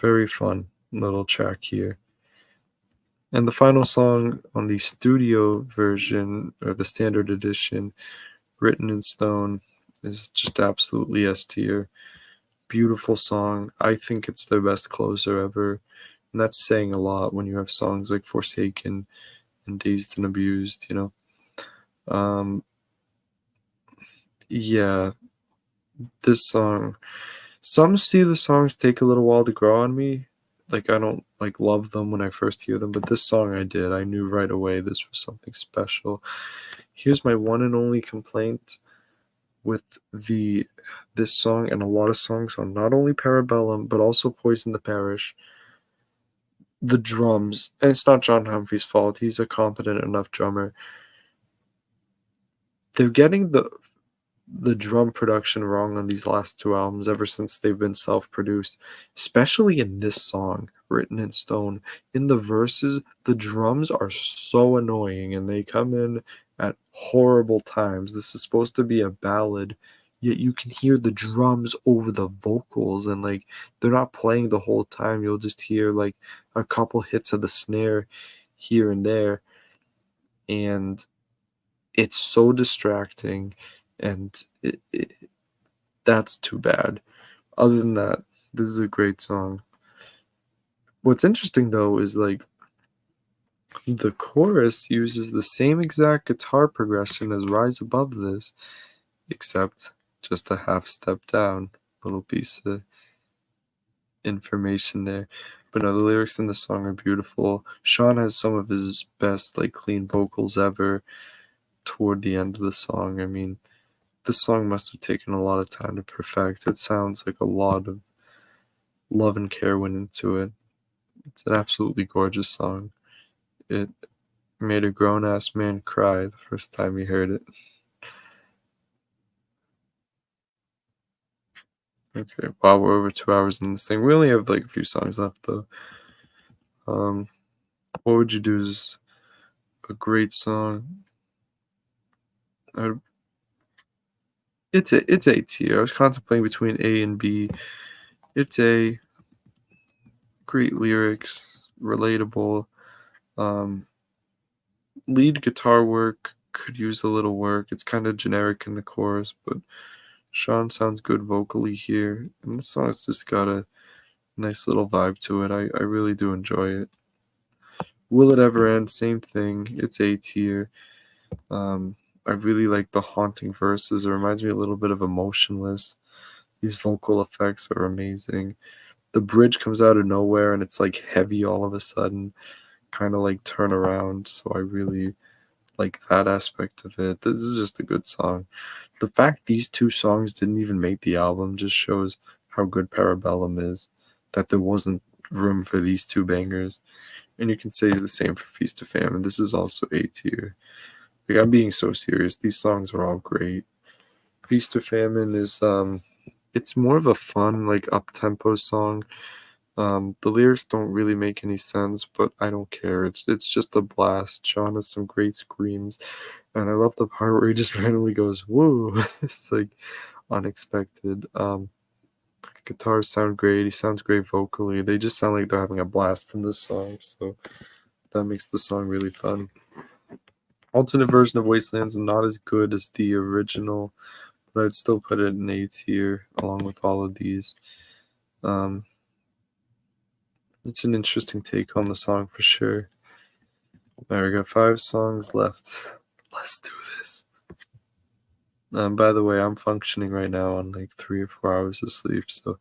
very fun little track here. And the final song on the studio version or the standard edition, Written in Stone, is just absolutely S tier. Beautiful song. I think it's their best closer ever. And that's saying a lot when you have songs like Forsaken and Dazed and Abused, you know. Yeah, this song. Some See the songs take a little while to grow on me. Like I don't like love them when I first hear them, but this song I did. I knew right away this was something special. Here's my one and only complaint with this song and a lot of songs on not only Parabellum but also Poison the Parish. The drums, and it's not John Humphrey's fault. He's a competent enough drummer. They're getting the drum production wrong on these last 2 albums ever since they've been self-produced, especially in this song. written in stone. In the verses, the drums are so annoying and they come in at horrible times. This is supposed to be a ballad, yet you can hear the drums over the vocals and like they're not playing the whole time. You'll just hear like a couple hits of the snare here and there, and it's so distracting, and that's too bad. Other than that, this is a great song. What's interesting though is like the chorus uses the same exact guitar progression as Rise Above This, except just a half step down. Little piece of information there. But no, the lyrics in the song are beautiful. Sean has some of his best like clean vocals ever toward the end of the song. I mean, this song must have taken a lot of time to perfect. It sounds like a lot of love and care went into it. It's an absolutely gorgeous song. It made a grown ass man cry the first time he heard it. Okay, wow, we're over 2 hours in this thing. We only have like a few songs left though. What would you do is a great song? Uh, it's A tier. I was contemplating between A and B. It's A. Great lyrics, relatable. Um, Lead guitar work could use a little work. It's kind of generic in the chorus, but Sean sounds good vocally here, and the song's just got a nice little vibe to it. I really do enjoy it. Will It Ever End? Same thing. It's A tier. I really like the haunting verses. It reminds me a little bit of Emotionless. These vocal effects are amazing. The bridge comes out of nowhere and it's like heavy all of a sudden, kind of like turn around. So I really like that aspect of it. This is just a good song. The fact these two songs didn't even make the album just shows how good Parabellum is, that there wasn't room for these two bangers. And you can say the same for Feast of Famine. This is also A tier. Like, I'm being so serious. These songs are all great. Feast of Famine is it's more of a fun, like up tempo song. The lyrics don't really make any sense, but I don't care. It's just a blast. Sean has some great screams, and I love the part where he just randomly goes, "Whoa!" It's like unexpected. Guitars sound great. He sounds great vocally. They just sound like they're having a blast in this song, so that makes the song really fun. Alternate version of Wasteland's not as good as the original, but I'd still put it in A tier along with all of these. It's an interesting take on the song for sure. There we go, 5 songs left. Let's do this. By the way, I'm functioning right now on like 3 or 4 hours of sleep, so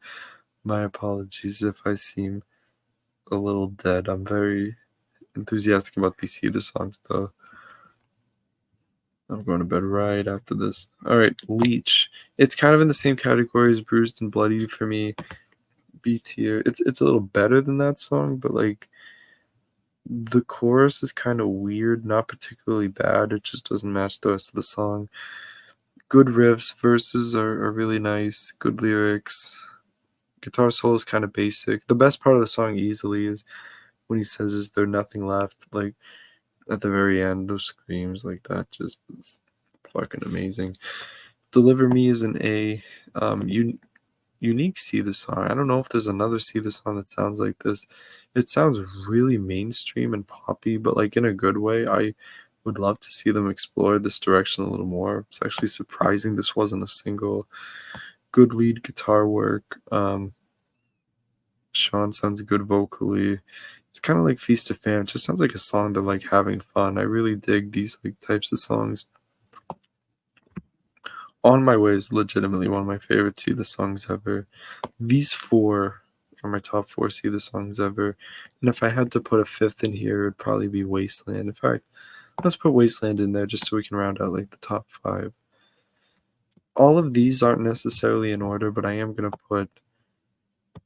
my apologies if I seem a little dead. I'm very enthusiastic about these SEETHER songs though. I'm going to bed right after this. Alright, Leech. It's kind of in the same category as Bruised and Bloody for me. B tier. It's a little better than that song, but like the chorus is kind of weird, not particularly bad. It just doesn't match the rest of the song. Good riffs, verses are really nice, good lyrics. Guitar solo is kind of basic. The best part of the song easily is when he says, "Is there nothing left?" Like at the very end, those screams like that just is fucking amazing. Deliver Me is an A. Unique SEETHER song. I don't know if there's another SEETHER song that sounds like this. It sounds really mainstream and poppy, but like in a good way. I would love to see them explore this direction a little more. It's actually surprising this wasn't a single. Good lead guitar work. Sean sounds good vocally. It's kind of like Feast of Fam. It just sounds like a song they're like having fun. I really dig these like types of songs. On My Way is legitimately one of my favorite SEETHER songs ever. These 4 are my top 4 SEETHER songs ever. And if I had to put a 5th in here, it would probably be Wasteland. In fact, let's put Wasteland in there just so we can round out like the top 5. All of these aren't necessarily in order, but I am going to put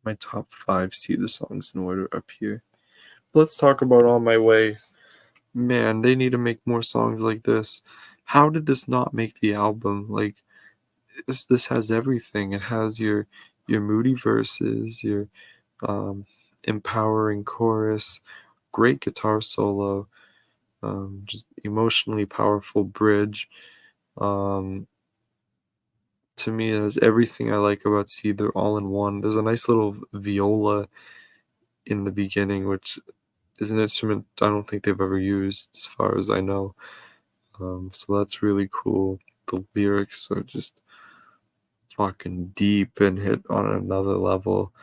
my top 5 SEETHER songs in order up here. Let's talk about On My Way. Man, they need to make more songs like this. How did this not make the album? Like, this has everything. It has your moody verses, your empowering chorus, great guitar solo, just emotionally powerful bridge. Um, to me, it has everything I like about Seether all in one. There's a nice little viola in the beginning, which is an instrument I don't think they've ever used, as far as I know. So that's really cool. The lyrics are just fucking deep and hit on another level.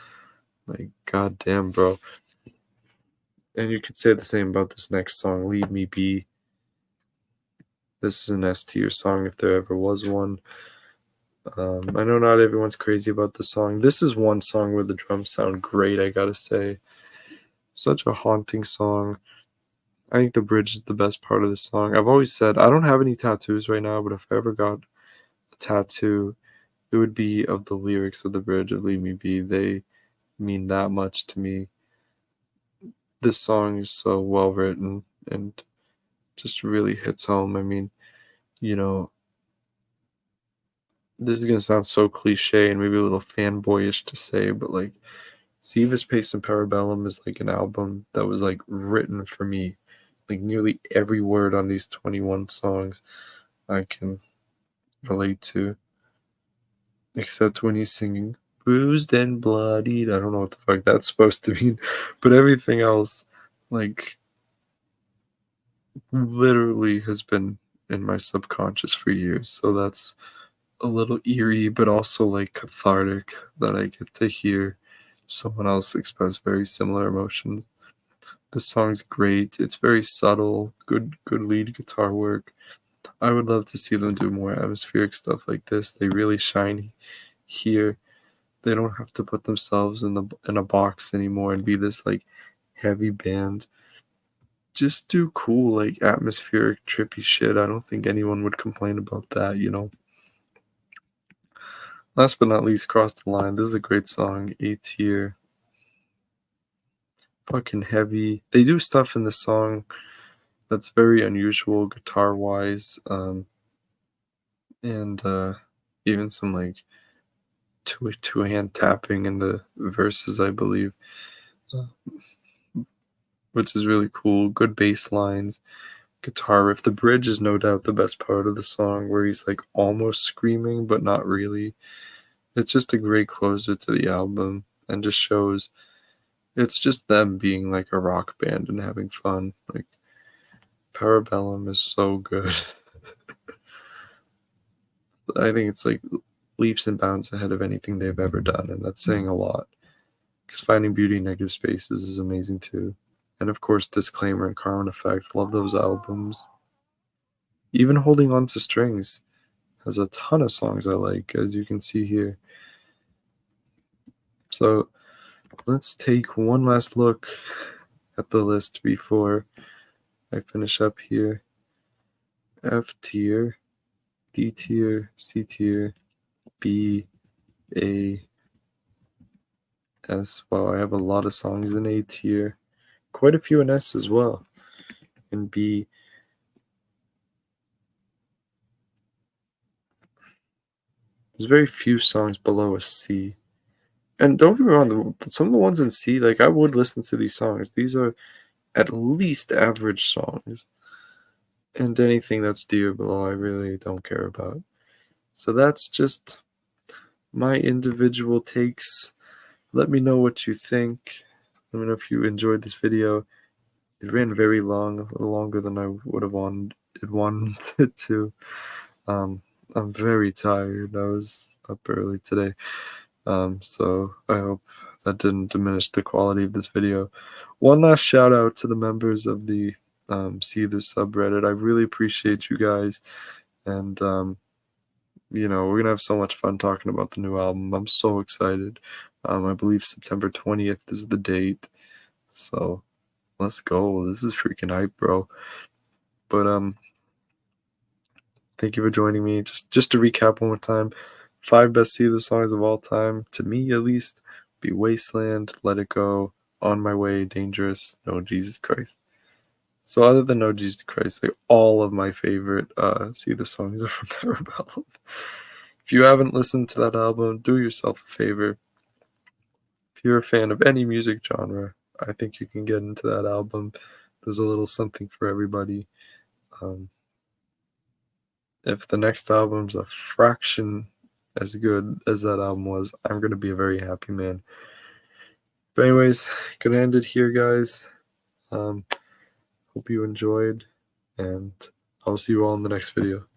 Like, goddamn, bro. And you could say the same about this next song, Leave Me Be. This is an S tier song if there ever was one. I know not everyone's crazy about the song. This is one song where the drums sound great, I gotta say. Such a haunting song. I think the bridge is the best part of the song. I've always said I don't have any tattoos right now, but if I ever got a tattoo, it would be of the lyrics of the bridge of Leave Me Be. They mean that much to me. This song is so well written and just really hits home. I mean, you know, this is gonna sound so cliche and maybe a little fanboyish to say, but like Sevis Pace and Parabellum is like an album that was like written for me. Like nearly every word on these 21 songs I can relate to. Except when he's singing bruised and bloodied. I don't know what the fuck that's supposed to mean. But everything else, like, literally has been in my subconscious for years. So that's a little eerie, but also like cathartic that I get to hear someone else express very similar emotions. The song's great. It's very subtle, good lead guitar work. I would love to see them do more atmospheric stuff like this. They really shine here. They don't have to put themselves in a box anymore and be this like heavy band. Just do cool, like atmospheric, trippy shit. I don't think anyone would complain about that, you know. Last but not least, Cross the Line. This is a great song. A tier. Fucking heavy. They do stuff in the song that's very unusual guitar wise. And even some like two hand tapping in the verses, I believe. Uh, which is really cool. Good bass lines, guitar riff. The bridge is no doubt the best part of the song, where he's like almost screaming, but not really. It's just a great closer to the album and just shows it's just them being like a rock band and having fun. Like, Parabellum is so good. I think it's like leaps and bounds ahead of anything they've ever done, and that's saying a lot. Because Finding Beauty in Negative Spaces is amazing too. And of course, Disclaimer and Carmen Effect. Love those albums. Even Holding On to Strings has a ton of songs I like, as you can see here. So let's take one last look at the list before I finish up here. F tier, D tier, C tier, B, A, S. Wow, I have a lot of songs in A tier. Quite a few in S as well. In B. There's very few songs below a C. And don't get me wrong, some of the ones in C, like I would listen to these songs. These are at least average songs. And anything that's D or below, I really don't care about. So that's just my individual takes. Let me know what you think. Let me know if you enjoyed this video. It ran very long, a little longer than I would have wanted it to. I'm very tired. I was up early today. So I hope that didn't diminish the quality of this video. One last shout out to the members of the SEETHER subreddit. I really appreciate you guys. And, we're going to have so much fun talking about the new album. I'm so excited. I believe September 20th is the date. So let's go. This is freaking hype, bro. But thank you for joining me. Just to recap one more time, 5 best SEETHER songs of all time, to me at least, be Wasteland, Let It Go, On My Way, Dangerous, No Jesus Christ. So other than No Jesus Christ, like all of my favorite SEETHER songs are from Parabellum. If you haven't listened to that album, do yourself a favor. if you're a fan of any music genre, I think you can get into that album. There's a little something for everybody. Um, if the next album's a fraction as good as that album was, I'm gonna be a very happy man. But anyways, gonna end it here, guys. Hope you enjoyed, and I'll see you all in the next video.